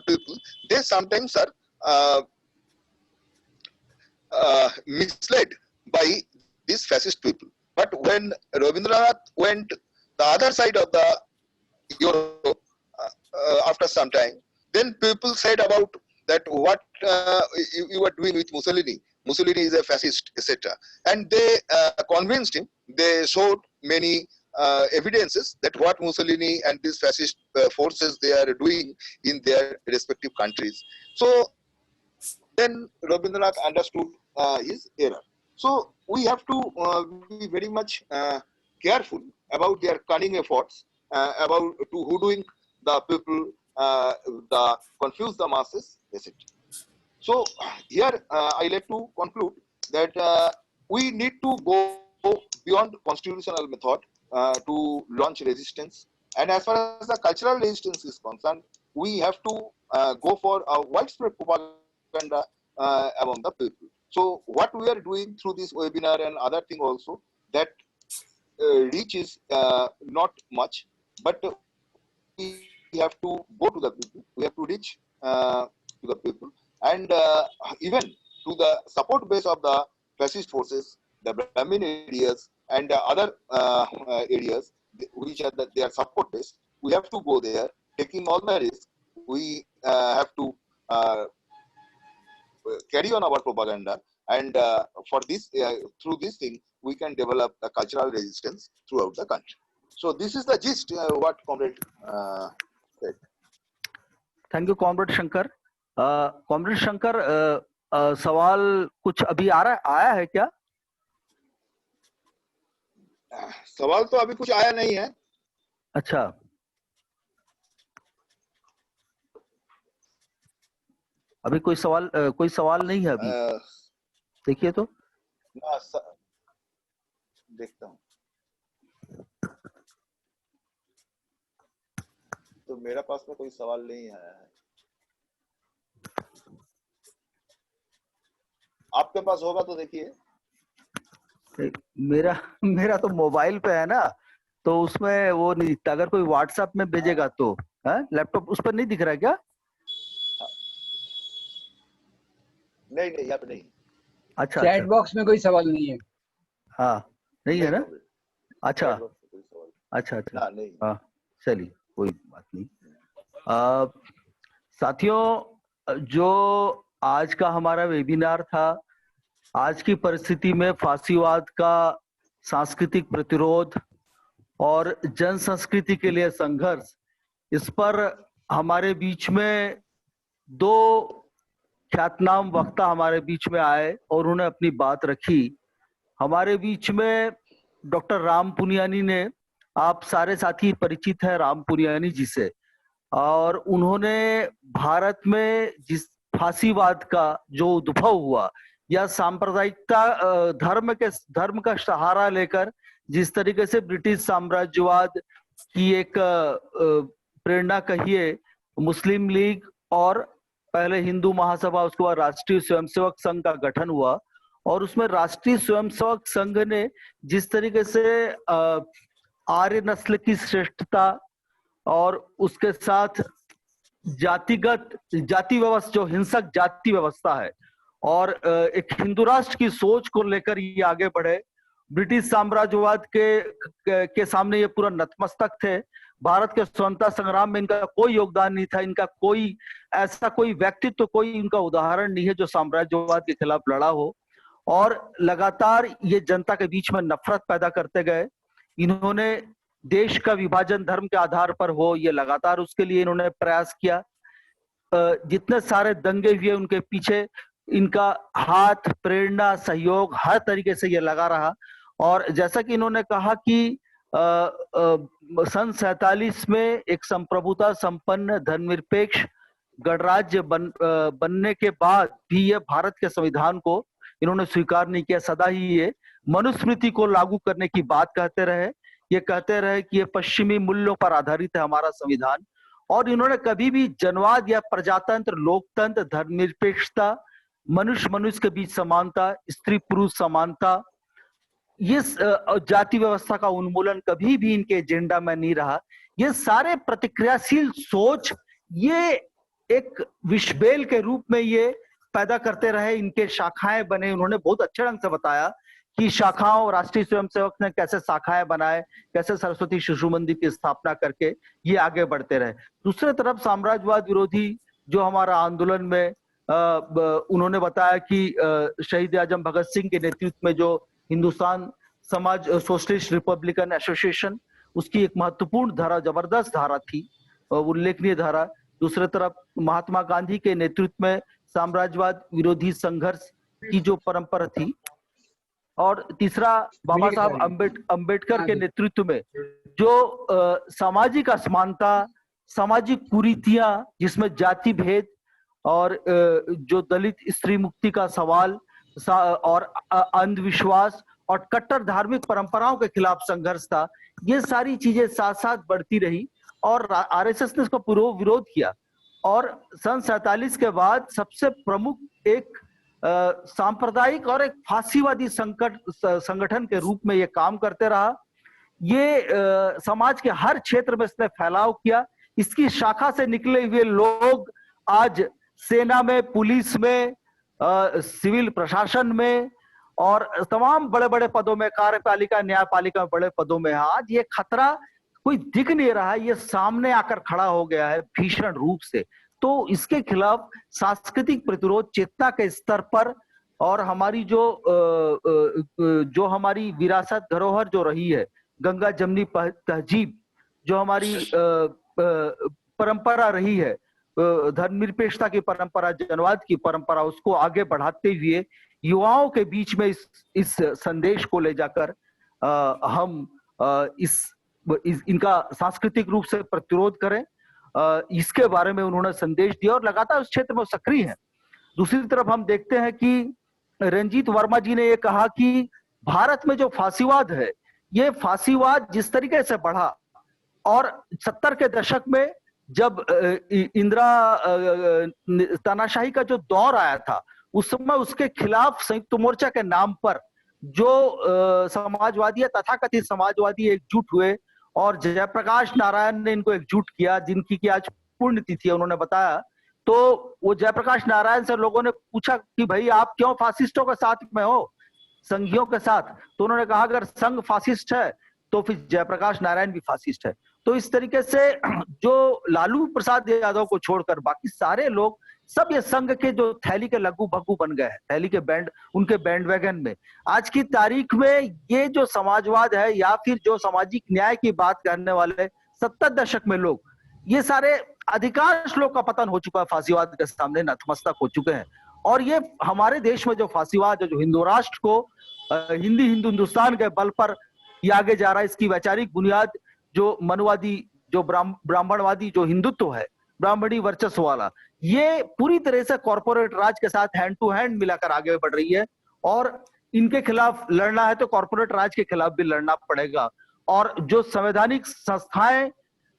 people, they sometimes are misled by these fascist people. But when Rabindranath went the other side of the Europe after some time, then people said about that what you were doing with Mussolini. Mussolini is a fascist, etc. And they convinced him. They showed many evidences that what Mussolini and these fascist forces they are doing in their respective countries. So then Rabindranath understood his error. So we have to be very much careful about their cunning efforts, about to hoodwink the people, confuse the masses, etc. So here I like to conclude that we need to go beyond constitutional method to launch resistance. And as far as the cultural resistance is concerned, we have to go for a widespread propaganda among the people. So what we are doing through this webinar and other thing also, that reach is not much, but we have to go to the people. We have to reach to the people, and even to the support base of the fascist forces, the Brahmin areas and other areas which are their support base. We have to go there, taking all the risks. We have to carry on our propaganda, and for this, through this thing, we can develop a cultural resistance throughout the country. So this is the gist what Comrade said. Thank you comrade Shankar. Comrade Shankar, सवाल कुछ अभी आया है क्या? सवाल तो अभी कुछ आया नहीं है. अच्छा, अभी कोई सवाल नहीं है अभी. देखिए तो देखता हूँ. तो मेरा पास में कोई सवाल नहीं आया है. आपके पास होगा तो देखिए. मेरा तो मोबाइल पे है ना, तो उसमें वो नहीं दिखता. अगर कोई व्हाट्सएप में भेजेगा तो लैपटॉप उस पर नहीं दिख रहा है क्या? नहीं यहाँ पे नहीं. अच्छा, चैट बॉक्स में कोई सवाल नहीं है. हाँ, नहीं है ना. अच्छा अच्छा, नहीं. हाँ, चलिए, कोई बात नहीं. साथियों, जो आज का हमारा वेबिनार था, आज की परिस्थिति में फासीवाद का सांस्कृतिक प्रतिरोध और जन संस्कृति के लिए संघर्ष, इस पर हमारे बीच में दो ख्यातनाम वक्ता हमारे बीच में आए और उन्होंने अपनी बात रखी. हमारे बीच में डॉक्टर राम पुनियानी ने, आप सारे साथी परिचित हैं राम पुनियानी जी से, और उन्होंने भारत में जिस फासीवाद का जो उद्भव हुआ या सांप्रदायिकता धर्म का सहारा लेकर जिस तरीके से ब्रिटिश साम्राज्यवाद की एक प्रेरणा कहिए, मुस्लिम लीग और पहले हिंदू महासभा, उसके बाद राष्ट्रीय स्वयंसेवक संघ का गठन हुआ, और उसमें राष्ट्रीय स्वयंसेवक संघ ने जिस तरीके से आर्य नस्ल की श्रेष्ठता और उसके साथ जाति व्यवस्था, जो हिंसक जाति व्यवस्था है, और एक हिंदू राष्ट्र की सोच को लेकर ये आगे बढ़े. ब्रिटिश साम्राज्यवाद के सामने ये पूरा नतमस्तक थे. भारत के स्वतंत्रता संग्राम में इनका कोई योगदान नहीं था. इनका कोई ऐसा कोई व्यक्तित्व, कोई इनका उदाहरण नहीं है जो साम्राज्यवाद के खिलाफ लड़ा हो. और लगातार ये जनता के बीच में नफरत पैदा करते गए. इन्होंने देश का विभाजन धर्म के आधार पर हो, ये लगातार उसके लिए इन्होंने प्रयास किया. जितने सारे दंगे हुए उनके पीछे इनका हाथ, प्रेरणा, सहयोग हर तरीके से ये लगा रहा. और जैसा कि इन्होंने कहा कि सन 47 में एक संप्रभुता संपन्न धर्मनिरपेक्ष गणराज्य बनने के बाद भी ये भारत के संविधान को इन्होंने स्वीकार नहीं किया. सदा ही ये मनुस्मृति को लागू करने की बात कहते रहे. ये कहते रहे कि ये पश्चिमी मूल्यों पर आधारित है हमारा संविधान, और इन्होंने कभी भी जनवाद या प्रजातंत्र, लोकतंत्र, धर्मनिरपेक्षता, मनुष्य मनुष्य के बीच समानता, स्त्री पुरुष समानता, ये जाति व्यवस्था का उन्मूलन कभी भी इनके एजेंडा में नहीं रहा। ये सारे प्रतिक्रियाशील सोच ये एक विषबेल के रूप में ये पैदा करते रहे, इनके शाखाएं बने। उन्होंने बहुत अच्छे ढंग से बताया कि शाखाओं, राष्ट्रीय स्वयंसेवक ने कैसे शाखाएं बनाए, कैसे सरस्वती शिशु मंदिर की स्थापना करके ये आगे बढ़ते रहे। दूसरी तरफ साम्राज्यवाद विरोधी जो हमारा आंदोलन में उन्होंने बताया कि शहीद आजम भगत सिंह के नेतृत्व में जो हिंदुस्तान समाज सोशलिस्ट रिपब्लिकन एसोसिएशन, उसकी एक महत्वपूर्ण धारा, जबरदस्त धारा थी, उल्लेखनीय धारा। दूसरी तरफ महात्मा गांधी के नेतृत्व में साम्राज्यवाद विरोधी संघर्ष की जो परंपरा थी, और तीसरा बाबा साहब अंबेडकर के नेतृत्व में जो सामाजिक असमानता, सामाजिक कुरीतियां जिसमें जाति भेद और जो दलित स्त्री मुक्ति का सवाल और अंधविश्वास और कट्टर धार्मिक परंपराओं के खिलाफ संघर्ष था, ये सारी चीजें साथ साथ बढ़ती रही और आरएसएस ने इसका पूरा विरोध किया। और सन 47 के बाद सबसे प्रमुख एक सांप्रदायिक और एक फांसीवादी संगठन के रूप में ये काम करते रहा। ये समाज के हर क्षेत्र में इसने फैलाव किया। इसकी शाखा से निकले हुए लोग आज सेना में, पुलिस में, सिविल प्रशासन में और तमाम बड़े बड़े पदों में, कार्यपालिका, न्यायपालिका में बड़े पदों में। आज ये खतरा कोई दिख नहीं रहा है, ये सामने आकर खड़ा हो गया है भीषण रूप से। तो इसके खिलाफ सांस्कृतिक प्रतिरोध चेतना के स्तर पर और हमारी जो हमारी विरासत धरोहर जो रही है, गंगा जमनी तहजीब, जो हमारी परंपरा रही है, धर्मनिरपेक्षता की परंपरा, जनवाद की परंपरा, उसको आगे बढ़ाते हुए युवाओं के बीच में इस संदेश को ले जाकर हम इनका सांस्कृतिक रूप से प्रतिरोध करें, इसके बारे में उन्होंने संदेश दिया और लगातार उस क्षेत्र में सक्रिय है। दूसरी तरफ हम देखते हैं कि रंजीत वर्मा जी ने ये कहा कि भारत में जो फांसीवाद है, ये फांसीवाद जिस तरीके से बढ़ा और 70 के दशक में जब इंदिरा तानाशाही का जो दौर आया था, उस समय उसके खिलाफ संयुक्त मोर्चा के नाम पर जो समाजवादी, तथाकथित समाजवादी एकजुट हुए और जयप्रकाश नारायण ने इनको एकजुट किया, जिनकी की आज पुण्यतिथि है, उन्होंने बताया। तो वो जयप्रकाश नारायण से लोगों ने पूछा कि भाई आप क्यों फासिस्टों के साथ में हो, संघियों के साथ? तो उन्होंने कहा अगर संघ फासिस्ट है तो फिर जयप्रकाश नारायण भी फासिस्ट है। तो इस तरीके से जो लालू प्रसाद यादव को छोड़कर बाकी सारे लोग सब ये संघ के जो थैली के लग्गू भग्गू बन गए हैं, थैली के बैंड, उनके बैंड वैगन में। आज की तारीख में ये जो समाजवाद है या फिर जो सामाजिक न्याय की बात करने वाले 70 दशक में लोग, ये सारे अधिकांश लोग का पतन हो चुका है, फांसीवाद के सामने नतमस्तक हो चुके हैं। और ये हमारे देश में जो फांसीवाद है, जो हिंदू राष्ट्र को हिंदुस्तान के बल पर ये आगे जा रहा है, इसकी वैचारिक बुनियाद जो मनुवादी, जो ब्राह्मणवादी जो हिंदुत्व है, ब्राह्मणी वर्चस्व वाला, ये पूरी तरह से कॉर्पोरेट राज के साथ हैंड टू हैंड मिलाकर आगे बढ़ रही है। और इनके खिलाफ लड़ना है तो कॉर्पोरेट राज के खिलाफ भी लड़ना पड़ेगा। और जो संवैधानिक संस्थाएं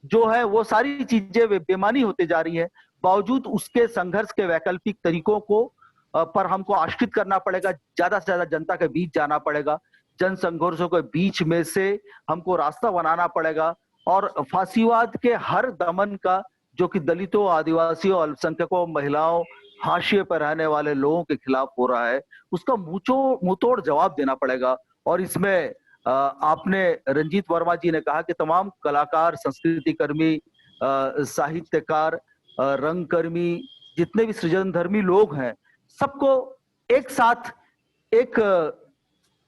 जो है वो सारी चीजें बेमानी होती जा रही है, बावजूद उसके संघर्ष के वैकल्पिक तरीकों को पर हमको आश्रित करना पड़ेगा, ज्यादा से ज्यादा जनता के बीच जाना पड़ेगा, जन संघर्षों के बीच में से हमको रास्ता बनाना पड़ेगा। और फांसीवाद के हर दमन का जो कि दलितों, आदिवासियों, अल्पसंख्यकों, महिलाओं, हाशिए पर रहने वाले लोगों के खिलाफ हो रहा है, उसका मुंहतोड़ जवाब देना पड़ेगा। और इसमें आपने, रंजीत वर्मा जी ने कहा कि तमाम कलाकार, संस्कृति कर्मी, साहित्यकार, रंगकर्मी, जितने भी सृजनधर्मी लोग हैं, सबको एक साथ एक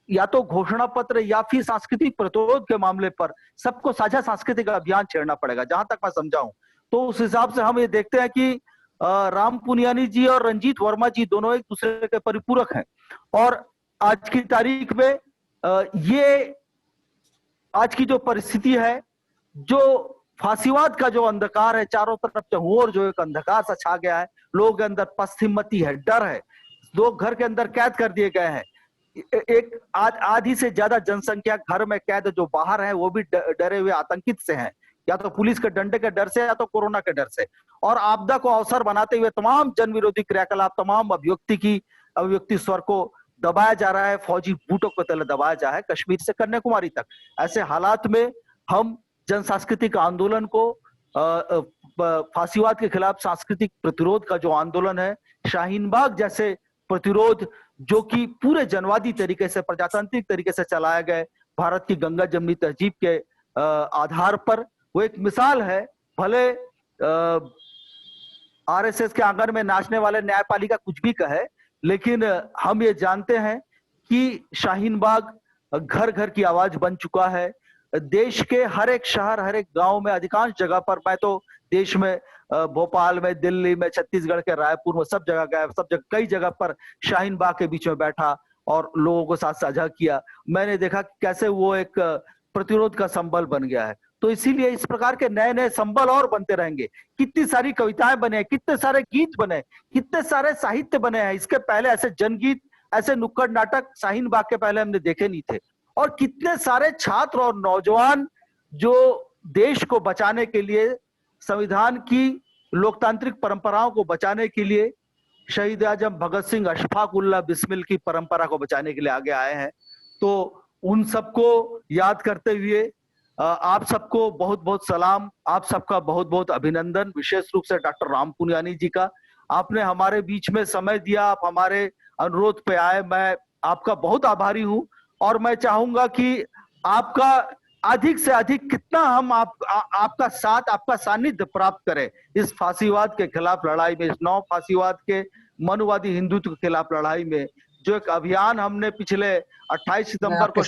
या तो घोषणा पत्र या फिर सांस्कृतिक प्रतिरोध के मामले पर सबको साझा सांस्कृतिक अभियान छेड़ना पड़ेगा, जहां तक मैं समझाऊं। तो उस हिसाब से हम ये देखते हैं कि राम पुनियानी जी और रंजीत वर्मा जी दोनों एक दूसरे के परिपूरक हैं। और आज की तारीख में ये आज की जो परिस्थिति है, जो फांसीवाद का जो अंधकार है चारों तरफ से, और जो एक अंधकार सा छा गया है, लोगों के अंदर पश्चिमती है, डर है, लोग घर के अंदर कैद कर दिए गए हैं। एक आधी से ज्यादा जनसंख्या घर में कैद, जो बाहर है वो भी डरे हुए, आतंकित से हैं, या तो पुलिस के डंडे के डर से या तो कोरोना के डर से। और आपदा को अवसर बनाते हुए तमाम जन विरोधी क्रियाकलाप, तमाम अभिव्यक्ति स्वर को दबाया जा रहा है, फौजी बूटों को तले दबाया जा रहा है, कश्मीर से कन्याकुमारी तक। ऐसे हालात में हम जन सांस्कृतिक आंदोलन को, फांसीवाद के खिलाफ सांस्कृतिक प्रतिरोध का जो आंदोलन है, शाहीन बाग जैसे प्रतिरोध जो कि पूरे जनवादी तरीके से, प्रजातांत्रिक तरीके से चलाया गया, भारत की गंगा जमनी तहजीब के आधार पर, वो एक मिसाल है। भले आरएसएस के आंगन में नाचने वाले न्यायपालिका कुछ भी कहे, लेकिन हम ये जानते हैं कि शाहीन बाग घर घर की आवाज बन चुका है। देश के हर एक शहर, हर एक गांव में, अधिकांश जगह पर, मैं तो देश में भोपाल में, दिल्ली में, छत्तीसगढ़ के रायपुर में, सब जगह गया, सब जगह, कई जगह पर शाहीन बाग के बीच में बैठा और लोगों के साथ साझा किया। मैंने देखा कि कैसे वो एक प्रतिरोध का संबल बन गया है। तो इसीलिए इस प्रकार के नए नए संबल और बनते रहेंगे। कितनी सारी कविताएं बने, कितने सारे गीत बने, कितने सारे साहित्य बने हैं। इसके पहले ऐसे जनगीत, ऐसे नुक्कड़ नाटक शाहीन बाग के पहले हमने देखे नहीं थे। और कितने सारे छात्र और नौजवान जो देश को बचाने के लिए, संविधान की लोकतांत्रिक परंपराओं को बचाने के लिए, शहीद आजम भगत सिंह, अशफाक उल्लाह बिस्मिल की परंपरा को बचाने के लिए आगे आए हैं। तो उन सबको याद करते हुए आप सबको बहुत बहुत सलाम, आप सबका बहुत बहुत अभिनंदन, विशेष रूप से डॉक्टर राम पुनियानी जी का। आपने हमारे बीच में समय दिया, आप हमारे अनुरोध पे आए, मैं आपका बहुत आभारी हूं। और मैं चाहूंगा कि आपका अधिक से अधिक कितना हम आपका साथ, आपका सानिध्य प्राप्त करें इस फांसीवाद के खिलाफ लड़ाई में, इस नौ फांसीवाद के मनुवादी हिंदुत्व के खिलाफ लड़ाई में। जो एक अभियान हमने पिछले 28 सितंबर को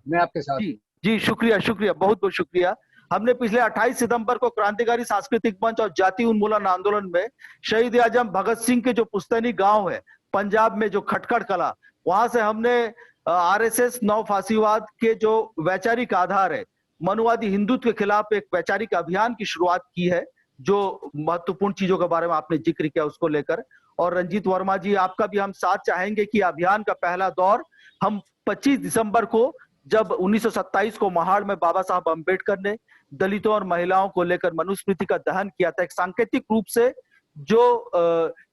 मैं आपके साथ जी शुक्रिया, बहुत बहुत शुक्रिया। हमने पिछले 28 सितंबर को क्रांतिकारी सांस्कृतिक मंच और जाति उन्मूलन आंदोलन में शहीद आजम भगत सिंह के जो पुश्तैनी गांव है पंजाब में, जो खटखड़ कला, वहां से हमने आरएसएस नौ फांसीवाद के जो वैचारिक आधार है, मनुवादी हिंदुत्व के खिलाफ एक वैचारिक अभियान की शुरुआत की है। जो महत्वपूर्ण चीजों के बारे में आपने जिक्र किया उसको लेकर। और रंजीत वर्मा जी, आपका भी हम साथ चाहेंगे कि अभियान का पहला दौर हम 25 दिसंबर को, जब 1927 को महाड़ में बाबा साहब अम्बेडकर ने दलितों और महिलाओं को लेकर मनुस्मृति का दहन किया था, एक सांकेतिक रूप से जो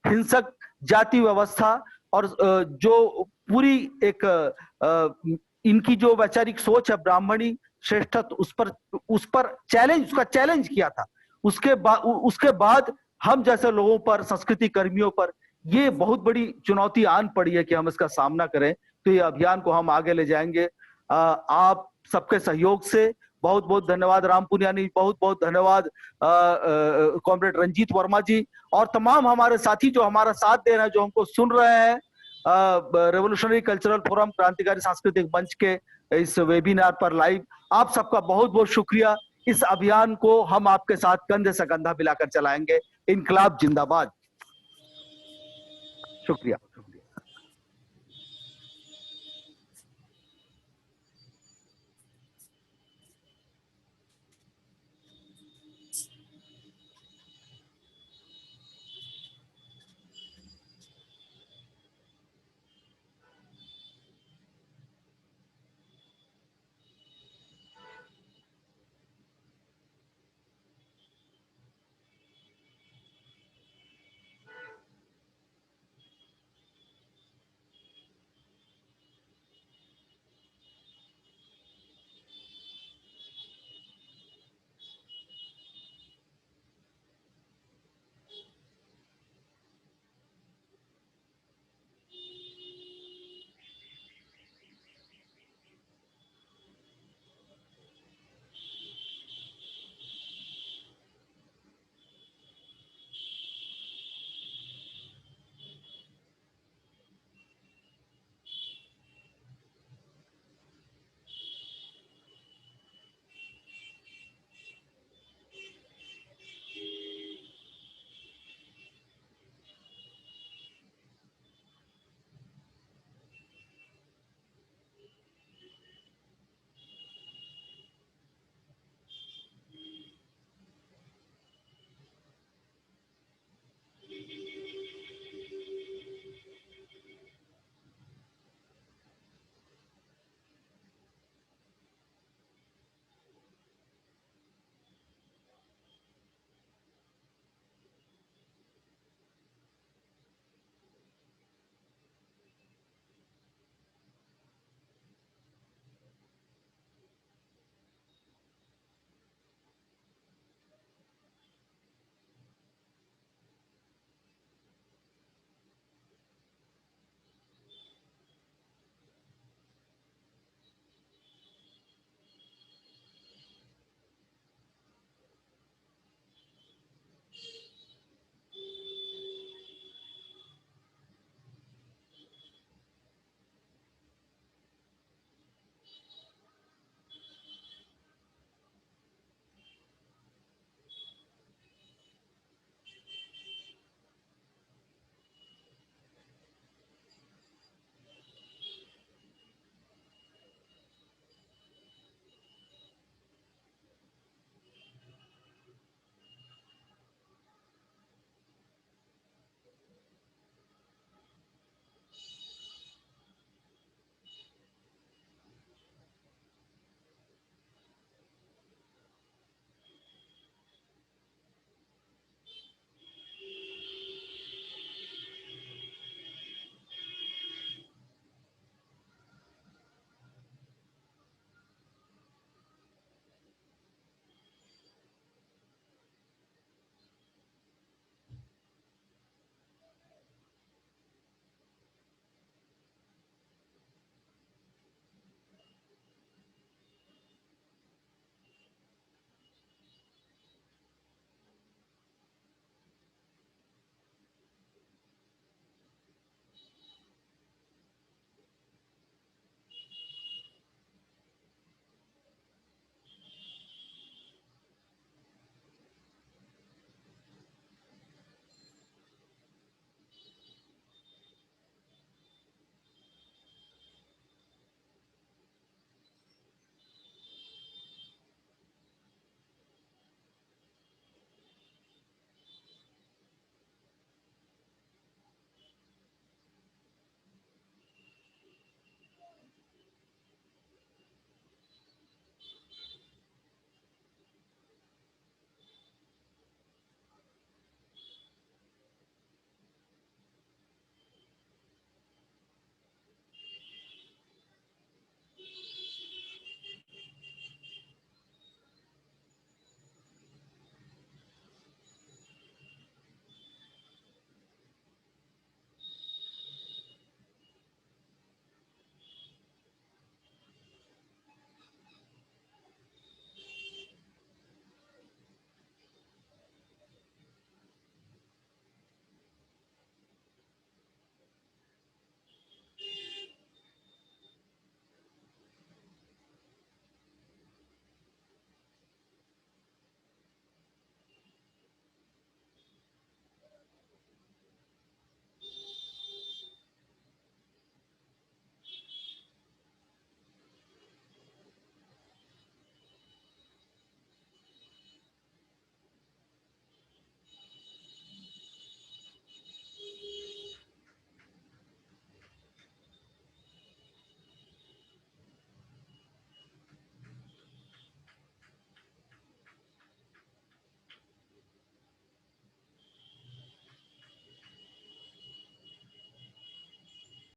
हिंसक जाति व्यवस्था और जो पूरी एक इनकी जो वैचारिक सोच है ब्राह्मणी श्रेष्ठत्व, उस पर चैलेंज किया था। उसके बाद हम जैसे लोगों पर, संस्कृति कर्मियों पर ये बहुत बड़ी चुनौती आन पड़ी है कि हम इसका सामना करें। तो ये अभियान को हम आगे ले जाएंगे आप सबके सहयोग से। बहुत बहुत धन्यवाद राम पुनियानी, बहुत बहुत धन्यवाद कॉमरेड रंजीत वर्मा जी, और तमाम हमारे साथी जो हमारा साथ दे रहे हैं, जो हमको सुन रहे हैं रेवोल्यूशनरी कल्चरल फोरम, क्रांतिकारी सांस्कृतिक मंच के इस वेबिनार पर लाइव। आप सबका बहुत बहुत शुक्रिया। इस अभियान को हम आपके साथ कंधे से कंधा मिलाकर चलाएंगे। इनकलाब जिंदाबाद। शुक्रिया।